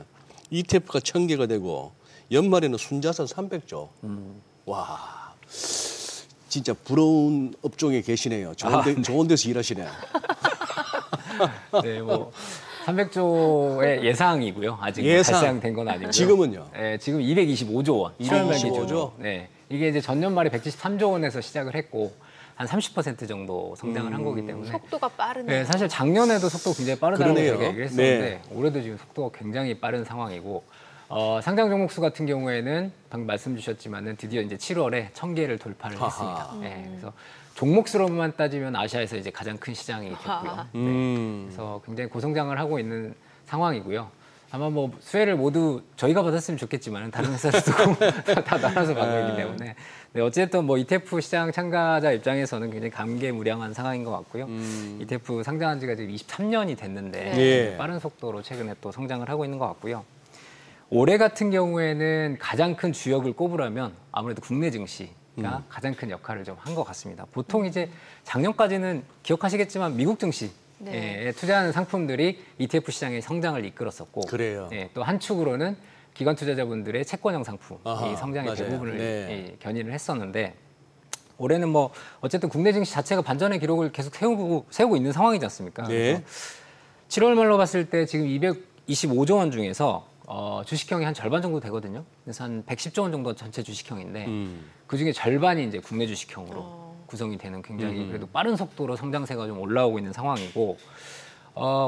ETF가 1000개가 되고 연말에는 순자산 300조. 와, 진짜 부러운 업종에 계시네요. 좋은 데서 일하시네. 네, 300조의 예상이고요. 아직 달성된 건 아니고요. 지금은요? 네, 지금 225조 원. 7월 말 225조? 기준으로. 네, 이게 이제 전년 말에 173조 원에서 시작을 했고 한 30% 정도 성장을 한 거기 때문에 속도가 빠르네요. 네, 사실 작년에도 속도가 굉장히 빠르다고 그러네요. 저희가 얘기를 했었는데 네. 올해도 지금 속도가 굉장히 빠른 상황이고 상장 종목 수 같은 경우에는 방금 말씀 주셨지만은 드디어 이제 7월에 1,000개를 돌파를 했습니다. 네, 그래서 종목 수로만 따지면 아시아에서 이제 가장 큰 시장이 됐고요. 네, 그래서 굉장히 고성장을 하고 있는 상황이고요. 아마 뭐 수혜를 모두 저희가 받았으면 좋겠지만 다른 회사들도 다 나눠서 받고 있기 때문에 네, 어쨌든 뭐 ETF 시장 참가자 입장에서는 굉장히 감개무량한 상황인 것 같고요. ETF 상장한 지가 지금 23년이 됐는데 빠른 속도로 최근에 또 성장을 하고 있는 것 같고요. 올해 같은 경우에는 가장 큰 주역을 꼽으라면 아무래도 국내 증시가 가장 큰 역할을 좀 한 것 같습니다. 보통 이제 작년까지는 기억하시겠지만 미국 증시 에 투자하는 상품들이 ETF 시장의 성장을 이끌었었고, 그래요. 또 한 축으로는 기관 투자자분들의 채권형 상품이 성장의 맞아요. 대부분을 견인을 했었는데 올해는 뭐 어쨌든 국내 증시 자체가 반전의 기록을 계속 세우고 있는 상황이지 않습니까? 네. 7월 말로 봤을 때 지금 225조 원 중에서 주식형이 한 절반 정도 되거든요. 그래서 한 110조 원 정도 전체 주식형인데 그중에 절반이 이제 국내 주식형으로 구성이 되는 굉장히 그래도 빠른 속도로 성장세가 좀 올라오고 있는 상황이고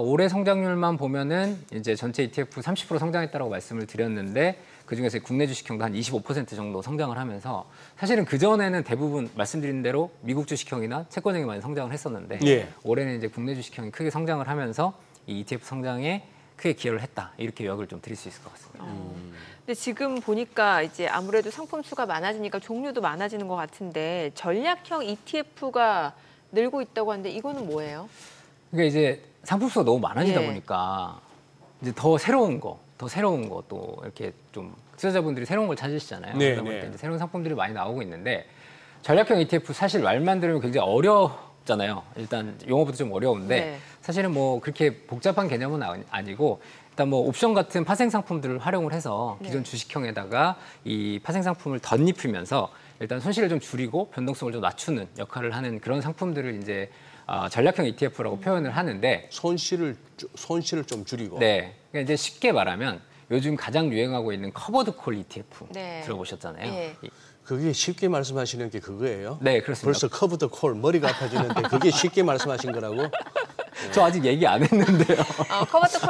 올해 성장률만 보면은 이제 전체 ETF 30% 성장했다고 말씀을 드렸는데 그중에서 국내 주식형도 한 25% 정도 성장을 하면서 사실은 그전에는 대부분 말씀드린 대로 미국 주식형이나 채권형이 많이 성장을 했었는데 올해는 이제 국내 주식형이 크게 성장을 하면서 이 ETF 성장에 크게 기여를 했다. 이렇게 요약을 좀 드릴 수 있을 것 같습니다. 근데 지금 보니까 이제 아무래도 상품 수가 많아지니까 종류도 많아지는 것 같은데 전략형 ETF가 늘고 있다고 하는데 이거는 뭐예요? 그러니까 이제 상품 수가 너무 많아지다 보니까 이제 더 새로운 거 또 이렇게 좀 투자자분들이 새로운 걸 찾으시잖아요. 그러다 보니까 이제 새로운 상품들이 많이 나오고 있는데 전략형 ETF 사실 말만 들으면 굉장히 어렵잖아요. 일단 용어부터 좀 어려운데 사실은 뭐 그렇게 복잡한 개념은 아니고 일단 뭐 옵션 같은 파생 상품들을 활용을 해서 기존 주식형에다가 이 파생 상품을 덧입히면서 일단 손실을 좀 줄이고 변동성을 좀 낮추는 역할을 하는 그런 상품들을 이제 전략형 ETF라고 표현을 하는데 손실을 좀 줄이고. 네, 그러니까 이제 쉽게 말하면 요즘 가장 유행하고 있는 커버드 콜 ETF 들어보셨잖아요. 그게 쉽게 말씀하시는 게 그거예요? 네, 그렇습니다. 벌써 커브드 콜 머리가 아파지는데 그게 쉽게 말씀하신 거라고? 저 아직 얘기 안 했는데요.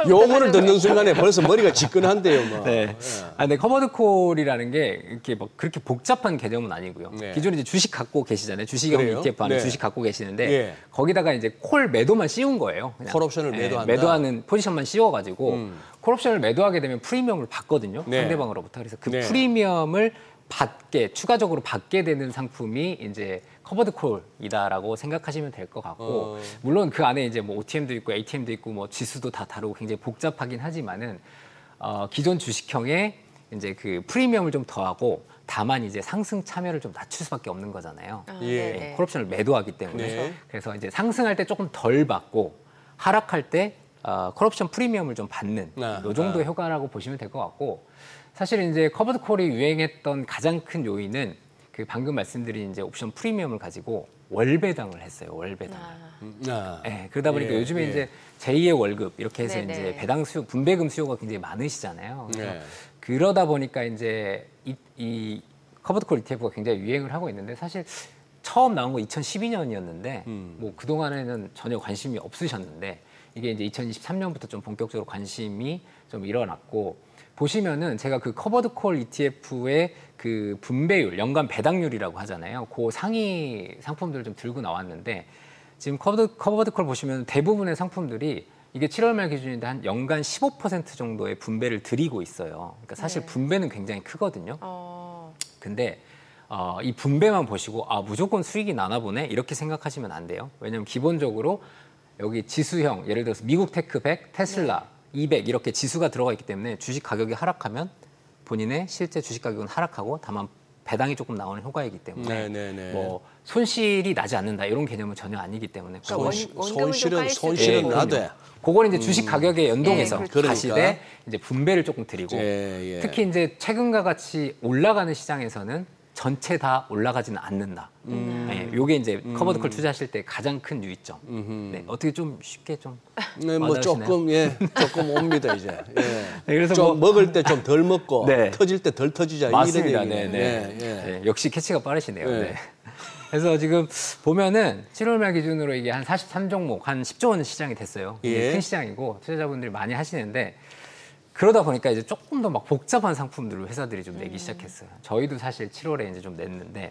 용어를 듣는 순간에 벌써 머리가 지끈한데요, 뭐. 네. 근데 커버드 콜이라는 게 이렇게 뭐 그렇게 복잡한 개념은 아니고요. 기존에 이제 주식 갖고 계시잖아요. 주식형 ETF 안에 주식 갖고 계시는데 거기다가 이제 콜 매도만 씌운 거예요. 콜 옵션을 매도한다. 매도하는 포지션만 씌워가지고 콜 옵션을 매도하게 되면 프리미엄을 받거든요. 상대방으로부터. 그래서 그 프리미엄을 추가적으로 받게 되는 상품이 이제 커버드 콜이다라고 생각하시면 될 것 같고, 물론 그 안에 이제 뭐 OTM도 있고 ATM도 있고 뭐 지수도 다 다르고 굉장히 복잡하긴 하지만은 기존 주식형에 이제 그 프리미엄을 좀 더하고 다만 이제 상승 참여를 좀 낮출 수밖에 없는 거잖아요. 콜옵션을 매도하기 때문에. 그래서 이제 상승할 때 조금 덜 받고 하락할 때 콜옵션 프리미엄을 좀 받는 이 정도의 효과라고 보시면 될 것 같고, 사실 이제 커버드 콜이 유행했던 가장 큰 요인은 그 방금 말씀드린 이제 옵션 프리미엄을 가지고 월배당을 했어요. 월배당. 네, 그러다 보니까 요즘에 이제 제2의 월급 이렇게 해서 이제 배당 수요, 분배금 수요가 굉장히 많으시잖아요. 그래서 그러다 보니까 이제 이 커버드 콜 ETF가 굉장히 유행을 하고 있는데 사실 처음 나온 거 2012년이었는데 뭐 그동안에는 전혀 관심이 없으셨는데 이게 이제 2023년부터 좀 본격적으로 관심이 좀 일어났고, 보시면은 제가 그 커버드 콜 ETF의 그 분배율, 연간 배당률이라고 하잖아요. 그 상위 상품들을 좀 들고 나왔는데 지금 커버드 콜 보시면 대부분의 상품들이 이게 7월 말 기준인데 한 연간 15% 정도의 분배를 드리고 있어요. 그러니까 사실 분배는 굉장히 크거든요. 근데 이 분배만 보시고 무조건 수익이 나나 보네 이렇게 생각하시면 안 돼요. 왜냐하면 기본적으로 여기 지수형, 예를 들어서 미국 테크 100, 테슬라 200 이렇게 지수가 들어가 있기 때문에 주식 가격이 하락하면 본인의 실제 주식 가격은 하락하고 다만 배당이 조금 나오는 효과이기 때문에 뭐 손실이 나지 않는다 이런 개념은 전혀 아니기 때문에 손실은 나되 그거는 이제 주식 가격에 연동해서 가시되 이제 분배를 조금 드리고 특히 이제 최근과 같이 올라가는 시장에서는 전체 다 올라가지는 않는다. 요게 이제 커버드 콜 투자하실 때 가장 큰 유의점. 어떻게 좀 쉽게 좀 뭐 조금 옵니다 이제. 그래서 좀 먹을 때 좀 덜 먹고 터질 때 덜 터지자 맞습니다. 이런 얘기네요. 역시 캐치가 빠르시네요. 그래서 지금 보면은 7월 말 기준으로 이게 한 43종목, 한 10조 원 시장이 됐어요. 큰 시장이고 투자자분들이 많이 하시는데 그러다 보니까 이제 조금 더 막 복잡한 상품들을 회사들이 좀 내기 시작했어요. 저희도 사실 7월에 이제 좀 냈는데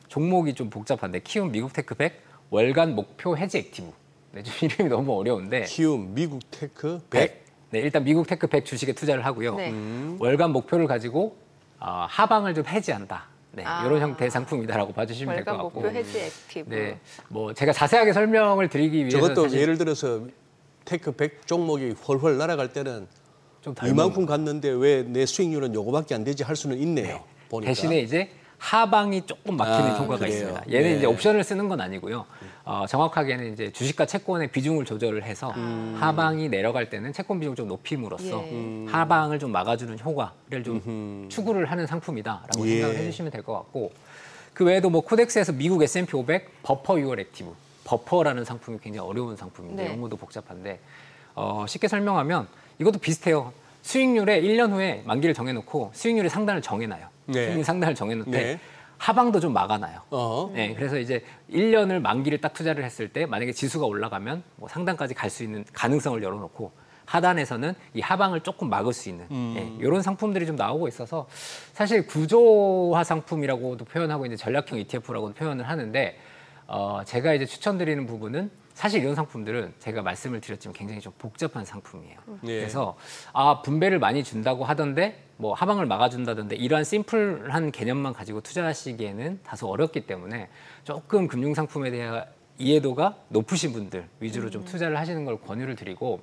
종목이 좀 복잡한데 키움 미국 테크 100 월간 목표 해지 액티브. 네, 좀 이름이 너무 어려운데. 키움 미국 테크 100. 네, 일단 미국 테크 100 주식에 투자를 하고요. 네. 월간 목표를 가지고 하방을 좀 해지한다. 네, 이런 형태의 상품이다라고 봐주시면 될 것 월간 같고. 목표 해지 액티브. 네, 뭐 제가 자세하게 설명을 드리기 위해서 저것도 사실 예를 들어서 테크 100 종목이 훨훨 날아갈 때는 좀 이만큼 갔는데 왜 내 수익률은 요거밖에 안 되지 할 수는 있네요. 보니까. 대신에 이제 하방이 조금 막히는 효과가 그래요? 있습니다. 얘는 네. 이제 옵션을 쓰는 건 아니고요. 정확하게는 이제 주식과 채권의 비중을 조절을 해서 하방이 내려갈 때는 채권 비중을 좀 높임으로써 하방을 좀 막아주는 효과를 좀 추구를 하는 상품이다라고 예. 생각을 해주시면 될 것 같고 그 외에도 뭐 코덱스에서 미국 S&P 500 버퍼 6월 액티브 버퍼라는 상품이 굉장히 어려운 상품인데 네. 용어도 복잡한데 쉽게 설명하면 이것도 비슷해요. 수익률에 1년 후에 만기를 정해놓고 수익률의 상단을 정해놔요. 네. 수익률 상단을 정해놓을 때 네. 하방도 좀 막아놔요. 어. 네, 그래서 이제 1년을 만기를 딱 투자를 했을 때 만약에 지수가 올라가면 뭐 상단까지 갈 수 있는 가능성을 열어놓고 하단에서는 이 하방을 조금 막을 수 있는 이런 상품들이 좀 나오고 있어서 사실 구조화 상품이라고도 표현하고 이제 전략형 ETF라고도 표현을 하는데 제가 이제 추천드리는 부분은 사실 이런 상품들은 제가 말씀을 드렸지만 굉장히 좀 복잡한 상품이에요. 예. 그래서 분배를 많이 준다고 하던데 뭐 하방을 막아준다던데 이러한 심플한 개념만 가지고 투자하시기에는 다소 어렵기 때문에 조금 금융상품에 대한 이해도가 높으신 분들 위주로 좀 투자를 하시는 걸 권유를 드리고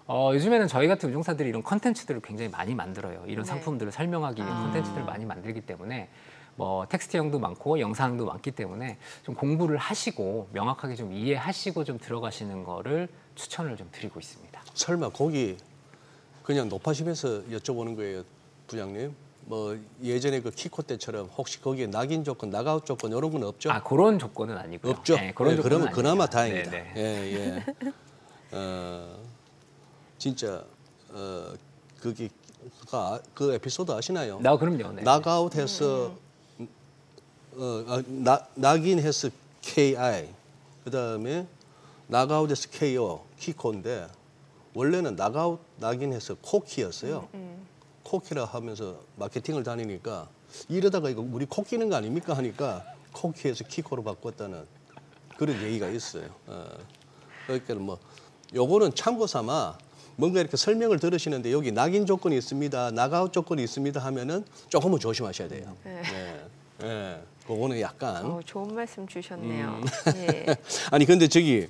요즘에는 저희 같은 운용사들이 이런 컨텐츠들을 굉장히 많이 만들어요. 이런 상품들을 설명하기 위해 컨텐츠들을 많이 만들기 때문에 뭐 텍스트형도 많고 영상도 많기 때문에 좀 공부를 하시고 명확하게 좀 이해하시고 좀 들어가시는 거를 추천을 좀 드리고 있습니다. 설마 거기 그냥 높아심에서 여쭤보는 거예요, 부장님? 뭐 예전에 그 키코 때처럼 혹시 거기에 낙인 조건, 낙아웃 조건 이런 건 없죠? 그런 조건은 아니고요. 없죠. 네, 그런 네, 조건은 그러면 그나마 아닙니다. 다행이다. 네, 예, 예. 진짜 그게 그 에피소드 아시나요? 그럼요. 네. 낙아웃해서 낙인해서 KI, 그다음에 낙아웃해서 KO, 키코인데 원래는 낙아웃 낙인해서 코키였어요. 코키라 하면서 마케팅을 다니니까 이러다가 이거 우리 코 끼는 거 아닙니까 하니까 코키에서 키코로 바꿨다는 그런 얘기가 있어요. 그러니까 뭐 요거는 참고 삼아 뭔가 이렇게 설명을 들으시는데 여기 낙인 조건이 있습니다, 낙아웃 조건이 있습니다 하면은 조금은 조심하셔야 돼요. 네. 네. 그거는 약간 좋은 말씀 주셨네요. 예. 아니 근데 저기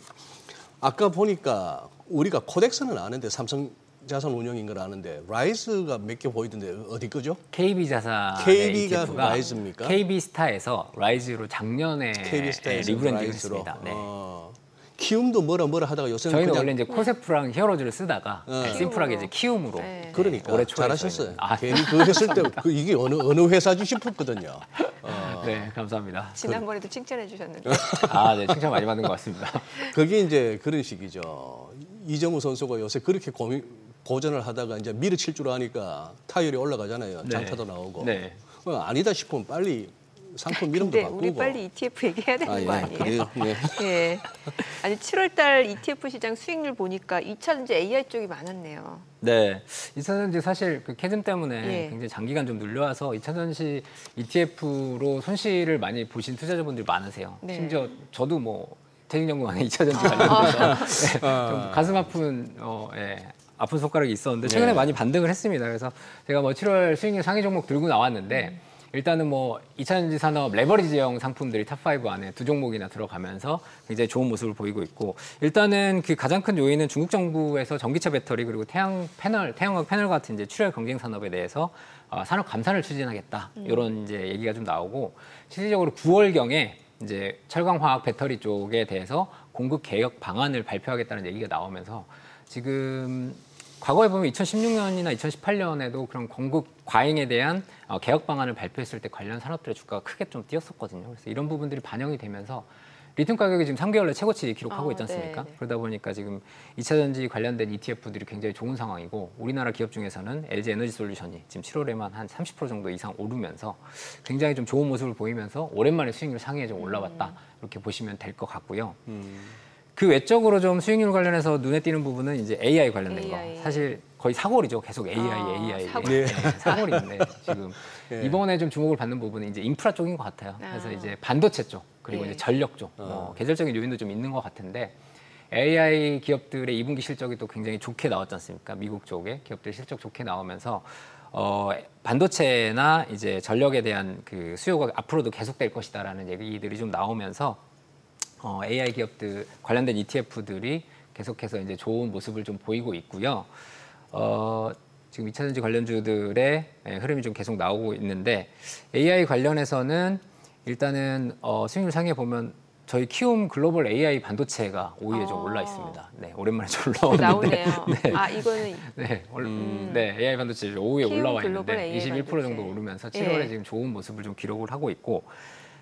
아까 보니까 우리가 코덱스는 아는데 삼성 자산운용인 걸 아는데 라이즈가 몇 개 보이던데 어디 거죠? KB자산의 KB가 ETF가 라이즈입니까? KB스타에서 라이즈로 작년에 KB스타에서 리브랜딩을 라이즈로. 했습니다. 네. 키움도 뭐라 하다가 요새는 저희는 그냥 원래 이제 코세프랑 히어로즈를 쓰다가 심플하게 이제 키움으로 네. 그러니까 올해 초에 잘하셨어요. 저희는. 괜히 그거 했을 때 이게 어느 회사지 싶었거든요. 네, 감사합니다. 지난번에도 칭찬해 주셨는데. 네, 칭찬 많이 받는 것 같습니다. 그게 이제 그런 식이죠. 이정우 선수가 요새 그렇게 고전을 하다가 이제 밀어칠 줄 아니까 타율이 올라가잖아요. 네. 장타도 나오고. 네. 아니다 싶으면 빨리 상품 이름도 근데 바꾸고. 우리 빨리 ETF 얘기해야 되는 거 아니에요? 그래요? 네. 예. 아니 7월달 ETF 시장 수익률 보니까 2차전지 AI 쪽이 많았네요. 네, 2차전지 사실 그 캐즘 때문에 예. 굉장히 장기간 좀 눌려와서 2차전지 ETF로 손실을 많이 보신 투자자분들이 많으세요. 네. 심지어 저도 뭐 퇴직연금 안에 2차전지 관련돼서 네, 좀 가슴 아픈 아픈 손가락이 있었는데 최근에 많이 반등을 했습니다. 그래서 제가 뭐 7월 수익률 상위 종목 들고 나왔는데 일단은 뭐 2차전지 산업 레버리지형 상품들이 탑5 안에 두 종목이나 들어가면서 굉장히 좋은 모습을 보이고 있고 일단은 그 가장 큰 요인은 중국 정부에서 전기차 배터리 그리고 태양광 패널 같은 이제 출혈 경쟁 산업에 대해서 산업 감산을 추진하겠다 이런 이제 얘기가 좀 나오고 실질적으로 9월경에 이제 철강화학 배터리 쪽에 대해서 공급 개혁 방안을 발표하겠다는 얘기가 나오면서 지금 과거에 보면 2016년이나 2018년에도 그런 공급 과잉에 대한 개혁 방안을 발표했을 때 관련 산업들의 주가가 크게 좀 뛰었었거든요. 그래서 이런 부분들이 반영이 되면서 리튬 가격이 지금 3개월 내 최고치 기록하고 있지 않습니까? 네. 그러다 보니까 지금 2차전지 관련된 ETF들이 굉장히 좋은 상황이고 우리나라 기업 중에서는 LG 에너지 솔루션이 지금 7월에만 한 30% 정도 이상 오르면서 굉장히 좀 좋은 모습을 보이면서 오랜만에 수익률 상위에 좀 올라왔다 이렇게 보시면 될 것 같고요. 그 외적으로 좀 수익률 관련해서 눈에 띄는 부분은 이제 AI 관련된 거. 사실 거의 사골이죠. 계속 AI. 사골. 네, 사골인데 지금 이번에 좀 주목을 받는 부분은 이제 인프라 쪽인 것 같아요. 그래서 이제 반도체 쪽 그리고 이제 전력 쪽, 계절적인 요인도 좀 있는 것 같은데 AI 기업들의 2분기 실적이 또 굉장히 좋게 나왔지 않습니까? 미국 쪽에 기업들 실적 좋게 나오면서 반도체나 이제 전력에 대한 그 수요가 앞으로도 계속될 것이다라는 얘기들이 좀 나오면서 AI 기업들 관련된 ETF들이 계속해서 이제 좋은 모습을 좀 보이고 있고요. 지금 2차전지 관련주들의 흐름이 좀 계속 나오고 있는데 AI 관련해서는 일단은 수익률 상에 보면 저희 키움 글로벌 AI 반도체가 5위에 좀 올라 있습니다. 네, 오랜만에 좀 올라왔는데. 나오네요. 네. 이거는 네, AI 반도체 5위에 올라와 있는데 AI 21% 반도체. 정도 오르면서 7월에 지금 좋은 모습을 좀 기록을 하고 있고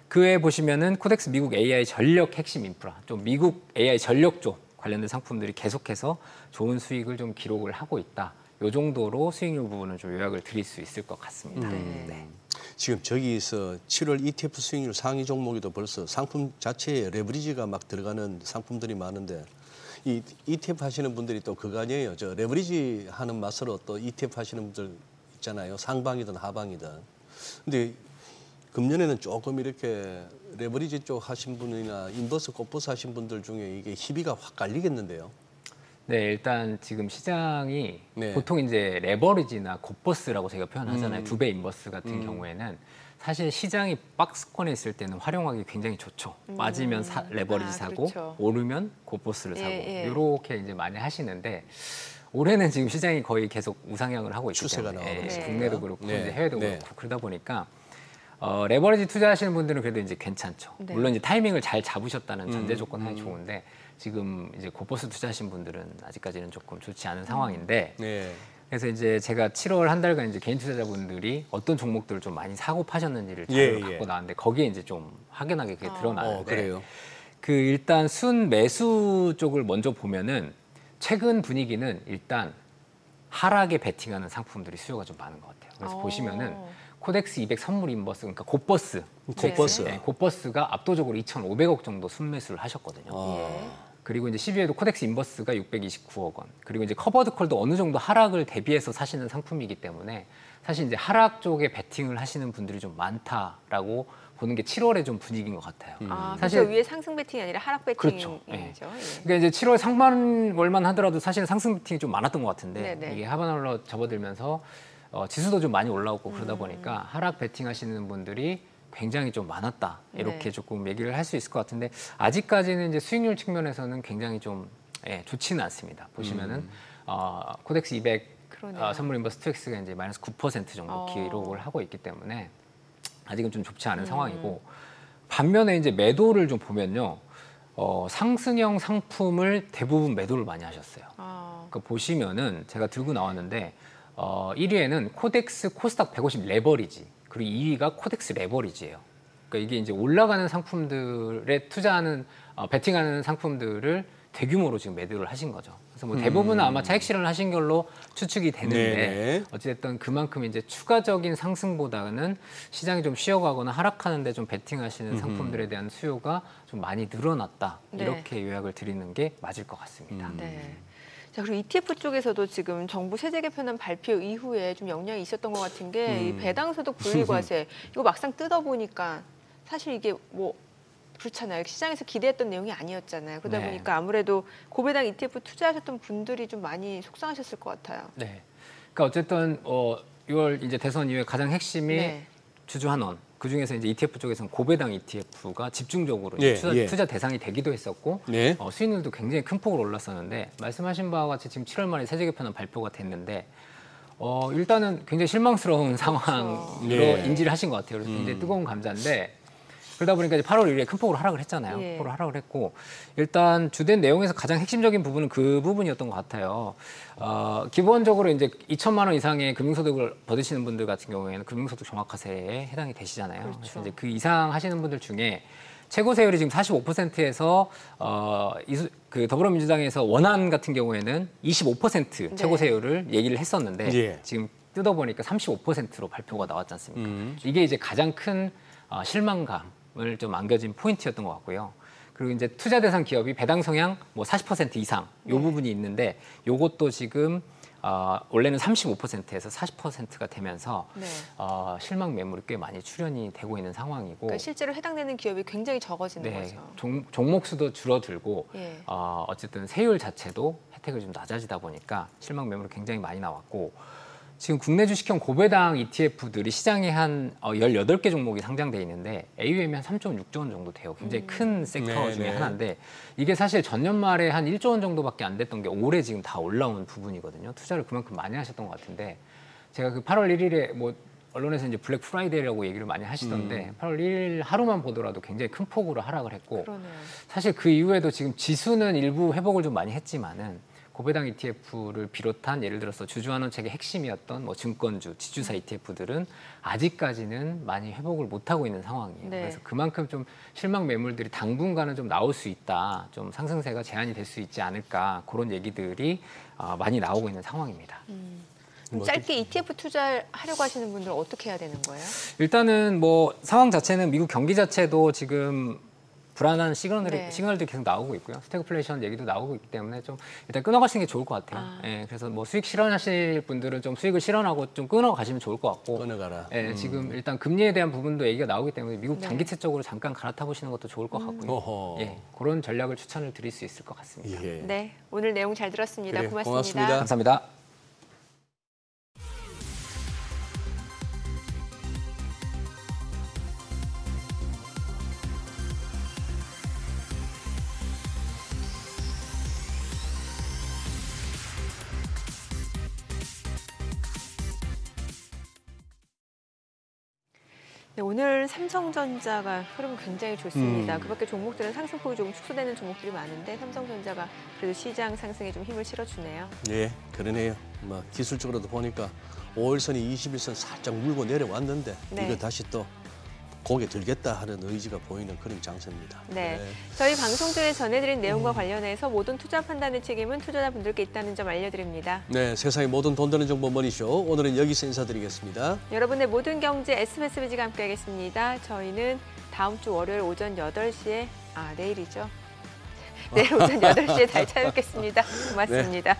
그 외에 보시면은 코덱스 미국 AI 전력 핵심 인프라, 좀 미국 AI 전력 쪽 관련된 상품들이 계속해서 좋은 수익을 좀 기록을 하고 있다. 이 정도로 수익률 부분은 좀 요약을 드릴 수 있을 것 같습니다. 네. 지금 저기서 7월 ETF 수익률 상위 종목에도 벌써 상품 자체에 레버리지가 막 들어가는 상품들이 많은데 이 ETF 하시는 분들이 또 그거 아니에요. 저 레버리지 하는 맛으로 또 ETF 하시는 분들 있잖아요. 상방이든 하방이든. 근데 금년에는 조금 이렇게 레버리지 쪽 하신 분이나 인버스 꽃버스 하신 분들 중에 이게 희비가 확 갈리겠는데요. 네, 일단 지금 시장이 보통 이제 레버리지나 곱버스라고 저희가 표현하잖아요. 2배 인버스 같은 경우에는 사실 시장이 박스권에 있을 때는 활용하기 굉장히 좋죠. 빠지면 레버리지 사고 그렇죠. 오르면 곱버스를 사고 이렇게 이제 많이 하시는데 올해는 지금 시장이 거의 계속 우상향을 하고 있기 추세가 때문에 나오고 국내도 그렇고 이제 해외도 그렇고 그러다 보니까 레버리지 투자하시는 분들은 그래도 이제 괜찮죠. 물론 이제 타이밍을 잘 잡으셨다는 전제 조건 하에 좋은데 지금 이제 곱버스 투자하신 분들은 아직까지는 조금 좋지 않은 상황인데 그래서 이제 제가 7월 한 달간 이제 개인 투자자분들이 어떤 종목들을 좀 많이 사고 파셨는지를 자료를 갖고 나왔는데 거기에 이제 좀 확연하게 그게 드러나는데 그래요? 그 일단 순 매수 쪽을 먼저 보면은 최근 분위기는 일단 하락에 베팅하는 상품들이 수요가 좀 많은 것 같아요. 그래서 보시면은 코덱스 200 선물 인버스, 그러니까 곱버스가 압도적으로 2,500억 정도 순매수를 하셨거든요. 그리고 이제 12회도 코덱스 인버스가 629억 원. 그리고 이제 커버드 콜도 어느 정도 하락을 대비해서 사시는 상품이기 때문에 사실 이제 하락 쪽에 베팅을 하시는 분들이 좀 많다라고 보는 게 7월의 좀 분위기인 것 같아요. 사실 위에 상승 베팅이 아니라 하락 베팅이죠. 그렇죠. 그러니까 이제 7월 상반월만 하더라도 사실 상승 베팅이 좀 많았던 것 같은데 이게 하반월로 접어들면서 지수도 좀 많이 올라오고 그러다 보니까 하락 베팅하시는 분들이 굉장히 좀 많았다 이렇게 조금 얘기를 할 수 있을 것 같은데 아직까지는 이제 수익률 측면에서는 굉장히 좀 좋지는 않습니다. 보시면은 코덱스 200 선물 인버스 2X가 이제 마이너스 9% 정도 기록을 하고 있기 때문에 아직은 좀 좋지 않은 상황이고 반면에 이제 매도를 좀 보면요 상승형 상품을 대부분 매도를 많이 하셨어요. 그러니까 보시면은 제가 들고 나왔는데 1위에는 코덱스 코스닥 150 레버리지 그리고 2위가 코덱스 레버리지예요. 그러니까 이게 이제 올라가는 상품들에 투자하는 베팅하는 상품들을 대규모로 지금 매도를 하신 거죠. 그래서 뭐 대부분은 아마 차익 실현을 하신 걸로 추측이 되는데 어찌됐든 그만큼 이제 추가적인 상승보다는 시장이 좀 쉬어가거나 하락하는데 좀 베팅하시는 상품들에 대한 수요가 좀 많이 늘어났다. 이렇게 요약을 드리는 게 맞을 것 같습니다. 자, 그리고 ETF 쪽에서도 지금 정부 세제 개편안 발표 이후에 좀 영향이 있었던 것 같은 게 이 배당소득 분리과세 이거 막상 뜯어보니까 사실 이게 뭐 그렇잖아요. 시장에서 기대했던 내용이 아니었잖아요. 그러다 보니까 아무래도 고배당 ETF 투자하셨던 분들이 좀 많이 속상하셨을 것 같아요. 네. 그러니까 어쨌든 6월 이제 대선 이후에 가장 핵심이 주주환원. 그 중에서 이제 ETF 쪽에서는 고배당 ETF가 집중적으로 투자 대상이 되기도 했었고 수익률도 굉장히 큰 폭으로 올랐었는데 말씀하신 바와 같이 지금 7월 말에 세제 개편안 발표가 됐는데 일단은 굉장히 실망스러운 상황으로 인지를 하신 것 같아요. 그래서 굉장히 뜨거운 감자인데 그러다 보니까 이제 8월 1일에 큰 폭으로 하락을 했잖아요. 큰 폭으로 하락을 했고 일단 주된 내용에서 가장 핵심적인 부분은 그 부분이었던 것 같아요. 기본적으로 이제 2천만 원 이상의 금융소득을 받으시는 분들 같은 경우에는 금융소득 종합과세에 해당이 되시잖아요. 그래서 이제 그 이상 하시는 분들 중에 최고 세율이 지금 45%에서 그 더불어민주당에서 원안 같은 경우에는 25% 최고 세율을 얘기를 했었는데 지금 뜯어보니까 35%로 발표가 나왔지 않습니까? 이게 이제 가장 큰 실망감을 좀 안겨진 포인트였던 것 같고요. 그리고 이제 투자 대상 기업이 배당 성향 뭐 40% 이상 요 부분이 있는데 요것도 지금 원래는 35%에서 40%가 되면서 실망 매물이 꽤 많이 출현이 되고 있는 상황이고 그러니까 실제로 해당되는 기업이 굉장히 적어지는 거죠. 종목 수도 줄어들고 어쨌든 세율 자체도 혜택이 좀 낮아지다 보니까 실망 매물이 굉장히 많이 나왔고 지금 국내 주식형 고배당 ETF들이 시장에 한 18개 종목이 상장돼 있는데 AUM이 한 3.6조 원 정도 돼요. 굉장히 큰 섹터 중에 하나인데 이게 사실 전년 말에 한 1조 원 정도밖에 안 됐던 게 올해 지금 다 올라온 부분이거든요. 투자를 그만큼 많이 하셨던 것 같은데 제가 그 8월 1일에 뭐 언론에서 이제 블랙 프라이데이라고 얘기를 많이 하시던데 8월 1일 하루만 보더라도 굉장히 큰 폭으로 하락을 했고 사실 그 이후에도 지금 지수는 일부 회복을 좀 많이 했지만은 고배당 ETF를 비롯한 예를 들어서 주주환원책의 핵심이었던 뭐 증권주, 지주사 ETF들은 아직까지는 많이 회복을 못하고 있는 상황이에요. 그래서 그만큼 좀 실망 매물들이 당분간은 좀 나올 수 있다. 좀 상승세가 제한이 될 수 있지 않을까 그런 얘기들이 많이 나오고 있는 상황입니다. 짧게 ETF 투자하려고 하시는 분들은 어떻게 해야 되는 거예요? 일단은 뭐 상황 자체는 미국 경기 자체도 지금 불안한 시그널들이 계속 나오고 있고요. 스태그플레이션 얘기도 나오고 있기 때문에 좀 일단 끊어가시는 게 좋을 것 같아요. 그래서 뭐 수익 실현하실 분들은 좀 수익을 실현하고 좀 끊어가시면 좋을 것 같고. 끊어가라. 지금 일단 금리에 대한 부분도 얘기가 나오기 때문에 미국 장기채적으로 잠깐 갈아타 보시는 것도 좋을 것 같고요. 그런 전략을 추천을 드릴 수 있을 것 같습니다. 네, 오늘 내용 잘 들었습니다. 고맙습니다. 감사합니다. 네, 오늘 삼성전자가 흐름 굉장히 좋습니다. 그밖에 종목들은 상승폭이 조금 축소되는 종목들이 많은데 삼성전자가 그래도 시장 상승에 좀 힘을 실어주네요. 예, 그러네요. 뭐 기술적으로도 보니까 5일선이 21선 살짝 물고 내려왔는데 이거 다시 또 고개 들겠다 하는 의지가 보이는 그런 장세입니다. 저희 방송 중에 전해드린 내용과 관련해서 모든 투자 판단의 책임은 투자자분들께 있다는 점 알려드립니다. 네, 세상의 모든 돈 되는 정보 머니쇼 오늘은 여기서 인사드리겠습니다. 여러분의 모든 경제 SBS 비지가 함께하겠습니다. 저희는 다음 주 월요일 오전 8시에 내일이죠. 내일 오전 8시에 다시 찾아뵙겠습니다. 고맙습니다.